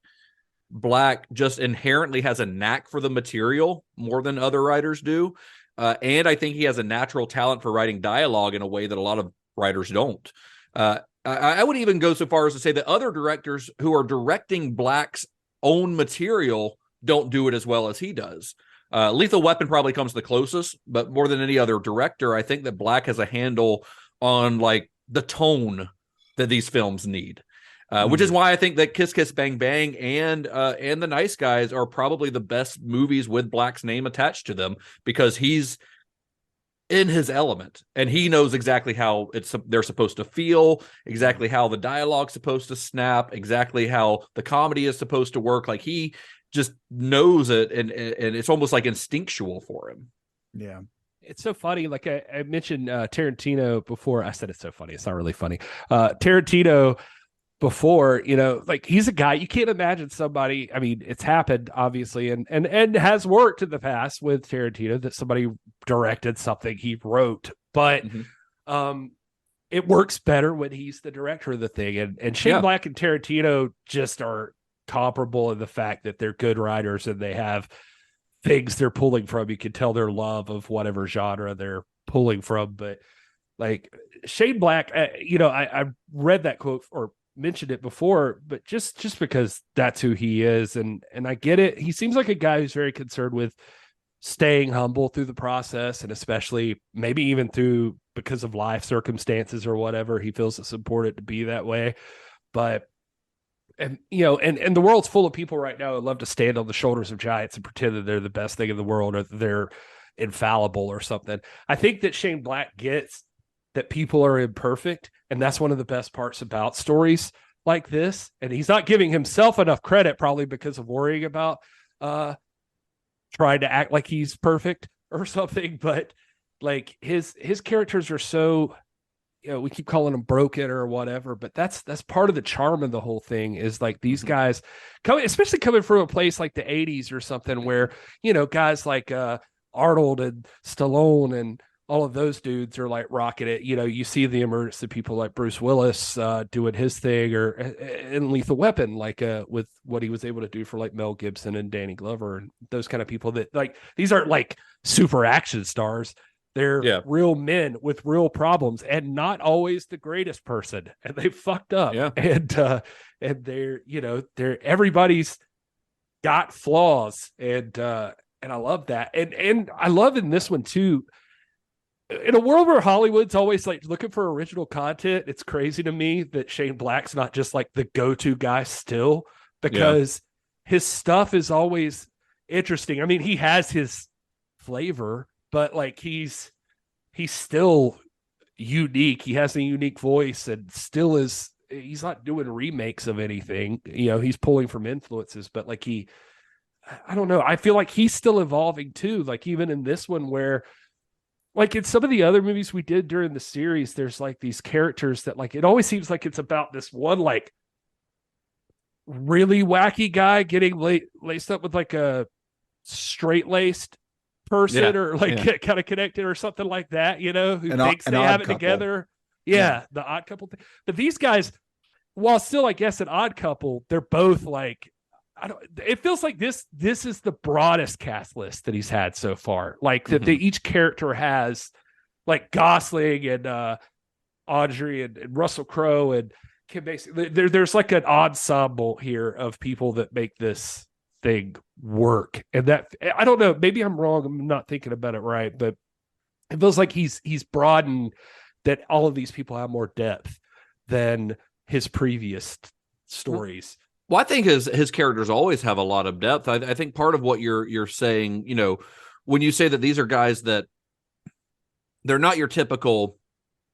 S2: Black just inherently has a knack for the material more than other writers do. And I think he has a natural talent for writing dialogue in a way that a lot of writers don't. I would even go so far as to say that other directors who are directing Black's own material don't do it as well as he does. Lethal Weapon probably comes the closest, but more than any other director, I think that Black has a handle on like the tone that these films need. Which is why I think that Kiss Kiss Bang Bang and The Nice Guys are probably the best movies with Black's name attached to them, because he's in his element and he knows exactly how they're supposed to feel, exactly how the dialogue's supposed to snap, exactly how the comedy is supposed to work. Like, he just knows it, and it's almost like instinctual for him.
S7: Yeah.
S1: It's so funny. Like I mentioned Tarantino before. I said it's so funny. It's not really funny. Tarantino before, you know, like, he's a guy, you can't imagine somebody, I mean, it's happened obviously and has worked in the past with Tarantino that somebody directed something he wrote, but it works better when he's the director of the thing. And Shane Black and Tarantino just are comparable in the fact that they're good writers and they have things they're pulling from. You can tell their love of whatever genre they're pulling from. But like Shane Black, you know, I read that quote or mentioned it before, but just because that's who he is, and I get it. He seems like a guy who's very concerned with staying humble through the process, and especially maybe even through because of life circumstances or whatever, he feels it's important to be that way. But and you know, and the world's full of people right now who love to stand on the shoulders of giants and pretend that they're the best thing in the world or that they're infallible or something. I think that Shane Black gets that people are imperfect, and that's one of the best parts about stories like this. And he's not giving himself enough credit, probably because of worrying about trying to act like he's perfect or something. But like his characters are so, you know, we keep calling them broken or whatever, but that's part of the charm of the whole thing, is like these guys especially coming from a place like the 80s or something where, you know, guys like Arnold and Stallone and all of those dudes are like rocking it. You know, you see the emergence of people like Bruce Willis doing his thing, or in Lethal Weapon, like with what he was able to do for like Mel Gibson and Danny Glover and those kind of people that, like, these aren't like super action stars. They're real men with real problems, and not always the greatest person, and they fucked up. And they're, you know, everybody's got flaws, and I love that. And I love in this one too, in a world where Hollywood's always like looking for original content, it's crazy to me that Shane Black's not just like the go-to guy still, because his stuff is always interesting. I mean, he has his flavor, but like he's still unique. He has a unique voice, and still he's not doing remakes of anything. You know, he's pulling from influences, but like I don't know. I feel like he's still evolving too. Like even in this one, where like in some of the other movies we did during the series, there's like these characters that like, it always seems like it's about this one like really wacky guy getting laced up with like a straight-laced person or like kind of connected or something like that, you know, who thinks they have it together. The odd couple thing. But these guys, while still, I guess, an odd couple, they're both like, it feels like this is the broadest cast list that he's had so far. Like that each character has like Gosling and Audrey and Russell Crowe and Kim Basinger. There's like an ensemble here of people that make this thing work. And that, I don't know, maybe I'm wrong, I'm not thinking about it right, but it feels like he's broadened that all of these people have more depth than his previous stories.
S2: Well, I think his characters always have a lot of depth. I think part of what you're saying, you know, when you say that these are guys that they're not your typical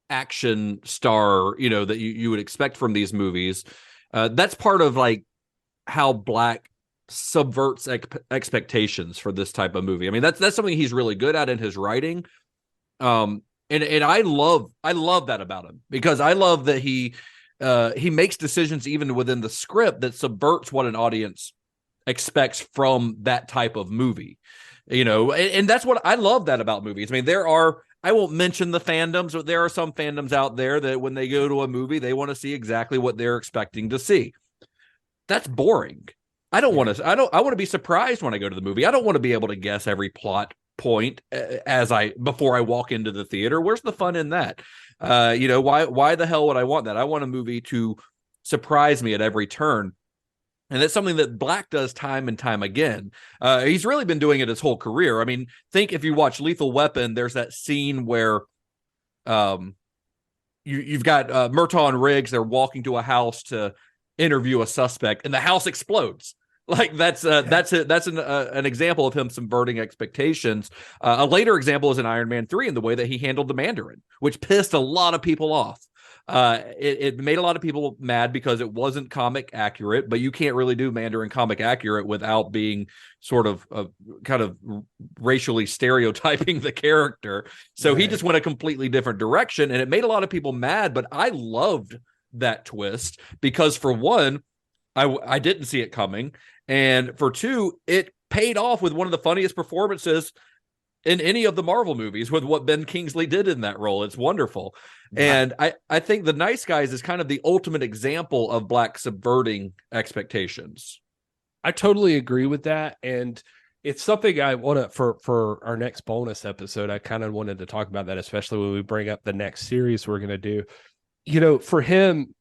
S2: action star, you know, that you would expect from these movies, that's part of like how Black subverts expectations for this type of movie. I mean, that's something he's really good at in his writing. And I love that about him, because I love that he makes decisions even within the script that subverts what an audience expects from that type of movie, you know, and that's what I love that about movies. I mean, I won't mention the fandoms, but there are some fandoms out there that when they go to a movie, they want to see exactly what they're expecting to see. That's boring. I want to be surprised when I go to the movie. I don't want to be able to guess every plot point before I walk into the theater. Where's the fun in that? You know, why the hell would I want that? I want a movie to surprise me at every turn. And that's something that Black does time and time again. He's really been doing it his whole career. I mean, think if you watch Lethal Weapon, there's that scene where you've got Murtaugh and Riggs, they're walking to a house to interview a suspect, and the house explodes. Like that's an example of him subverting expectations. A later example is in Iron Man 3 in the way that he handled the Mandarin, which pissed a lot of people off. It made a lot of people mad because it wasn't comic accurate, but you can't really do Mandarin comic accurate without being sort of kind of racially stereotyping the character. So he just went a completely different direction, and it made a lot of people mad, but I loved that twist because, for one, I didn't see it coming. And for two, it paid off with one of the funniest performances in any of the Marvel movies with what Ben Kingsley did in that role. It's wonderful. And I think The Nice Guys is kind of the ultimate example of Black subverting expectations.
S1: I totally agree with that. And it's something I want to, for our next bonus episode, I kind of wanted to talk about that, especially when we bring up the next series we're going to do. You know, for him,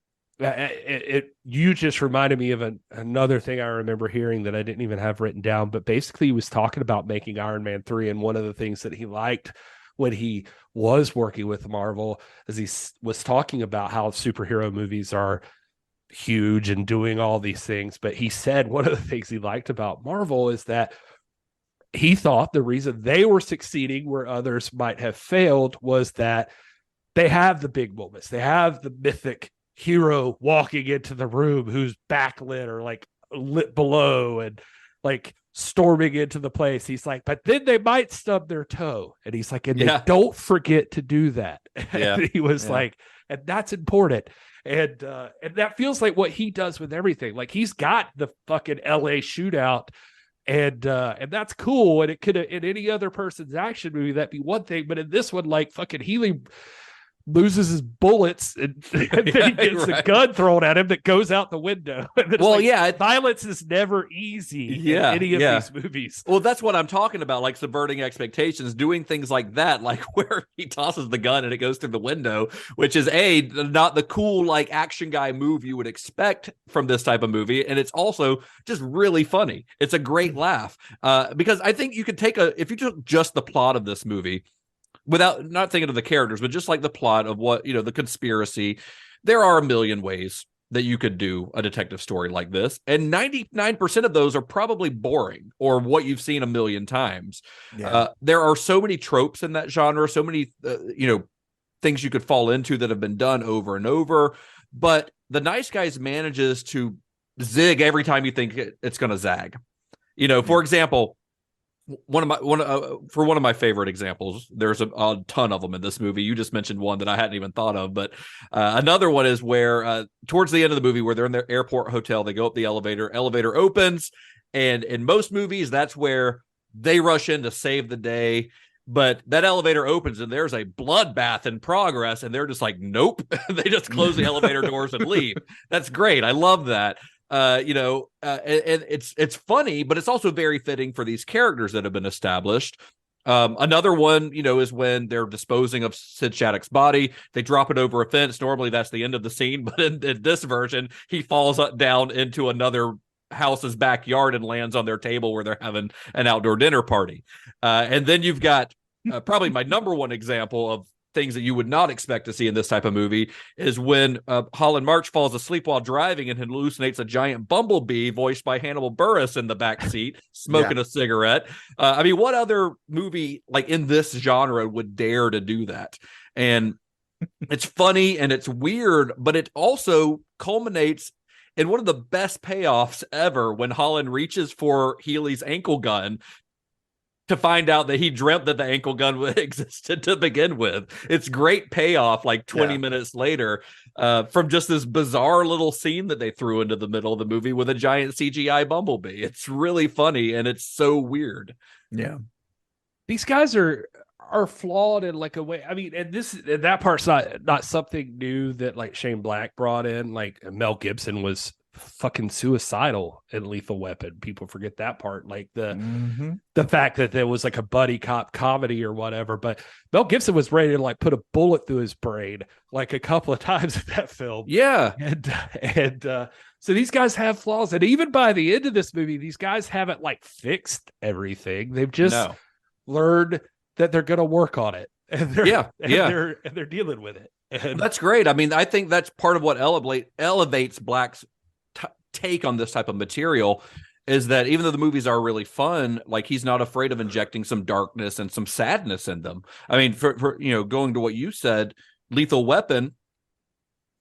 S1: you just reminded me of another thing I remember hearing that I didn't even have written down, but basically he was talking about making Iron Man 3, and one of the things that he liked when he was working with Marvel is he was talking about how superhero movies are huge and doing all these things, but he said one of the things he liked about Marvel is that he thought the reason they were succeeding where others might have failed was that they have the big moments, they have the mythic hero walking into the room who's backlit or like lit below and like storming into the place. He's like, but then they might stub their toe. And he's like, and they don't forget to do that. And he was like, and that's important. And that feels like what he does with everything. Like he's got the fucking LA shootout, and that's cool. And it could have, in any other person's action movie, that'd be one thing. But in this one, like fucking Healy loses his bullets and then he gets a gun thrown at him that goes out the window.
S2: Well, yeah,
S1: violence is never easy in any of these movies.
S2: Well, that's what I'm talking about, like subverting expectations, doing things like that, like where he tosses the gun and it goes through the window, which is not the cool like action guy move you would expect from this type of movie, and it's also just really funny. It's a great laugh because I think you could if you took just the plot of this movie, without not thinking of the characters, but just like the plot of what, the conspiracy, there are a million ways that you could do a detective story like this. And 99% of those are probably boring or what you've seen a million times. Yeah. There are so many tropes in that genre, so many, things you could fall into that have been done over and over. But The Nice Guys manages to zig every time you think it's going to zag. For example, one of my favorite examples, there's a ton of them in this movie. You just mentioned one that I hadn't even thought of, but another one is where towards the end of the movie, where they're in their airport hotel, they go up the elevator opens, and in most movies, that's where they rush in to save the day. But that elevator opens and there's a bloodbath in progress, and they're just like, nope. They just close the elevator doors and leave. That's great. I love that. And it's funny, but it's also very fitting for these characters that have been established. Another one, is when they're disposing of Sid Shattuck's body. They drop it over a fence. Normally that's the end of the scene, but in this version, he falls down into another house's backyard and lands on their table where they're having an outdoor dinner party. And then you've got probably my number one example of things that you would not expect to see in this type of movie is when Holland March falls asleep while driving and hallucinates a giant bumblebee voiced by Hannibal Buress in the back seat, smoking a cigarette. What other movie like in this genre would dare to do that? And it's funny and it's weird, but it also culminates in one of the best payoffs ever when Holland reaches for Healy's ankle gun to find out that he dreamt that the ankle gun existed to begin with. It's great payoff like 20 minutes later from just this bizarre little scene that they threw into the middle of the movie with a giant CGI bumblebee. It's really funny and it's so weird.
S7: Yeah.
S1: These guys are flawed in like a way. And that part's not something new that like Shane Black brought in. Like Mel Gibson was fucking suicidal in Lethal Weapon. People forget that part, like the fact that there was like a buddy cop comedy or whatever, but Mel Gibson was ready to like put a bullet through his brain like a couple of times in that film. And so these guys have flaws, and even by the end of this movie, these guys haven't like fixed everything. They've just learned that they're going to work on it, and they're dealing with it. And
S2: that's great. I think that's part of what elevates Black's take on this type of material, is that even though the movies are really fun, like he's not afraid of injecting some darkness and some sadness in them. For going to what you said, Lethal Weapon,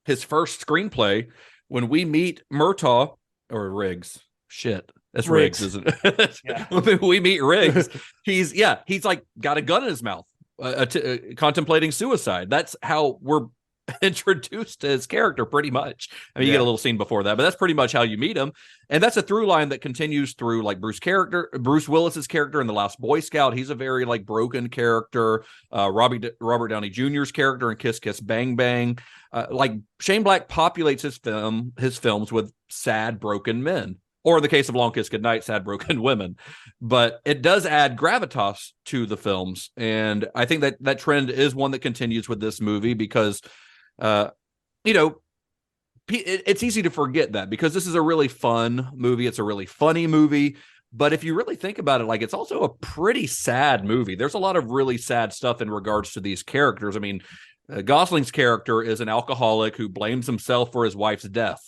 S2: his first screenplay, when we meet Murtaugh or Riggs, that's Riggs, isn't it? When we meet Riggs, he's like got a gun in his mouth, contemplating suicide. That's how we're introduced to his character, pretty much. You get a little scene before that, but that's pretty much how you meet him. And that's a through line that continues through like Bruce Willis's character in The Last Boy Scout. He's a very like broken character. Robert Downey Jr.'s character in Kiss Kiss Bang Bang. Like Shane Black populates his films with sad, broken men. Or in the case of Long Kiss Goodnight, sad, broken women. But it does add gravitas to the films. And I think that trend is one that continues with this movie because it's easy to forget that because this is a really fun movie. It's a really funny movie. But if you really think about it, like it's also a pretty sad movie. There's a lot of really sad stuff in regards to these characters. Gosling's character is an alcoholic who blames himself for his wife's death.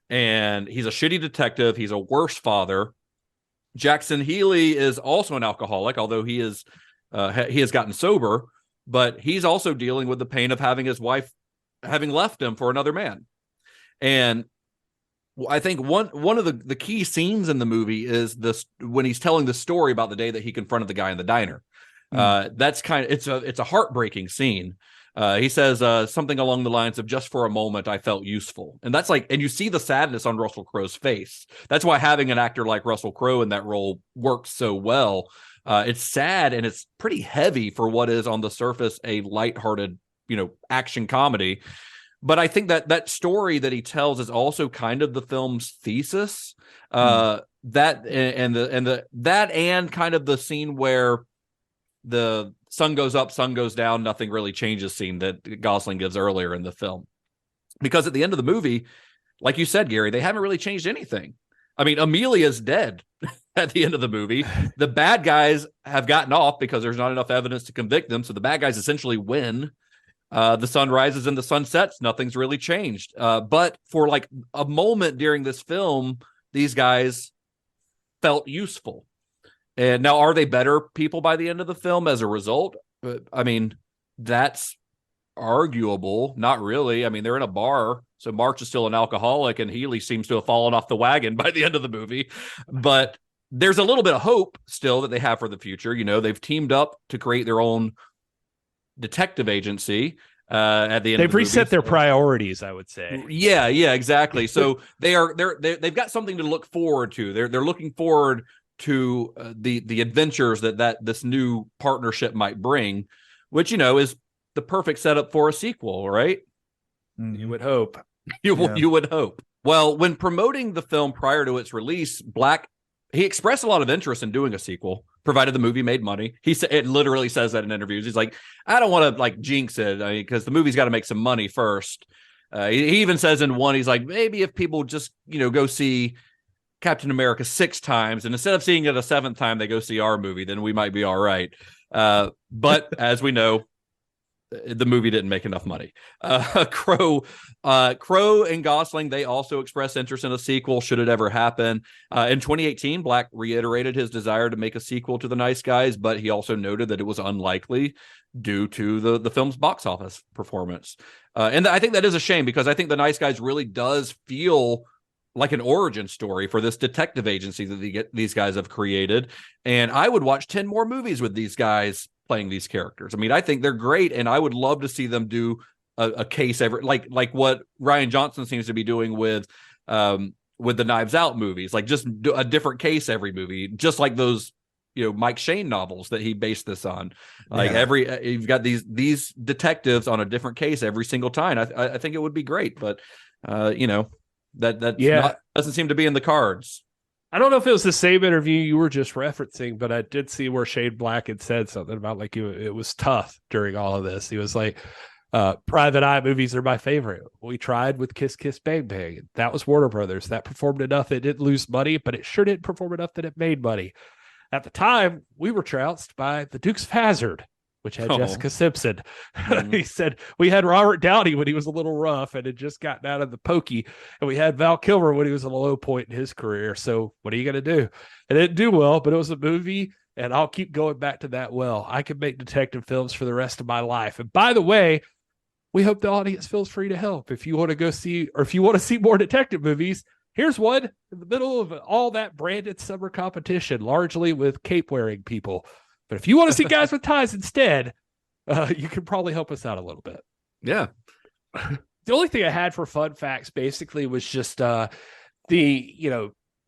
S2: And he's a shitty detective. He's a worse father. Jackson Healy is also an alcoholic, although he has gotten sober, but he's also dealing with the pain of having his wife having left him for another man. And I think one of the key scenes in the movie is this when he's telling the story about the day that he confronted the guy in the diner. That's it's a heartbreaking scene. He says something along the lines of, "Just for a moment, I felt useful." And that's like, and you see the sadness on Russell Crowe's face. That's why having an actor like Russell Crowe in that role works so well. It's sad and it's pretty heavy for what is on the surface a lighthearted, action comedy. But I think that story that he tells is also kind of the film's thesis. That and kind of the scene where the sun goes up, sun goes down, nothing really changes scene that Gosling gives earlier in the film. Because at the end of the movie, like you said, Gary, they haven't really changed anything. I mean, Amelia's dead at the end of the movie. The bad guys have gotten off because there's not enough evidence to convict them. So the bad guys essentially win. The sun rises and the sun sets. Nothing's really changed. But for like a moment during this film, these guys felt useful. And now, are they better people by the end of the film as a result? I mean, that's arguable. Not really. I mean, they're in a bar, so March is still an alcoholic, and Healy seems to have fallen off the wagon by the end of the movie. But there's a little bit of hope still that they have for the future. They've teamed up to create their own detective agency. At the end,
S1: they've reset their priorities, I would say.
S2: Yeah, exactly. So they've got something to look forward to. They're looking forward to the adventures that this new partnership might bring, which is the perfect setup for a sequel, right?
S1: You would hope.
S2: You would hope. Well, when promoting the film prior to its release, he expressed a lot of interest in doing a sequel, provided the movie made money. He said, it literally says that in interviews. He's like, I don't want to jinx it, because the movie's got to make some money first. He even says in one, he's like, maybe if people just go see Captain America 6 times, and instead of seeing it a 7th time, they go see our movie, then we might be all right. But as we know, the movie didn't make enough money. Crowe and Gosling, they also expressed interest in a sequel should it ever happen. In 2018, Black reiterated his desire to make a sequel to The Nice Guys, but he also noted that it was unlikely due to the film's box office performance. And I think that is a shame, because I think The Nice Guys really does feel like an origin story for this detective agency that these guys have created. And I would watch 10 more movies with these guys playing these characters. I mean, I think they're great, and I would love to see them do a case like what Rian Johnson seems to be doing with the Knives Out movies, like just do a different case every movie, just like those Mike Shane novels that he based this on. Like you've got these detectives on a different case every single time. I think it would be great, but doesn't seem to be in the cards.
S1: I don't know if it was the same interview you were just referencing, but I did see where Shane Black had said something about it was tough during all of this. He was like, Private Eye movies are my favorite. We tried with Kiss Kiss Bang Bang. That was Warner Brothers. That performed enough. It didn't lose money, but it sure didn't perform enough that it made money. At the time, we were trounced by The Dukes of Hazzard, which had Jessica Simpson. He said, we had Robert Downey when he was a little rough and had just gotten out of the pokey, and we had Val Kilmer when he was at a low point in his career. So what are you going to do? It didn't do well, but it was a movie, and I'll keep going back to that well. I could make detective films for the rest of my life. And by the way, we hope the audience feels free to help. If you want to go see, or if you want to see more detective movies, here's one in the middle of all that branded summer competition, largely with cape-wearing people. But if you want to see guys with ties instead, you can probably help us out a little bit.
S2: Yeah.
S1: The only thing I had for fun facts basically was just the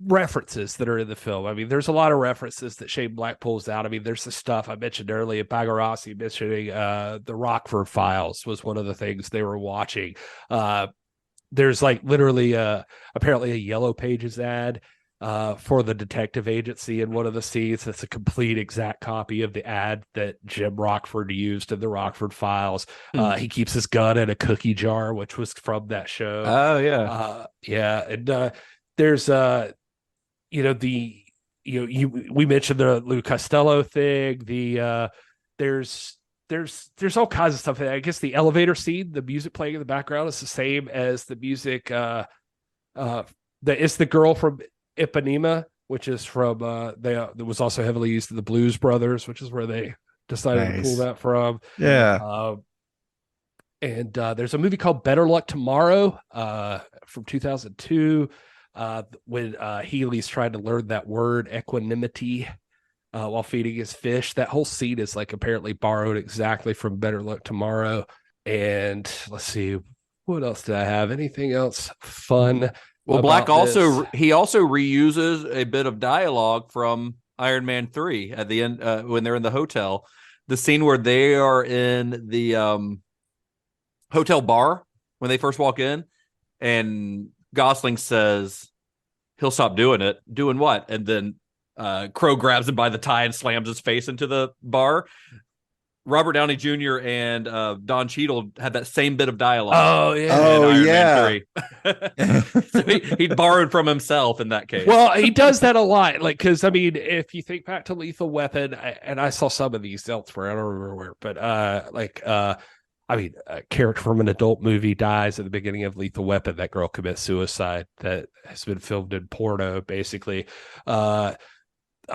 S1: references that are in the film. I mean, there's a lot of references that Shane Black pulls out. I mean, there's the stuff I mentioned earlier, Bagarossi mentioning the Rockford Files was one of the things they were watching. There's literally apparently a Yellow Pages ad for the detective agency in one of the scenes. That's a complete exact copy of the ad that Jim Rockford used in the Rockford Files. He keeps his gun in a cookie jar, which was from that show.
S2: Oh yeah.
S1: And there's we mentioned the Lou Costello thing. There's all kinds of stuff. I guess the elevator scene, the music playing in the background is the same as the music. It's the girl from Ipanema, which is from that was also heavily used in the Blues Brothers, which is where they decided to pull that from.
S7: Yeah.
S1: And there's a movie called Better Luck Tomorrow from 2002 when Healy's trying to learn that word equanimity while feeding his fish. That whole scene is apparently borrowed exactly from Better Luck Tomorrow. And let's see, what else did I have? Anything else fun?
S2: Well, Black also reuses a bit of dialogue from Iron Man 3 at the end when they're in the hotel. The scene where they are in the hotel bar when they first walk in, and Gosling says he'll stop doing it. Doing what? And then Crowe grabs him by the tie and slams his face into the bar. Robert Downey Jr. and Don Cheadle had that same bit of dialogue.
S1: Oh yeah.
S7: Oh yeah.
S2: So he borrowed from himself in that case.
S1: Well, he does that a lot. Like, because I mean, if you think back to Lethal Weapon, and I saw some of these elsewhere, I don't remember where, but I mean, a character from an adult movie dies at the beginning of Lethal Weapon. That girl commits suicide. That has been filmed in porno, basically.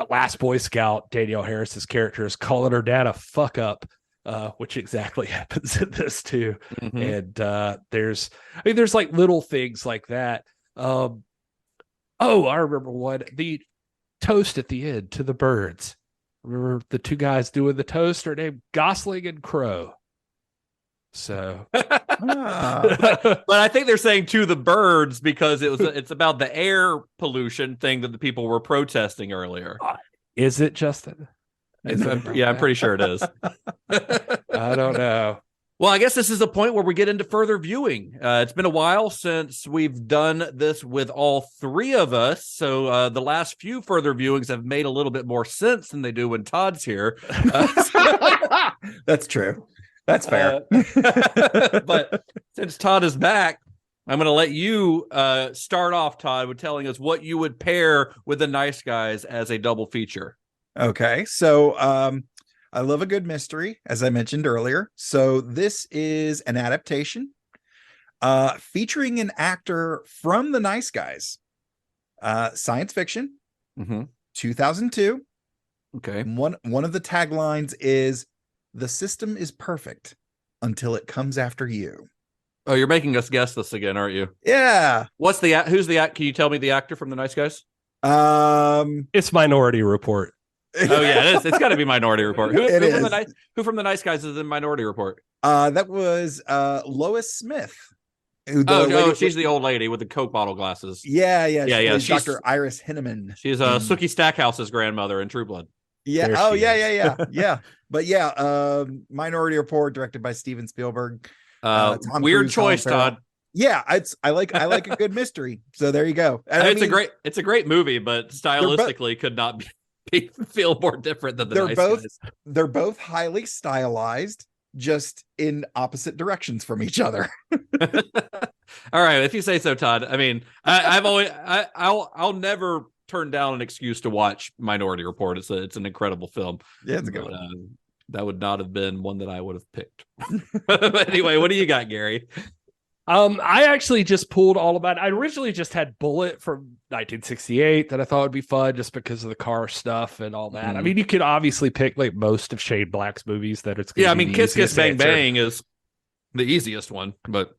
S1: Last Boy Scout, Danielle Harris's character is calling her dad a fuck up, which exactly happens in this too. And there's like little things like that. I remember one, the toast at the end to the birds. Remember the two guys doing the toast are named Gosling and Crowe. So,
S2: but I think they're saying to the birds because it's about the air pollution thing that the people were protesting earlier.
S1: Is it, Justin?
S2: Yeah, I'm pretty sure it is.
S1: I don't know.
S2: Well, I guess this is a point where we get into further viewing. It's been a while since we've done this with all three of us. So the last few further viewings have made a little bit more sense than they do when Todd's here.
S7: That's true. That's fair.
S2: But since Todd is back, I'm going to let you start off, Todd, with telling us what you would pair with The Nice Guys as a double feature.
S7: Okay. So I love a good mystery, as I mentioned earlier. So this is an adaptation featuring an actor from The Nice Guys. Science fiction, 2002.
S2: Okay.
S7: One of the taglines is, "The system is perfect until it comes after you."
S2: Oh, you're making us guess this again, aren't you?
S7: Yeah.
S2: Who's the Can you tell me the actor from The Nice Guys?
S1: It's Minority Report.
S2: Oh yeah, it is. It's got to be Minority Report. Who from the Nice Guys is in Minority Report?
S7: That was Lois Smith.
S2: She's the old lady with the Coke bottle glasses.
S7: Yeah.
S2: She's
S7: Dr. Iris Hinneman.
S2: She's Sookie Stackhouse's grandmother in True Blood.
S7: Yeah. Yeah. But yeah, Minority Report, directed by Steven Spielberg.
S2: Weird choice, Todd.
S7: Yeah, I like a good mystery. So there you go.
S2: It's a great movie, but stylistically could not feel more different than the Nice Guys.
S7: They're both highly stylized, just in opposite directions from each other.
S2: All right, if you say so, Todd. I mean, I'll never turn down an excuse to watch Minority Report. It's an incredible film.
S7: Yeah, it's a good one.
S2: That would not have been one that I would have picked. But anyway, what do you got, Gary?
S1: I actually just pulled all about it. I originally just had Bullet from 1968 that I thought would be fun just because of the car stuff and all that. I mean, you could obviously pick like most of Shane Black's movies that it's
S2: I mean, Kiss Kiss Bang Bang is the easiest one, but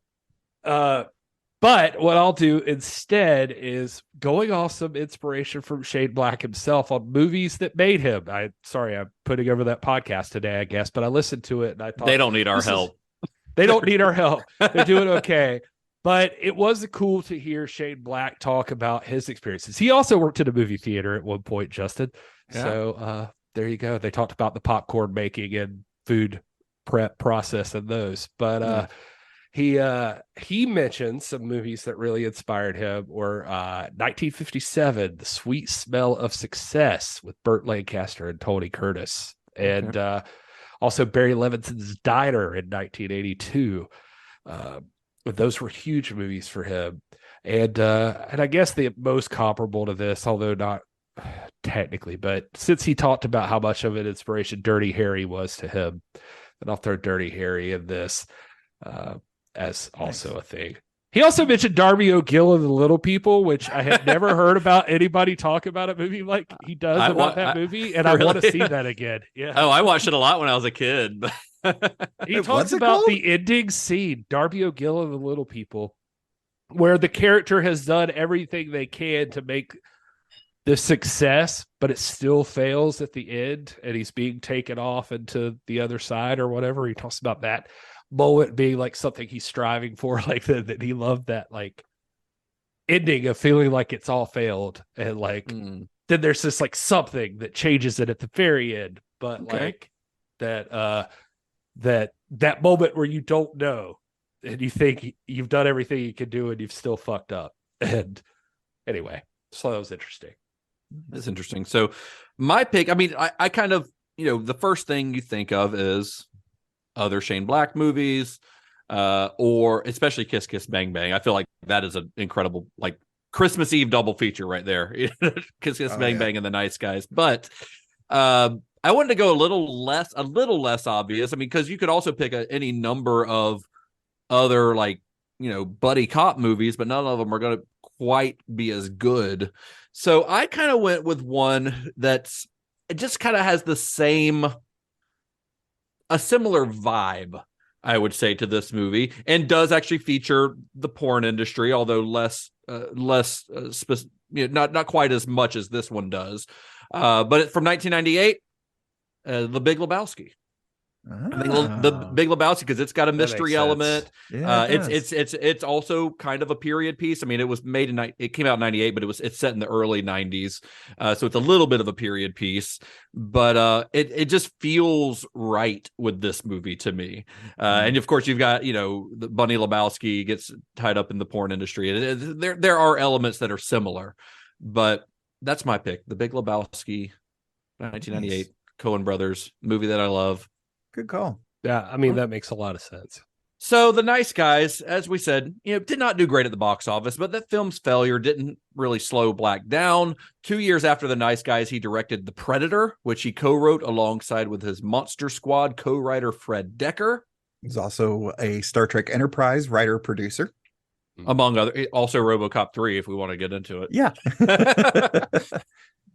S1: what I'll do instead is going off some inspiration from Shane Black himself on movies that made him. I'm putting over that podcast today, I guess, but I listened to it and I thought
S2: they don't need our help.
S1: They don't need our help. They're doing okay. But it was cool to hear Shane Black talk about his experiences. He also worked in a movie theater at one point, Justin. Yeah. So there you go. They talked about the popcorn making and food prep process and those. But he mentioned some movies that really inspired him were 1957, The Sweet Smell of Success with Burt Lancaster and Tony Curtis. And also Barry Levinson's Diner in 1982. Those were huge movies for him. And I guess the most comparable to this, although not technically, but since he talked about how much of an inspiration Dirty Harry was to him, then I'll throw Dirty Harry in this as also a thing. He also mentioned Darby O'Gill and the Little People, which I had never heard about anybody talk about a movie like he does about that movie, and really? I want to see that again. Yeah.
S2: Oh, I watched it a lot when I was a kid.
S1: He talks about the ending scene, Darby O'Gill and the Little People, where the character has done everything they can to make the success, but it still fails at the end, and he's being taken off into the other side or whatever. He talks about that moment being like something he's striving for, like that he loved that like ending of feeling like it's all failed, and like then there's this like something that changes it at the very end, but like that moment where you don't know and you think you've done everything you could do and you've still fucked up. And anyway, so that was interesting.
S2: That's interesting. So my pick, I mean, I kind of, the first thing you think of is other Shane Black movies, or especially Kiss Kiss Bang Bang. I feel like that is an incredible, like, Christmas Eve double feature right there. Kiss Kiss Bang Bang and The Nice Guys. But I wanted to go a little less obvious. I mean, because you could also pick any number of other, like, buddy cop movies, but none of them are going to quite be as good. So I kind of went with one that's, it just kind of has a similar vibe, I would say, to this movie, and does actually feature the porn industry, although not quite as much as this one does. But it's from 1998, The Big Lebowski. I think the Big Lebowski, because it's got a mystery element.
S7: Yeah,
S2: it's also kind of a period piece. I mean, it was made it came out in 98, but it's set in the early 90s. So it's a little bit of a period piece, but it just feels right with this movie to me. And of course, you've got, the Bunny Lebowski gets tied up in the porn industry. There are elements that are similar, but that's my pick. The Big Lebowski, 1998, nice. Coen Brothers, movie that I love.
S7: Good call.
S1: Yeah, I mean, that makes a lot of sense.
S2: So The Nice Guys, as we said, did not do great at the box office, but that film's failure didn't really slow Black down. 2 years after The Nice Guys, he directed The Predator, which he co-wrote alongside with his Monster Squad co-writer Fred Decker.
S7: He's also a Star Trek Enterprise writer-producer.
S2: Among other, also RoboCop 3, if we want to get into it.
S7: Yeah.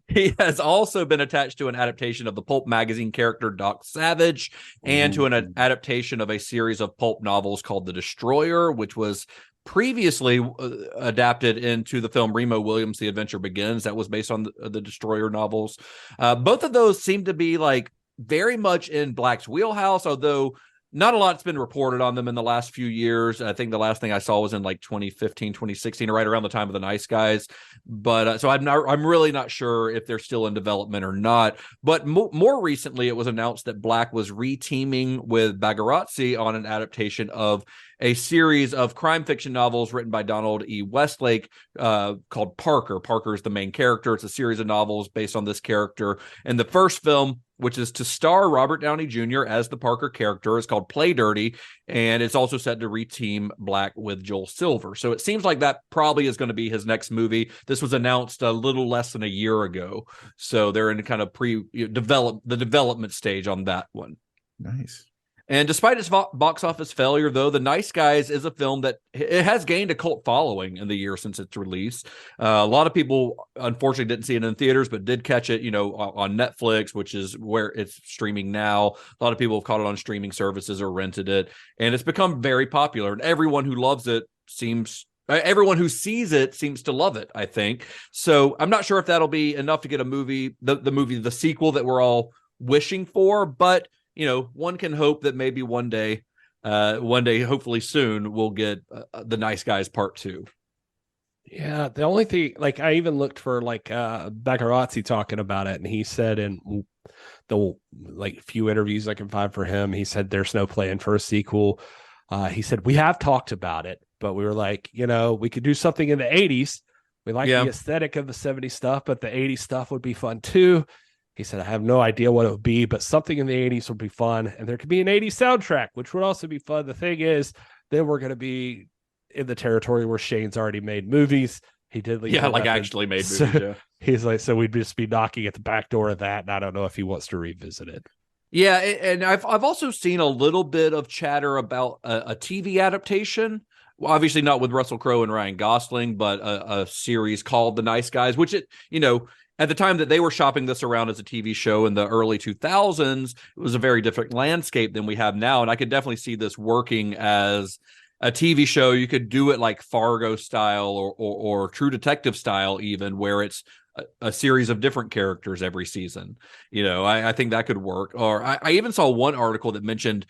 S2: He has also been attached to an adaptation of the pulp magazine character Doc Savage, and to an adaptation of a series of pulp novels called The Destroyer, which was previously adapted into the film Remo Williams' The Adventure Begins. That was based on the Destroyer novels. Both of those seem to be like very much in Black's wheelhouse, although not a lot's been reported on them in the last few years. I think the last thing I saw was in like 2015, 2016, right around the time of The Nice Guys. But so I'm really not sure if they're still in development or not. But more recently, it was announced that Black was re-teaming with Bagarazzi on an adaptation of a series of crime fiction novels written by Donald E. Westlake called Parker. Parker is the main character. It's a series of novels based on this character. And the first film, which is to star Robert Downey Jr. as the Parker character, is called Play Dirty, and it's also set to re-team Black with Joel Silver. So it seems like that probably is going to be his next movie. This was announced a little less than a year ago, so they're in kind of development stage on that one.
S7: Nice.
S2: And despite its box office failure, though, The Nice Guys is a film that it has gained a cult following in the year since its release. A lot of people, unfortunately, didn't see it in theaters, but did catch it, on Netflix, which is where it's streaming now. A lot of people have caught it on streaming services or rented it, and it's become very popular. And everyone who loves it everyone who sees it seems to love it, I think. So I'm not sure if that'll be enough to get the sequel that we're all wishing for, but one can hope that maybe one day, hopefully soon, we'll get The Nice Guys Part 2.
S1: Yeah, the only thing, like, I even looked for Bagarazzi talking about it, and he said in the few interviews I can find for him, he said there's no plan for a sequel. He said we have talked about it, but we were like, we could do something in the 80s. We like the aesthetic of the 70s stuff, but the 80s stuff would be fun too. He said, I have no idea what it would be, but something in the 80s would be fun. And there could be an 80s soundtrack, which would also be fun. The thing is, then we're going to be in the territory where Shane's already made movies. He did
S2: actually made movies.
S1: So, he's like, so we'd just be knocking at the back door of that. And I don't know if he wants to revisit it.
S2: Yeah. And I've also seen a little bit of chatter about a TV adaptation. Well, obviously not with Russell Crowe and Ryan Gosling, but a series called The Nice Guys, which at the time that they were shopping this around as a TV show in the early 2000s, it was a very different landscape than we have now. And I could definitely see this working as a TV show. You could do it like Fargo style or True Detective style, even, where it's a series of different characters every season. I think that could work. Or I even saw one article that mentioned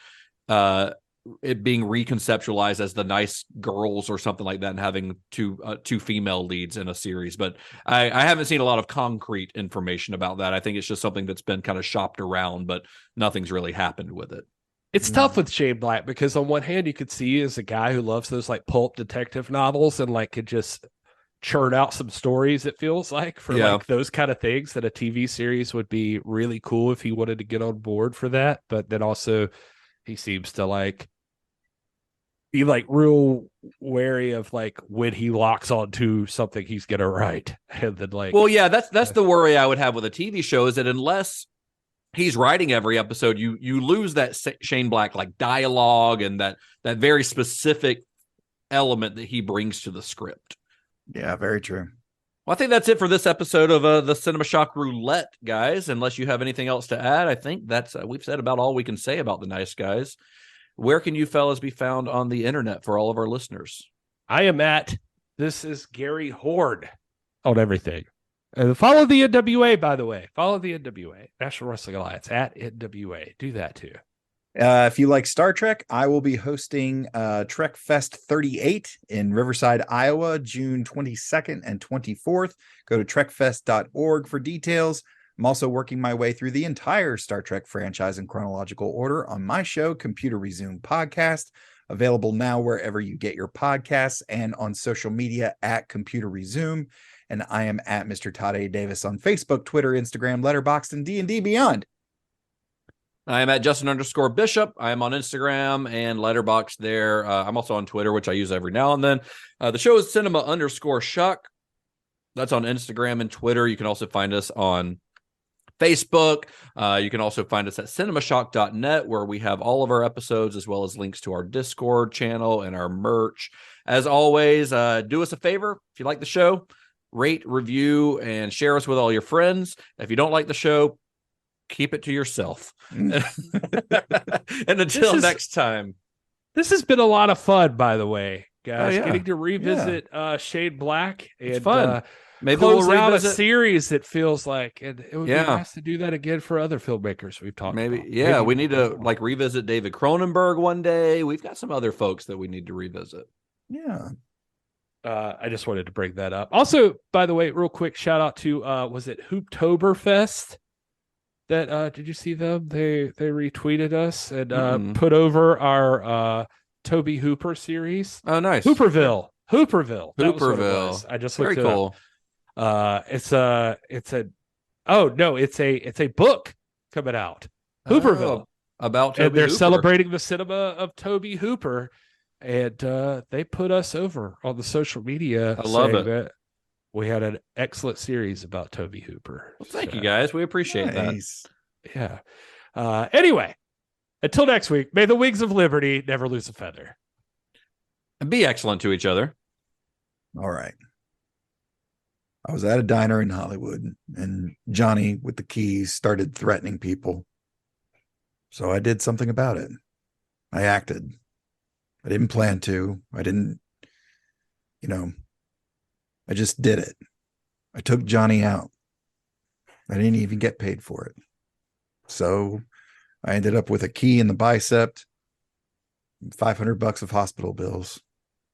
S2: it being reconceptualized as The Nice Girls or something like that, and having two female leads in a series. But I haven't seen a lot of concrete information about that. I think it's just something that's been kind of shopped around, but nothing's really happened with it.
S1: It's tough with Shane Black because on one hand, you could see as a guy who loves those like pulp detective novels and like could just churn out some stories, it feels like, for like those kind of things, that a TV series would be really cool if he wanted to get on board for that. But then also he seems to like be like real wary of like when he locks onto something he's gonna write. And then like,
S2: well, yeah, that's the worry I would have with a TV show, is that unless he's writing every episode, you lose that Shane Black like dialogue and that very specific element that he brings to the script.
S7: Yeah, very true.
S2: Well, I think that's it for this episode of the Cinema Shock Roulette, guys. Unless you have anything else to add, I think that's we've said about all we can say about The Nice Guys. Where can you fellas be found on the internet for all of our listeners?
S1: I am at This Is Gary Horde on everything. Follow the NWA, by the way. Follow the NWA, National Wrestling Alliance, at NWA. Do that too.
S7: If you like Star Trek, I will be hosting Trek Fest 38 in Riverside, Iowa, June 22nd and 24th. Go to trekfest.org for details. I'm also working my way through the entire Star Trek franchise in chronological order on my show, Computer Resume Podcast, available now wherever you get your podcasts and on social media at Computer Resume. And I am at Mr. Todd A. Davis on Facebook, Twitter, Instagram, Letterboxd, and D&D Beyond.
S2: I am at Justin_Bishop. I am on Instagram and Letterboxd there. I'm also on Twitter, which I use every now and then. The show is Cinema_Shock. That's on Instagram and Twitter. You can also find us on Facebook. You can also find us at cinemashock.net, where we have all of our episodes as well as links to our Discord channel and our merch. As always, do us a favor. If you like the show, rate, review, and share us with all your friends. If you don't like the show, keep it to yourself. And until next time.
S1: This has been a lot of fun, by the way, guys.
S2: Oh, yeah.
S1: Getting to revisit Shane Black and
S2: fun. Maybe
S1: close
S2: we'll
S1: out
S2: revisit
S1: a series, it feels like. And it would be nice to do that again for other filmmakers we've talked about.
S2: Maybe we need to like revisit David Cronenberg one day. We've got some other folks that we need to revisit.
S7: Yeah.
S1: I just wanted to bring that up. Also, by the way, real quick shout out to was it Hooptoberfest? That did you see them? They retweeted us and put over our Toby Hooper series.
S2: Oh, nice.
S1: Hooperville. That was what it
S2: Hooperville.
S1: was. I just
S2: very
S1: looked it
S2: cool.
S1: Up. It's a book coming out. Hooperville.
S2: About Toby
S1: and they're
S2: Hooper.
S1: celebrating the cinema of Toby Hooper. And they put us over on the social media.
S2: I love it.
S1: That we had an excellent series about Toby Hooper.
S2: Well, thank you, guys. We appreciate that.
S1: Yeah. Anyway, until next week, may the wings of liberty never lose a feather.
S2: And be excellent to each other.
S7: All right. I was at a diner in Hollywood, and Johnny with the keys started threatening people. So I did something about it. I acted. I didn't plan to. I didn't, I just did it. I took Johnny out. I didn't even get paid for it. So I ended up with a key in the bicep, $500 of hospital bills.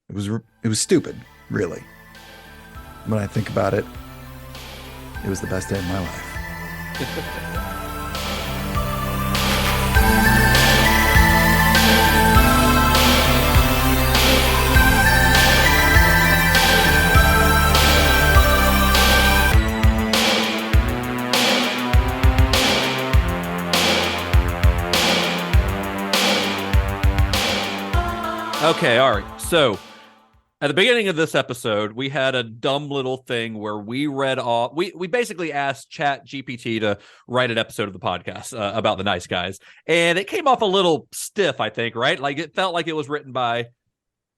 S7: It was stupid, really. When I think about it, it was the best day of my life.
S2: Okay, all right. So at the beginning of this episode, we had a dumb little thing where we read off. We basically asked Chat GPT to write an episode of the podcast about The Nice Guys, and it came off a little stiff, I think, right? Like it felt like it was written by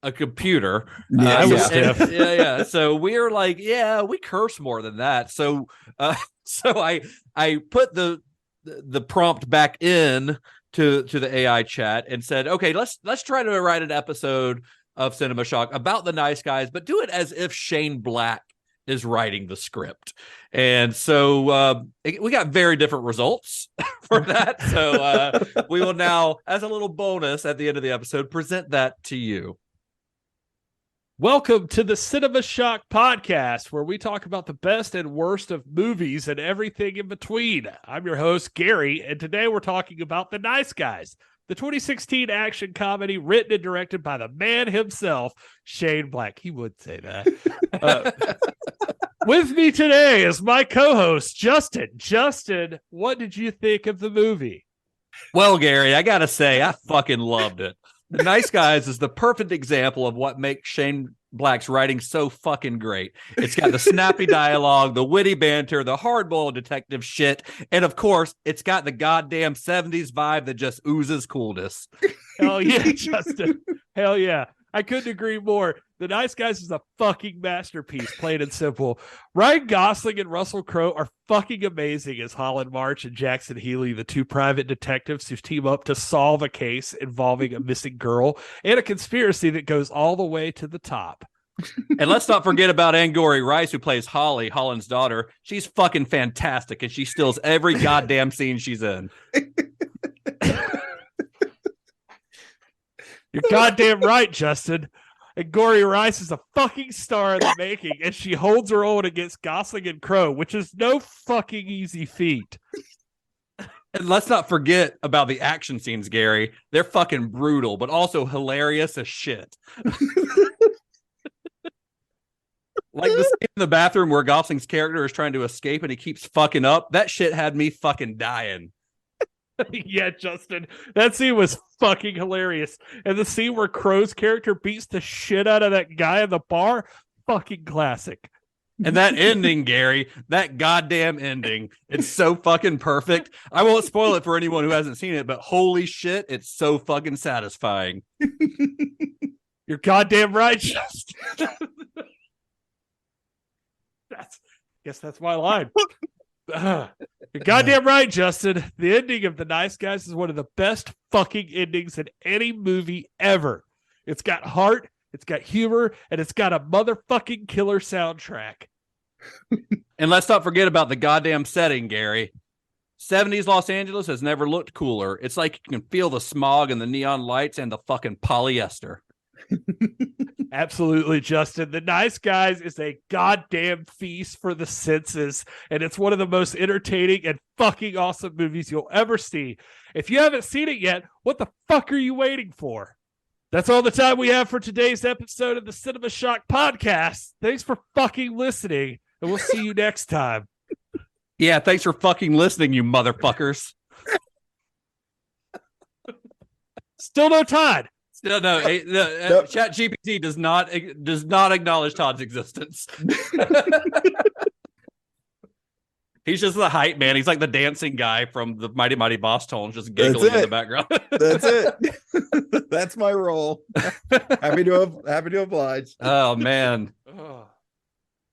S2: a computer. Yeah. So we're like, yeah, we curse more than that. So I put the prompt back in to the AI chat and said, okay, let's try to write an episode of Cinema Shock about The Nice Guys, but do it as if Shane Black is writing the script. And so we got very different results for that. So we will now, as a little bonus at the end of the episode, present that to you.
S1: Welcome to the Cinema Shock Podcast, where we talk about the best and worst of movies and everything in between. I'm your host, Gary, and today we're talking about The Nice Guys, the 2016 action comedy written and directed by the man himself, Shane Black. He would say that. With me today is my co-host, Justin. Justin, what did you think of the movie?
S2: Well, Gary, I gotta say, I fucking loved it. The Nice Guys is the perfect example of what makes Shane Black's writing so fucking great. It's got the snappy dialogue, the witty banter, the hardboiled detective shit, and of course, it's got the goddamn 70s vibe that just oozes coolness.
S1: Hell yeah, Justin. Hell yeah. I couldn't agree more. The Nice Guys is a fucking masterpiece, plain and simple. Ryan Gosling and Russell Crowe are fucking amazing as Holland March and Jackson Healy, the two private detectives who team up to solve a case involving a missing girl and a conspiracy that goes all the way to the top.
S2: And let's not forget about Angourie Rice, who plays Holly, Holland's daughter. She's fucking fantastic, and she steals every goddamn scene she's in.
S1: You're goddamn right, Justin. And Angourie Rice is a fucking star in the making, and she holds her own against Gosling and Crowe, which is no fucking easy feat.
S2: And let's not forget about the action scenes, Gary. They're fucking brutal, but also hilarious as shit. Like the scene in the bathroom where Gosling's character is trying to escape and he keeps fucking up. That shit had me fucking dying.
S1: Yeah, Justin, that scene was fucking hilarious. And the scene where Crowe's character beats the shit out of that guy in the bar, fucking classic.
S2: And that ending, Gary, that goddamn ending, it's so fucking perfect. I won't spoil it for anyone who hasn't seen it, but holy shit, it's so fucking satisfying.
S1: You're goddamn right, Justin. Guess that's my line. You're goddamn right, Justin. The ending of The Nice Guys is one of the best fucking endings in any movie ever. It's got heart, it's got humor, and it's got a motherfucking killer soundtrack.
S2: And let's not forget about the goddamn setting, Gary. 70s Los Angeles has never looked cooler. It's like you can feel the smog and the neon lights and the fucking polyester.
S1: Absolutely, Justin. The Nice Guys is a goddamn feast for the senses, and it's one of the most entertaining and fucking awesome movies you'll ever see. If you haven't seen it yet, what the fuck are you waiting for? That's all the time we have for today's episode of the Cinema Shock podcast. Thanks for fucking listening, and we'll see you next time.
S2: Yeah, thanks for fucking listening, you motherfuckers.
S1: Still no Todd.
S2: No, Chat GPT does not acknowledge Todd's existence. He's just the hype man. He's like the dancing guy from the Mighty Mighty Boss Tones, just giggling in the background.
S7: That's it. That's my role. Happy to oblige.
S2: Oh man,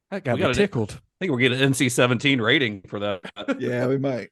S1: that got me tickled.
S2: I think we're getting an NC-17 rating for that.
S7: Yeah, we might.